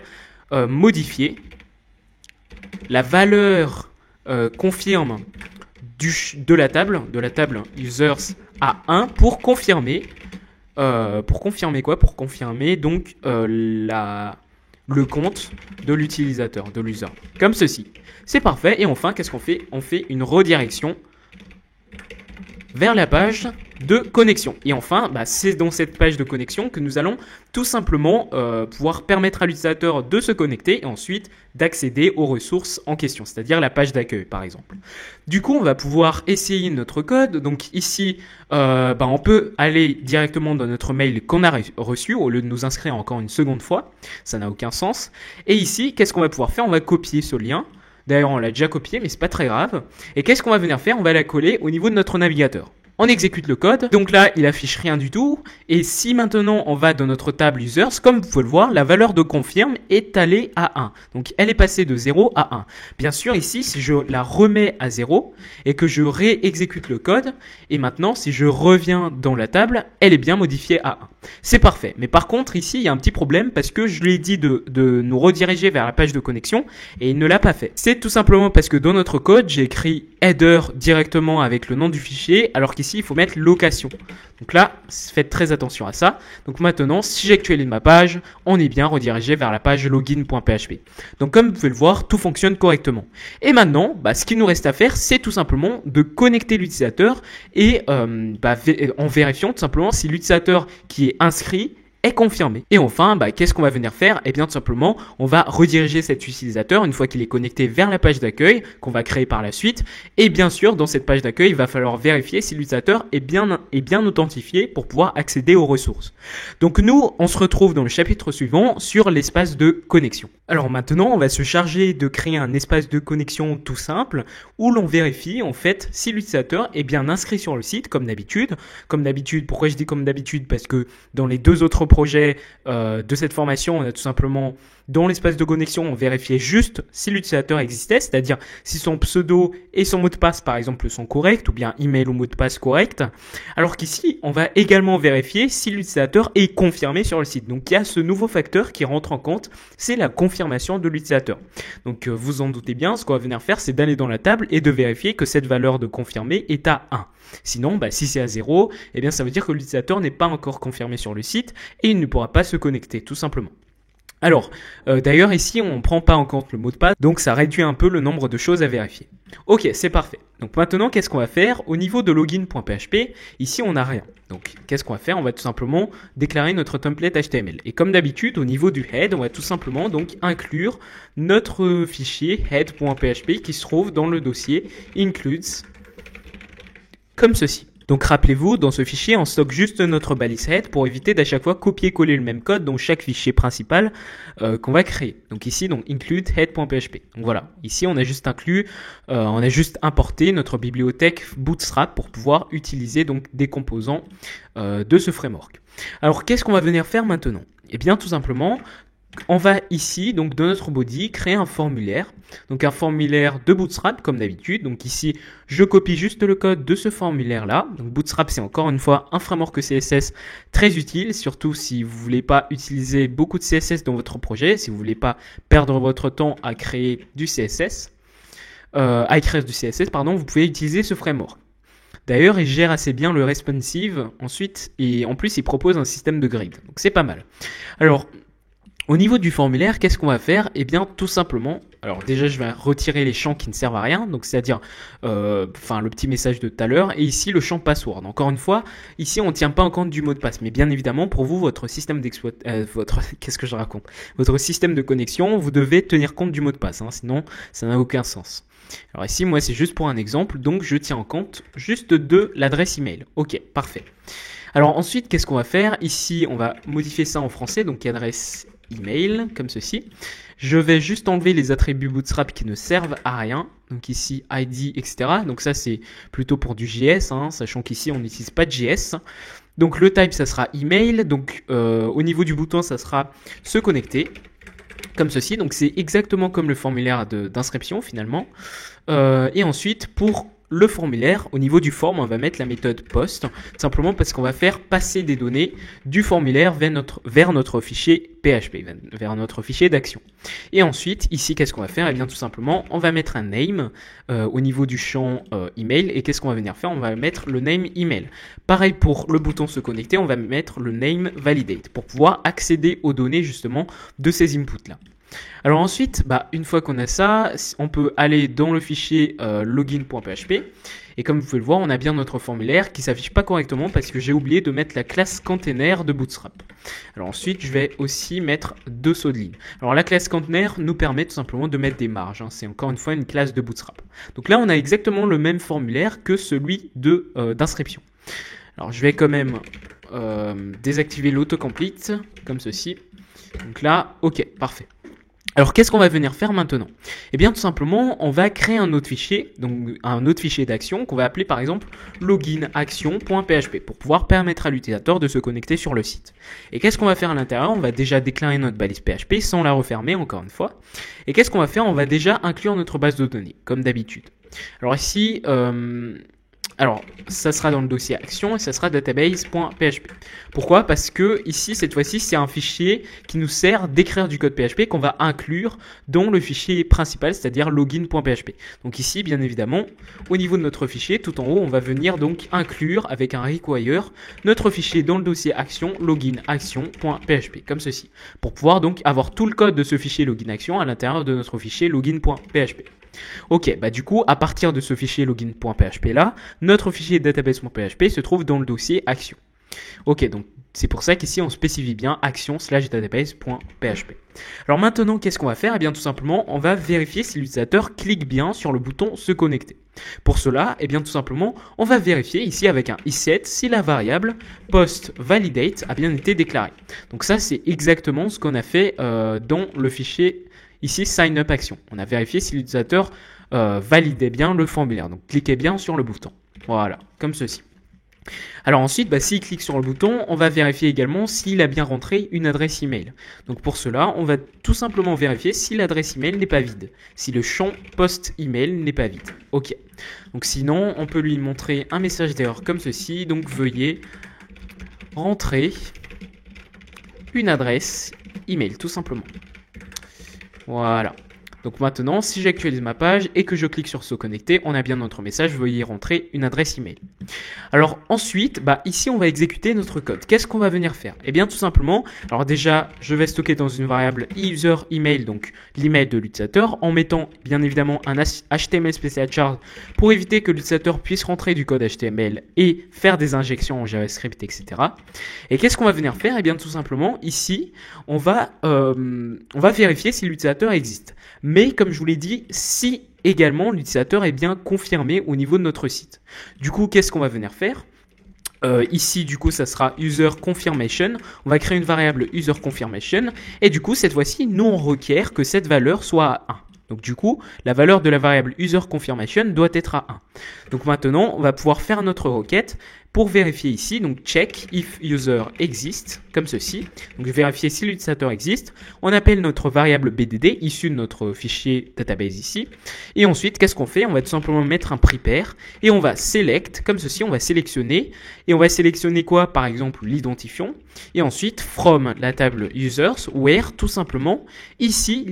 Modifier la valeur confirme de la table users à 1 pour confirmer Pour confirmer quoi? Pour confirmer donc le compte de l'utilisateur, de l'user. Comme ceci. C'est parfait. Et enfin, qu'est-ce qu'on fait? On fait une redirection vers la page de connexion. Et enfin, c'est dans cette page de connexion que nous allons tout simplement pouvoir permettre à l'utilisateur de se connecter et ensuite d'accéder aux ressources en question, c'est-à-dire la page d'accueil par exemple. Du coup, on va pouvoir essayer notre code. Donc ici, on peut aller directement dans notre mail qu'on a reçu au lieu de nous inscrire encore une seconde fois. Ça n'a aucun sens. Et ici, qu'est-ce qu'on va pouvoir faire? On va copier ce lien. D'ailleurs, on l'a déjà copié, mais c'est pas très grave. Et qu'est-ce qu'on va venir faire? On va la coller au niveau de notre navigateur. On exécute le code, donc là il affiche rien du tout, et si maintenant on va dans notre table users, comme vous pouvez le voir, la valeur de confirme est allée à 1, donc elle est passée de 0 à 1. Bien sûr ici si je la remets à 0 et que je réexécute le code, et maintenant si je reviens dans la table, elle est bien modifiée à 1. C'est parfait, mais par contre ici il y a un petit problème parce que je lui ai dit de nous rediriger vers la page de connexion et il ne l'a pas fait. C'est tout simplement parce que dans notre code j'ai écrit header directement avec le nom du fichier alors qu'ici il faut mettre location. Donc là, faites très attention à ça. Donc maintenant, si j'actualise ma page, on est bien redirigé vers la page login.php. Donc comme vous pouvez le voir, tout fonctionne correctement. Et maintenant, ce qu'il nous reste à faire, c'est tout simplement de connecter l'utilisateur et en vérifiant tout simplement si l'utilisateur qui est inscrit est confirmé. Et enfin, qu'est-ce qu'on va venir faire? Eh bien, tout simplement, on va rediriger cet utilisateur une fois qu'il est connecté vers la page d'accueil qu'on va créer par la suite. Et bien sûr, dans cette page d'accueil, il va falloir vérifier si l'utilisateur est bien authentifié pour pouvoir accéder aux ressources. Donc nous, on se retrouve dans le chapitre suivant sur l'espace de connexion. Alors maintenant, on va se charger de créer un espace de connexion tout simple où l'on vérifie en fait si l'utilisateur est bien inscrit sur le site comme d'habitude. Comme d'habitude, pourquoi je dis comme d'habitude? Parce que dans les deux autres projets de cette formation, on a tout simplement dans l'espace de connexion, on vérifiait juste si l'utilisateur existait, c'est-à-dire si son pseudo et son mot de passe par exemple sont corrects ou bien email ou mot de passe correct. Alors qu'ici, on va également vérifier si l'utilisateur est confirmé sur le site. Donc il y a ce nouveau facteur qui rentre en compte, c'est la confirmation de l'utilisateur. Donc vous en doutez bien, ce qu'on va venir faire, c'est d'aller dans la table et de vérifier que cette valeur de confirmé est à 1. Sinon, si c'est à 0, eh bien ça veut dire que l'utilisateur n'est pas encore confirmé sur le site et il ne pourra pas se connecter, tout simplement. Alors, d'ailleurs ici on ne prend pas en compte le mot de passe, donc ça réduit un peu le nombre de choses à vérifier. Ok, c'est parfait. Donc maintenant, qu'est-ce qu'on va faire? Au niveau de login.php, ici on n'a rien. Donc qu'est-ce qu'on va faire? On va tout simplement déclarer notre template HTML. Et comme d'habitude, au niveau du head, on va tout simplement donc inclure notre fichier head.php qui se trouve dans le dossier includes comme ceci. Donc rappelez-vous, dans ce fichier, on stocke juste notre balise head pour éviter d'à chaque fois copier-coller le même code dans chaque fichier principal qu'on va créer. Donc ici, include head.php. Donc voilà, ici on a juste importé notre bibliothèque Bootstrap pour pouvoir utiliser donc des composants de ce framework. Alors qu'est-ce qu'on va venir faire maintenant? Eh bien tout simplement, on va ici, donc dans notre body, créer un formulaire. Donc un formulaire de Bootstrap comme d'habitude. Donc ici, je copie juste le code de ce formulaire-là. Donc Bootstrap, c'est encore une fois un framework CSS très utile, surtout si vous voulez pas utiliser beaucoup de CSS dans votre projet, si vous voulez pas perdre votre temps à créer du CSS, vous pouvez utiliser ce framework. D'ailleurs, il gère assez bien le responsive ensuite, et en plus, il propose un système de grid. Donc c'est pas mal. Alors, au niveau du formulaire, qu'est-ce qu'on va faire? Eh bien, tout simplement, alors déjà, je vais retirer les champs qui ne servent à rien, donc c'est-à-dire, le petit message de tout à l'heure, et ici le champ password. Encore une fois, ici on ne tient pas en compte du mot de passe, mais bien évidemment, pour vous, votre système votre système de connexion, vous devez tenir compte du mot de passe, sinon ça n'a aucun sens. Alors ici, moi, c'est juste pour un exemple, donc je tiens en compte juste de l'adresse email. Ok, parfait. Alors ensuite, qu'est-ce qu'on va faire? Ici, on va modifier ça en français, donc adresse email, comme ceci. Je vais juste enlever les attributs Bootstrap qui ne servent à rien. Donc ici, ID, etc. Donc ça, c'est plutôt pour du JS, sachant qu'ici, on n'utilise pas de JS. Donc le type, ça sera email. Donc au niveau du bouton, ça sera se connecter, comme ceci. Donc c'est exactement comme le formulaire d'inscription, finalement. Et ensuite, pour le formulaire, au niveau du form, on va mettre la méthode post, simplement parce qu'on va faire passer des données du formulaire vers notre fichier PHP, vers notre fichier d'action. Et ensuite, ici, qu'est-ce qu'on va faire? Eh bien, tout simplement, on va mettre un name au niveau du champ email. Et qu'est-ce qu'on va venir faire? On va mettre le name email. Pareil pour le bouton se connecter, on va mettre le name validate pour pouvoir accéder aux données justement de ces inputs-là. Alors ensuite, une fois qu'on a ça, on peut aller dans le fichier login.php et comme vous pouvez le voir, on a bien notre formulaire qui s'affiche pas correctement parce que j'ai oublié de mettre la classe container de Bootstrap. Alors ensuite, je vais aussi mettre 2 sauts de ligne. Alors la classe container nous permet tout simplement de mettre des marges. C'est encore une fois une classe de Bootstrap. Donc là, on a exactement le même formulaire que celui d'inscription. Alors je vais quand même désactiver l'autocomplete comme ceci. Donc là, ok, parfait. Alors qu'est-ce qu'on va venir faire maintenant? Eh bien tout simplement, on va créer un autre fichier, donc un autre fichier d'action qu'on va appeler par exemple loginaction.php pour pouvoir permettre à l'utilisateur de se connecter sur le site. Et qu'est-ce qu'on va faire à l'intérieur? On va déjà déclarer notre balise PHP sans la refermer encore une fois. Et qu'est-ce qu'on va faire? On va déjà inclure notre base de données comme d'habitude. Alors ici, ça sera dans le dossier action et ça sera database.php. Pourquoi? Parce que ici, cette fois-ci, c'est un fichier qui nous sert d'écrire du code PHP qu'on va inclure dans le fichier principal, c'est-à-dire login.php. Donc ici, bien évidemment, au niveau de notre fichier, tout en haut, on va venir donc inclure avec un require notre fichier dans le dossier action login.action.php, comme ceci, pour pouvoir donc avoir tout le code de ce fichier login.action à l'intérieur de notre fichier login.php. Ok, du coup, à partir de ce fichier login.php là, notre fichier database.php se trouve dans le dossier action. Ok, donc c'est pour ça qu'ici on spécifie bien action/database.php. Alors maintenant, qu'est-ce qu'on va faire? Eh bien tout simplement, on va vérifier si l'utilisateur clique bien sur le bouton se connecter. Pour cela, eh bien tout simplement, on va vérifier ici avec un isset si la variable post-validate a bien été déclarée. Donc ça, c'est exactement ce qu'on a fait dans le fichier ici, sign up action. On a vérifié si l'utilisateur validait bien le formulaire. Donc, cliquez bien sur le bouton. Voilà, comme ceci. Alors ensuite, s'il clique sur le bouton, on va vérifier également s'il a bien rentré une adresse email. Donc pour cela, on va tout simplement vérifier si l'adresse email n'est pas vide. Si le champ post email n'est pas vide. Ok. Donc sinon, on peut lui montrer un message d'erreur comme ceci. Donc veuillez rentrer une adresse email, tout simplement. Voilà. Donc maintenant, si j'actualise ma page et que je clique sur se connecter, on a bien notre message, veuillez rentrer une adresse email. Alors ensuite, ici on va exécuter notre code. Qu'est-ce qu'on va venir faire? Eh bien tout simplement, alors déjà, je vais stocker dans une variable user email, donc l'email de l'utilisateur, en mettant bien évidemment un HTML special char pour éviter que l'utilisateur puisse rentrer du code HTML et faire des injections en JavaScript, etc. Et qu'est-ce qu'on va venir faire? Eh bien tout simplement, ici, on va vérifier si l'utilisateur existe. Mais comme je vous l'ai dit, si également l'utilisateur est bien confirmé au niveau de notre site. Du coup, qu'est-ce qu'on va venir faire? Ici, du coup, ça sera user confirmation. On va créer une variable user confirmation. Et du coup, cette fois-ci, nous, on requiert que cette valeur soit à 1. Donc du coup, la valeur de la variable user confirmation doit être à 1. Donc maintenant, on va pouvoir faire notre requête pour vérifier ici, donc check if user exist, comme ceci. Donc vérifier si l'utilisateur existe. On appelle notre variable BDD issue de notre fichier database ici. Et ensuite, qu'est-ce qu'on fait? On va tout simplement mettre un prepare et on va select, comme ceci, on va sélectionner. Et on va sélectionner quoi? Par exemple, l'identifiant. Et ensuite, from la table users, where tout simplement, ici,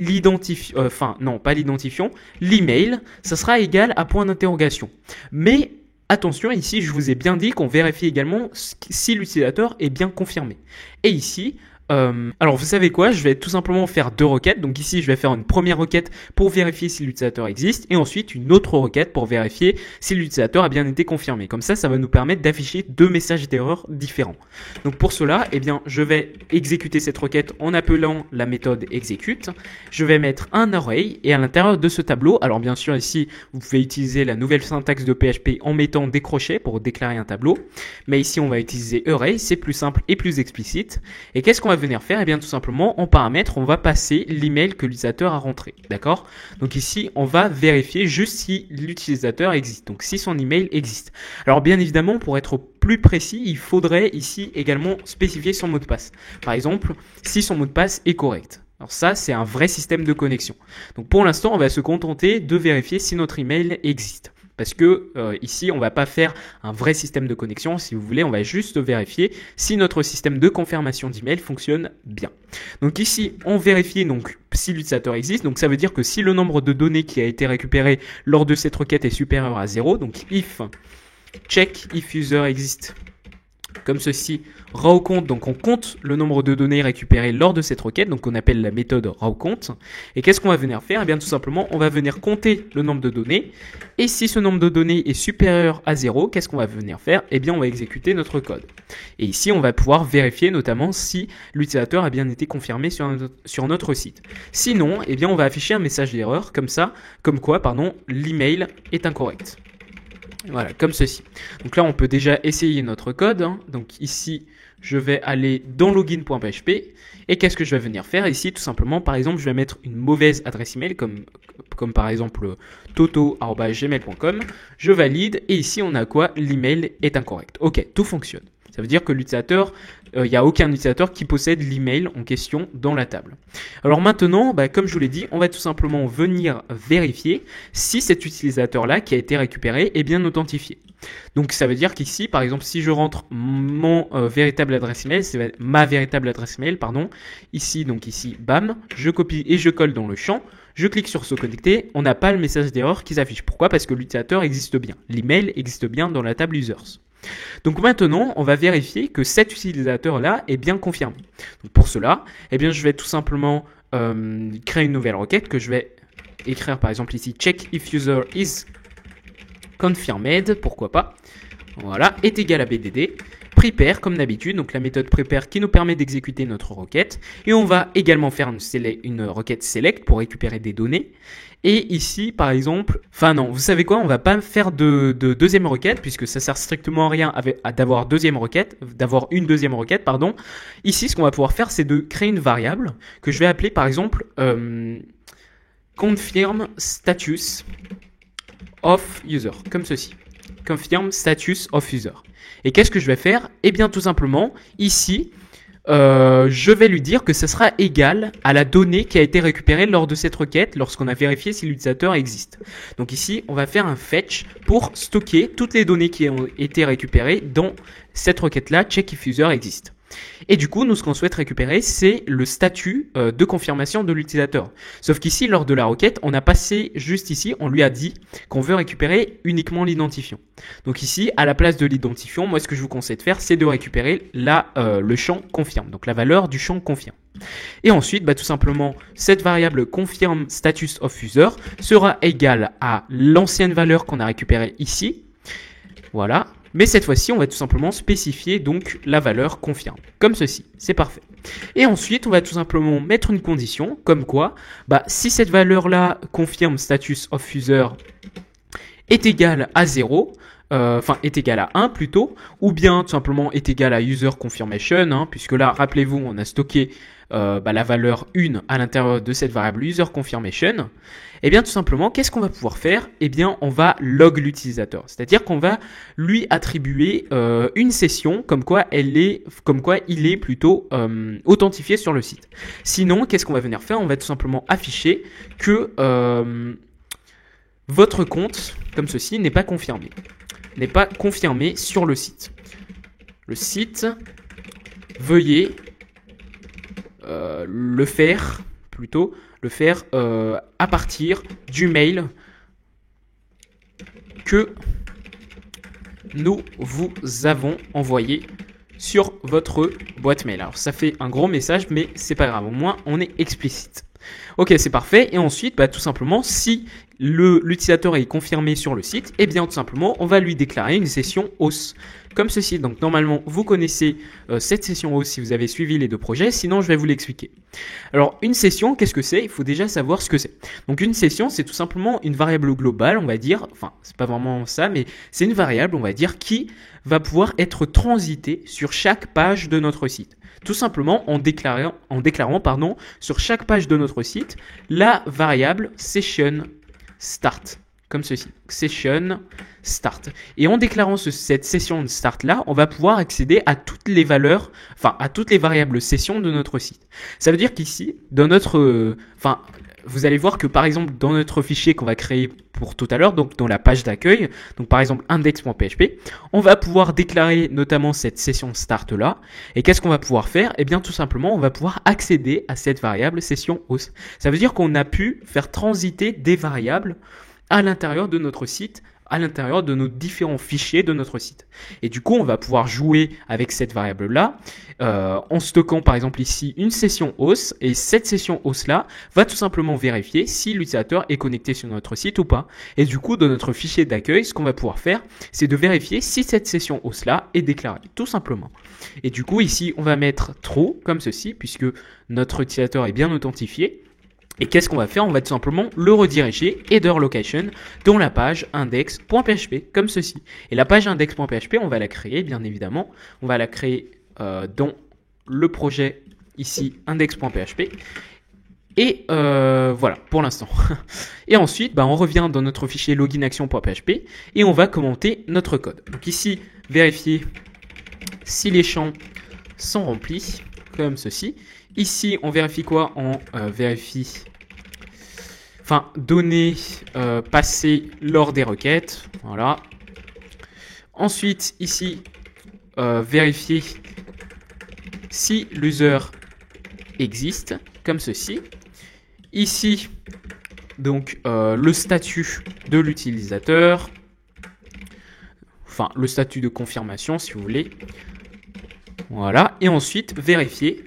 l'email, ça sera égal à point d'interrogation. Mais attention, ici, je vous ai bien dit qu'on vérifie également si l'utilisateur est bien confirmé. Et ici, alors vous savez quoi, je vais tout simplement faire 2 requêtes. Donc ici, je vais faire une première requête pour vérifier si l'utilisateur existe et ensuite une autre requête pour vérifier si l'utilisateur a bien été confirmé. Comme ça va nous permettre d'afficher 2 messages d'erreur différents. Donc pour cela, eh bien, je vais exécuter cette requête en appelant la méthode execute. Je vais mettre un array et à l'intérieur de ce tableau, alors bien sûr ici, vous pouvez utiliser la nouvelle syntaxe de PHP en mettant des crochets pour déclarer un tableau. Mais ici, on va utiliser array, c'est plus simple et plus explicite. Et qu'est-ce qu'on va venir faire? Eh bien tout simplement en paramètre on va passer l'email que l'utilisateur a rentré, d'accord? Donc ici on va vérifier juste si l'utilisateur existe, donc si son email existe. Alors bien évidemment pour être plus précis il faudrait ici également spécifier son mot de passe, par exemple si son mot de passe est correct. Alors ça c'est un vrai système de connexion. Donc pour l'instant on va se contenter de vérifier si notre email existe. Parce que ici, on va pas faire un vrai système de connexion. Si vous voulez, on va juste vérifier si notre système de confirmation d'email fonctionne bien. Donc ici, on vérifie donc si l'utilisateur existe. Donc ça veut dire que si le nombre de données qui a été récupéré lors de cette requête est supérieur à 0, donc if check if user existe, comme ceci, raw count, donc on compte le nombre de données récupérées lors de cette requête, donc on appelle la méthode raw count. Et qu'est-ce qu'on va venir faire? Eh bien tout simplement, on va venir compter le nombre de données, et si ce nombre de données est supérieur à 0, qu'est-ce qu'on va venir faire? Eh bien on va exécuter notre code. Et ici, on va pouvoir vérifier notamment si l'utilisateur a bien été confirmé sur notre site. Sinon, eh bien on va afficher un message d'erreur, comme quoi, l'email est incorrect. Voilà, comme ceci. Donc là, on peut déjà essayer notre code. Donc ici, je vais aller dans login.php. Et qu'est-ce que je vais venir faire ici? Tout simplement, par exemple, je vais mettre une mauvaise adresse email, comme par exemple toto@gmail.com. Je valide. Et ici, on a quoi? L'email est incorrect. Ok, tout fonctionne. Ça veut dire que l'utilisateur, il n'y a aucun utilisateur qui possède l'email en question dans la table. Alors maintenant, comme je vous l'ai dit, on va tout simplement venir vérifier si cet utilisateur-là qui a été récupéré est bien authentifié. Donc ça veut dire qu'ici, par exemple, si je rentre mon véritable adresse email, c'est ma véritable adresse email, ici, bam, je copie et je colle dans le champ. Je clique sur se connecter, on n'a pas le message d'erreur qui s'affiche. Pourquoi? Parce que l'utilisateur existe bien. L'email existe bien dans la table users. Donc maintenant, on va vérifier que cet utilisateur-là est bien confirmé. Donc pour cela, eh bien, je vais tout simplement créer une nouvelle requête que je vais écrire par exemple ici check if user is confirmed, pourquoi pas. Voilà, est égal à bdd. Prepare comme d'habitude, donc la méthode prepare qui nous permet d'exécuter notre requête. Et on va également faire une requête select pour récupérer des données. Et ici, par exemple, vous savez quoi, on va pas faire de deuxième requête puisque ça sert strictement à rien d'avoir une deuxième requête, Ici, ce qu'on va pouvoir faire, c'est de créer une variable que je vais appeler par exemple confirm status of user, comme ceci. Confirm status of user. Et qu'est-ce que je vais faire? Eh bien, tout simplement, ici, je vais lui dire que ça sera égal à la donnée qui a été récupérée lors de cette requête lorsqu'on a vérifié si l'utilisateur existe. Donc ici, on va faire un fetch pour stocker toutes les données qui ont été récupérées dans cette requête-là, check if user existe. Et du coup, nous, ce qu'on souhaite récupérer, c'est le statut de confirmation de l'utilisateur. Sauf qu'ici, lors de la requête, on a passé juste ici, on lui a dit qu'on veut récupérer uniquement l'identifiant. Donc ici, à la place de l'identifiant, moi, ce que je vous conseille de faire, c'est de récupérer le champ confirme, donc la valeur du champ confirme. Et ensuite, tout simplement, cette variable confirm status of user sera égale à l'ancienne valeur qu'on a récupérée ici. Voilà. Mais cette fois-ci, on va tout simplement spécifier donc la valeur confirme, comme ceci, c'est parfait. Et ensuite, on va tout simplement mettre une condition, comme quoi, si cette valeur-là confirme status of user est égale à 0, est égal à 1 plutôt, ou bien tout simplement est égal à user confirmation, puisque là, rappelez-vous, on a stocké la valeur 1 à l'intérieur de cette variable user confirmation. Et bien tout simplement, qu'est-ce qu'on va pouvoir faire? Eh bien, on va log l'utilisateur, c'est-à-dire qu'on va lui attribuer une session comme quoi il est plutôt authentifié sur le site. Sinon, qu'est-ce qu'on va venir faire? On va tout simplement afficher que votre compte, comme ceci, n'est pas confirmé. N'est pas confirmé sur le site. Le site, veuillez le faire à partir du mail que nous vous avons envoyé sur votre boîte mail. Alors ça fait un gros message, mais c'est pas grave, au moins on est explicite. Ok, c'est parfait. Et ensuite, tout simplement, si l'utilisateur est confirmé sur le site, eh bien tout simplement, on va lui déclarer une session host. Comme ceci. Donc normalement, vous connaissez cette session host si vous avez suivi les deux projets. Sinon, je vais vous l'expliquer. Alors, une session, qu'est-ce que c'est? Il faut déjà savoir ce que c'est. Donc une session, c'est tout simplement une variable globale, on va dire. Enfin, c'est pas vraiment ça, mais c'est une variable, on va dire, qui va pouvoir être transitée sur chaque page de notre site. Tout simplement en déclarant sur chaque page de notre site la variable session start, comme ceci. Session start. Et en déclarant cette session start là, on va pouvoir accéder à toutes les valeurs, enfin à toutes les variables session de notre site. Ça veut dire qu'ici, dans notre, vous allez voir que par exemple dans notre fichier qu'on va créer pour tout à l'heure, donc dans la page d'accueil, donc par exemple index.php, on va pouvoir déclarer notamment cette session start là. Et qu'est-ce qu'on va pouvoir faire? Eh bien tout simplement, on va pouvoir accéder à cette variable session host. Ça veut dire qu'on a pu faire transiter des variables à l'intérieur de notre site, à l'intérieur de nos différents fichiers de notre site. Et du coup, on va pouvoir jouer avec cette variable-là en stockant par exemple ici une session host, et cette session host-là va tout simplement vérifier si l'utilisateur est connecté sur notre site ou pas. Et du coup, dans notre fichier d'accueil, ce qu'on va pouvoir faire, c'est de vérifier si cette session host-là est déclarée, tout simplement. Et du coup, ici, on va mettre true, comme ceci, puisque notre utilisateur est bien authentifié. Et qu'est-ce qu'on va faire? On va tout simplement le rediriger header location dans la page index.php comme ceci. Et la page index.php, on va la créer bien évidemment. On va la créer dans le projet ici index.php. Et voilà pour l'instant. Et ensuite, on revient dans notre fichier loginaction.php et on va commenter notre code. Donc ici, vérifier si les champs sont remplis comme ceci. Ici, on vérifie quoi? On vérifie, données passées lors des requêtes. Voilà. Ensuite, ici, vérifier si l'user existe, comme ceci. Ici, donc, le statut de l'utilisateur. Le statut de confirmation, si vous voulez. Voilà. Et ensuite, vérifier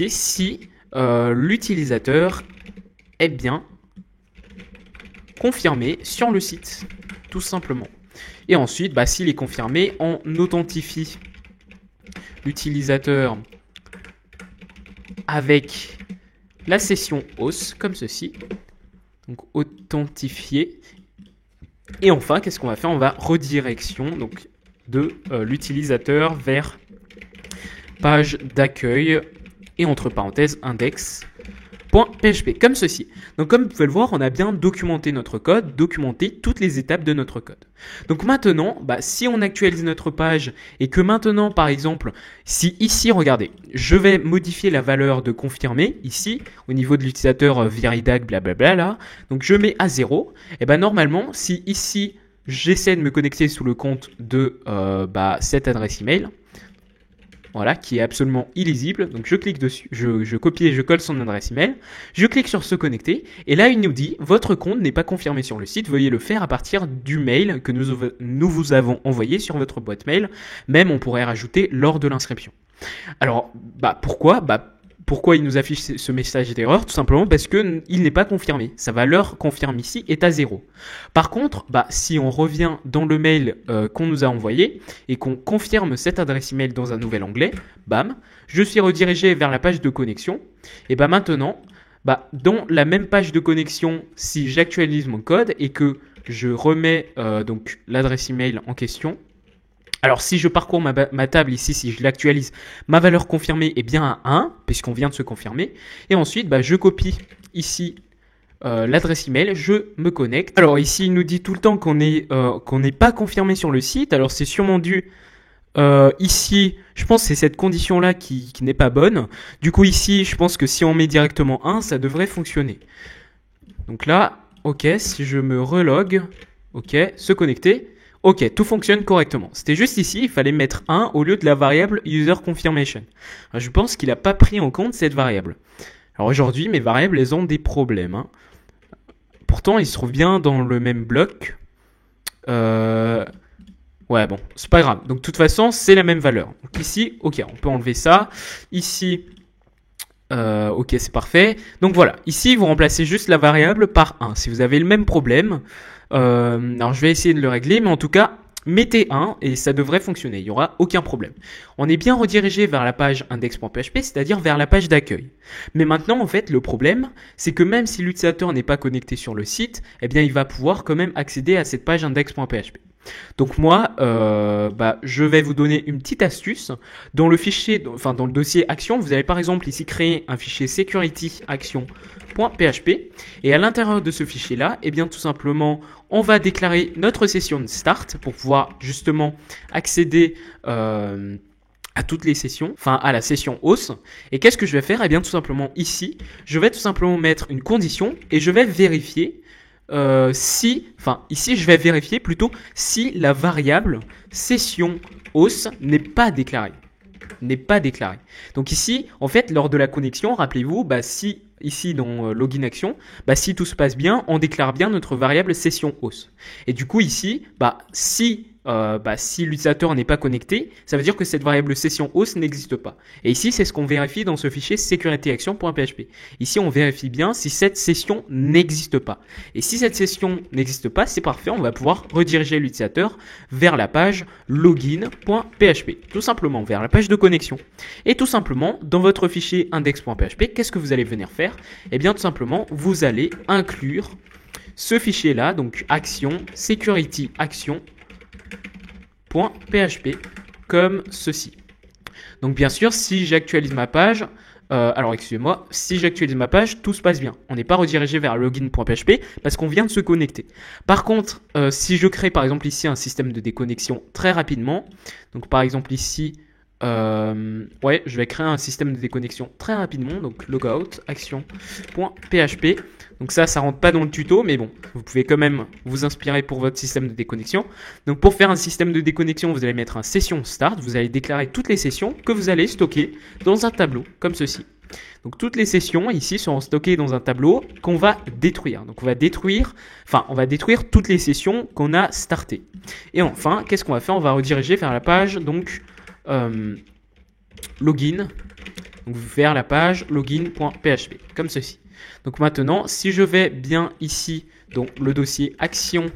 si l'utilisateur est bien confirmé sur le site, tout simplement. Et ensuite, s'il est confirmé, on authentifie l'utilisateur avec la session host, comme ceci. Donc, authentifier. Et enfin, qu'est-ce qu'on va faire? On va redirection donc, de l'utilisateur vers page d'accueil et entre parenthèses index.php comme ceci. Donc comme vous pouvez le voir, on a bien documenté notre code, documenté toutes les étapes de notre code. Donc maintenant, si on actualise notre page et que maintenant par exemple, si ici, regardez, je vais modifier la valeur de confirmer ici au niveau de l'utilisateur Viridac blablabla là, donc je mets à 0, et normalement si ici j'essaie de me connecter sous le compte de cette adresse email, voilà, qui est absolument illisible. Donc je clique dessus, je copie et je colle son adresse email, je clique sur se connecter, et là il nous dit votre compte n'est pas confirmé sur le site, veuillez le faire à partir du mail que nous vous avons envoyé sur votre boîte mail, même on pourrait rajouter lors de l'inscription. Alors pourquoi il nous affiche ce message d'erreur? Tout simplement parce qu'il n'est pas confirmé. Sa valeur confirme ici est à 0. Par contre, si on revient dans le mail qu'on nous a envoyé et qu'on confirme cette adresse email dans un nouvel onglet, bam, je suis redirigé vers la page de connexion. Et maintenant, dans la même page de connexion, si j'actualise mon code et que je remets donc l'adresse email en question, alors si je parcours ma table ici, si je l'actualise, ma valeur confirmée est bien à 1, puisqu'on vient de se confirmer. Et ensuite, je copie ici l'adresse email, je me connecte. Alors ici, il nous dit tout le temps qu'on n'est pas confirmé sur le site. Alors c'est sûrement dû ici, je pense que c'est cette condition-là qui n'est pas bonne. Du coup ici, je pense que si on met directement 1, ça devrait fonctionner. Donc là, ok, si je me relog, ok, se connecter. Ok, tout fonctionne correctement. C'était juste ici, il fallait mettre 1 au lieu de la variable user confirmation. Alors, je pense qu'il n'a pas pris en compte cette variable. Alors aujourd'hui, mes variables, elles ont des problèmes. Pourtant, ils se trouvent bien dans le même bloc. Ouais, bon, c'est pas grave. Donc de toute façon, c'est la même valeur. Donc ici, ok, on peut enlever ça. Ici, ok, c'est parfait. Donc voilà, ici, vous remplacez juste la variable par 1. Si vous avez le même problème... alors je vais essayer de le régler, mais en tout cas mettez 1 et ça devrait fonctionner, il n'y aura aucun problème. On est bien redirigé vers la page index.php, c'est-à-dire vers la page d'accueil. Mais maintenant en fait le problème c'est que même si l'utilisateur n'est pas connecté sur le site, eh bien il va pouvoir quand même accéder à cette page index.php. Donc moi, je vais vous donner une petite astuce. Dans le fichier, dans le dossier action, vous allez par exemple ici créer un fichier security action.php et à l'intérieur de ce fichier-là, eh bien tout simplement, on va déclarer notre session de start pour pouvoir justement accéder à toutes les sessions, enfin à la session hausse. Et qu'est-ce que je vais faire? Eh bien tout simplement ici, je vais tout simplement mettre une condition et je vais vérifier ici je vais vérifier plutôt si la variable session hausse n'est pas déclarée. Donc ici, en fait, lors de la connexion, rappelez-vous, si ici dans login action, si tout se passe bien, on déclare bien notre variable session hausse. Et du coup ici, si l'utilisateur n'est pas connecté, ça veut dire que cette variable session hausse n'existe pas. Et ici, c'est ce qu'on vérifie dans ce fichier securityAction.php. Ici, on vérifie bien si cette session n'existe pas. Et si cette session n'existe pas, c'est parfait, on va pouvoir rediriger l'utilisateur vers la page login.php. Tout simplement, vers la page de connexion. Et tout simplement, dans votre fichier index.php, qu'est-ce que vous allez venir faire? Eh bien, tout simplement, vous allez inclure ce fichier-là, donc action, security action, .php comme ceci. Donc bien sûr, si j'actualise ma page, si j'actualise ma page, tout se passe bien. On n'est pas redirigé vers login.php parce qu'on vient de se connecter. Par contre, si je crée par exemple ici un système de déconnexion très rapidement, donc par exemple ici, je vais créer un système de déconnexion très rapidement, donc logout action.php. Donc ça rentre pas dans le tuto, mais bon, vous pouvez quand même vous inspirer pour votre système de déconnexion. Donc pour faire un système de déconnexion, vous allez mettre un session start, vous allez déclarer toutes les sessions que vous allez stocker dans un tableau comme ceci. Donc toutes les sessions ici seront stockées dans un tableau qu'on va détruire. Donc on va détruire toutes les sessions qu'on a startées. Et enfin, qu'est-ce qu'on va faire? On va rediriger vers la page donc login, donc vers la page login.php comme ceci. Donc maintenant, si je vais bien ici, donc le dossier action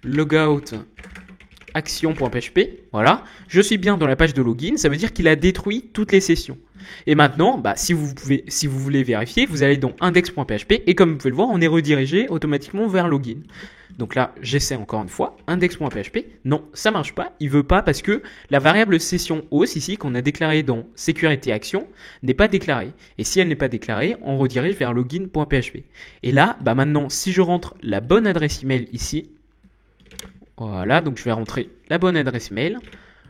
logout action.php, voilà, je suis bien dans la page de login, ça veut dire qu'il a détruit toutes les sessions. Et maintenant, si vous voulez vérifier, vous allez dans index.php et comme vous pouvez le voir, on est redirigé automatiquement vers login. Donc là, j'essaie encore une fois, index.php, non, ça marche pas, il veut pas parce que la variable session hausse ici qu'on a déclarée dans security action n'est pas déclarée. Et si elle n'est pas déclarée, on redirige vers login.php. Et là, maintenant, si je rentre la bonne adresse email ici, voilà, donc je vais rentrer la bonne adresse email.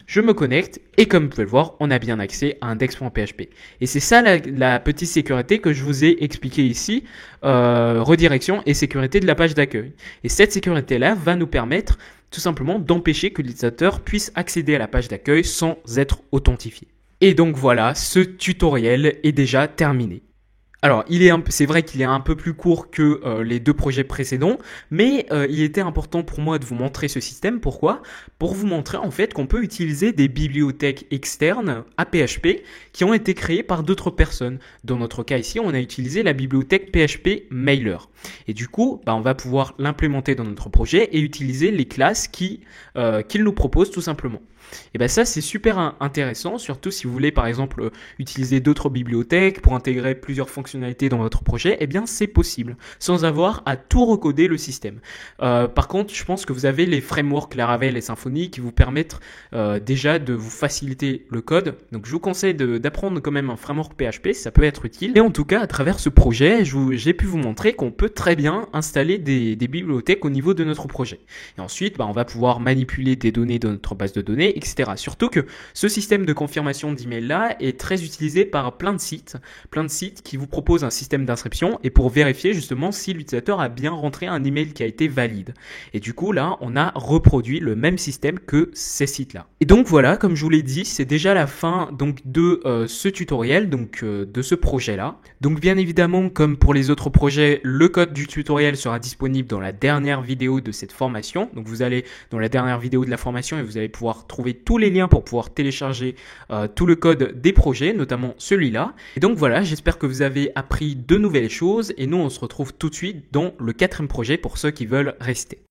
Je me connecte et comme vous pouvez le voir, on a bien accès à index.php. Et c'est ça la petite sécurité que je vous ai expliqué ici, redirection et sécurité de la page d'accueil. Et cette sécurité-là va nous permettre tout simplement d'empêcher que l'utilisateur puisse accéder à la page d'accueil sans être authentifié. Et donc voilà, ce tutoriel est déjà terminé. Alors, c'est vrai qu'il est un peu plus court que les deux projets précédents, mais il était important pour moi de vous montrer ce système. Pourquoi? Pour vous montrer en fait qu'on peut utiliser des bibliothèques externes à PHP qui ont été créées par d'autres personnes. Dans notre cas ici, on a utilisé la bibliothèque PHP Mailer. Et du coup, on va pouvoir l'implémenter dans notre projet et utiliser les classes qu'il nous propose tout simplement. Et ça c'est super intéressant, surtout si vous voulez par exemple utiliser d'autres bibliothèques pour intégrer plusieurs fonctionnalités dans votre projet, c'est possible, sans avoir à tout recoder le système. Par contre, je pense que vous avez les frameworks Laravel et Symfony qui vous permettent déjà de vous faciliter le code. Donc je vous conseille d'apprendre quand même un framework PHP, ça peut être utile. Et en tout cas, à travers ce projet, j'ai pu vous montrer qu'on peut très bien installer des bibliothèques au niveau de notre projet. Et ensuite, on va pouvoir manipuler des données de notre base de données, etc. Surtout que ce système de confirmation d'email là est très utilisé par plein de sites qui vous proposent un système d'inscription et pour vérifier justement si l'utilisateur a bien rentré un email qui a été valide. Et du coup là, on a reproduit le même système que ces sites-là. Et donc voilà, comme je vous l'ai dit, c'est déjà la fin donc de ce tutoriel, donc de ce projet-là. Donc bien évidemment, comme pour les autres projets, le code du tutoriel sera disponible dans la dernière vidéo de cette formation. Donc vous allez dans la dernière vidéo de la formation et vous allez pouvoir trouver tous les liens pour pouvoir télécharger tout le code des projets, notamment celui-là. Et donc voilà, j'espère que vous avez appris de nouvelles choses et nous on se retrouve tout de suite dans le 4e projet pour ceux qui veulent rester.